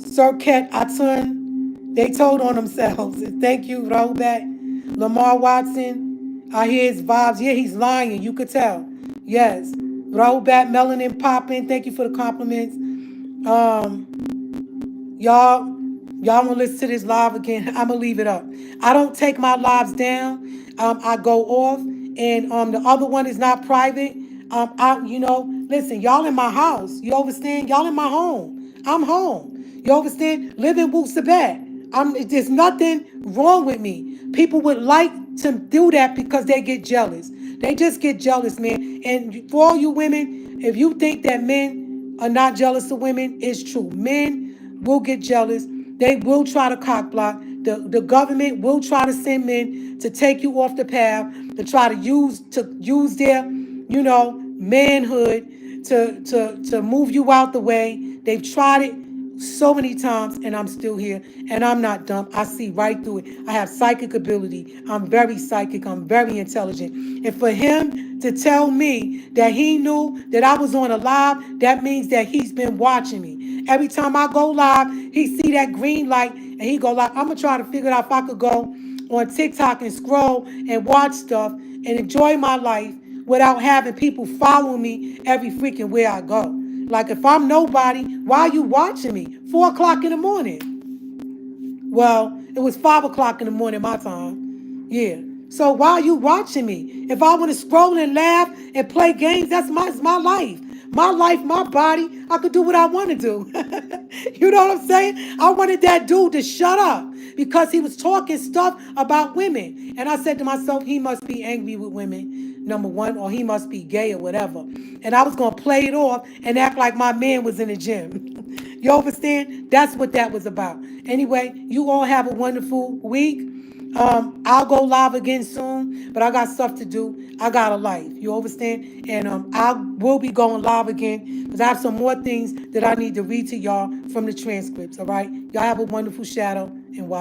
Sirket Atun. They told on themselves. Thank you, Rahubat. Lamar Watson. I hear his vibes. Yeah, he's lying. You could tell. Yes. Rahubat, Melanin Poppin. Thank you for the compliments. Y'all want to listen to this live again? I'm gonna leave it up. I don't take my lives down. I go off, and the other one is not private. Listen, y'all in my house. You understand? Y'all in my home. I'm home. You understand? Live in Wusabat. There's nothing wrong with me. People would like to do that because they get jealous. They just get jealous, man. And for all you women, if you think that men are not jealous of women, it's true. Men will get jealous. They will try to cock block. The government will try to send men to take you off the path, to try to use their, manhood to move you out the way. They've tried it so many times, and I'm still here, and I'm not dumb. I see right through it. I have psychic ability. I'm very psychic. I'm very intelligent. And for him to tell me that he knew that I was on a live, that means that he's been watching me. Every time I go live, he see that green light, and he go like, I'm going to try to figure out if I could go on TikTok and scroll and watch stuff and enjoy my life without having people follow me every freaking where I go. Like, if I'm nobody, why are you watching me? 4 o'clock in the morning. Well, it was 5 o'clock in the morning my time. Yeah. So why are you watching me? If I want to scroll and laugh and play games, that's my life. My life, my body, I could do what I want to do. You know what I'm saying? I wanted that dude to shut up because he was talking stuff about women. And I said to myself, he must be angry with women, number one, or he must be gay or whatever. And I was going to play it off and act like my man was in the gym. You understand? That's what that was about. Anyway, you all have a wonderful week. I'll go live again soon, but I got stuff to do. I got a life. You understand? And I will be going live again because I have some more things that I need to read to y'all from the transcripts. All right? Y'all have a wonderful shadow and watch.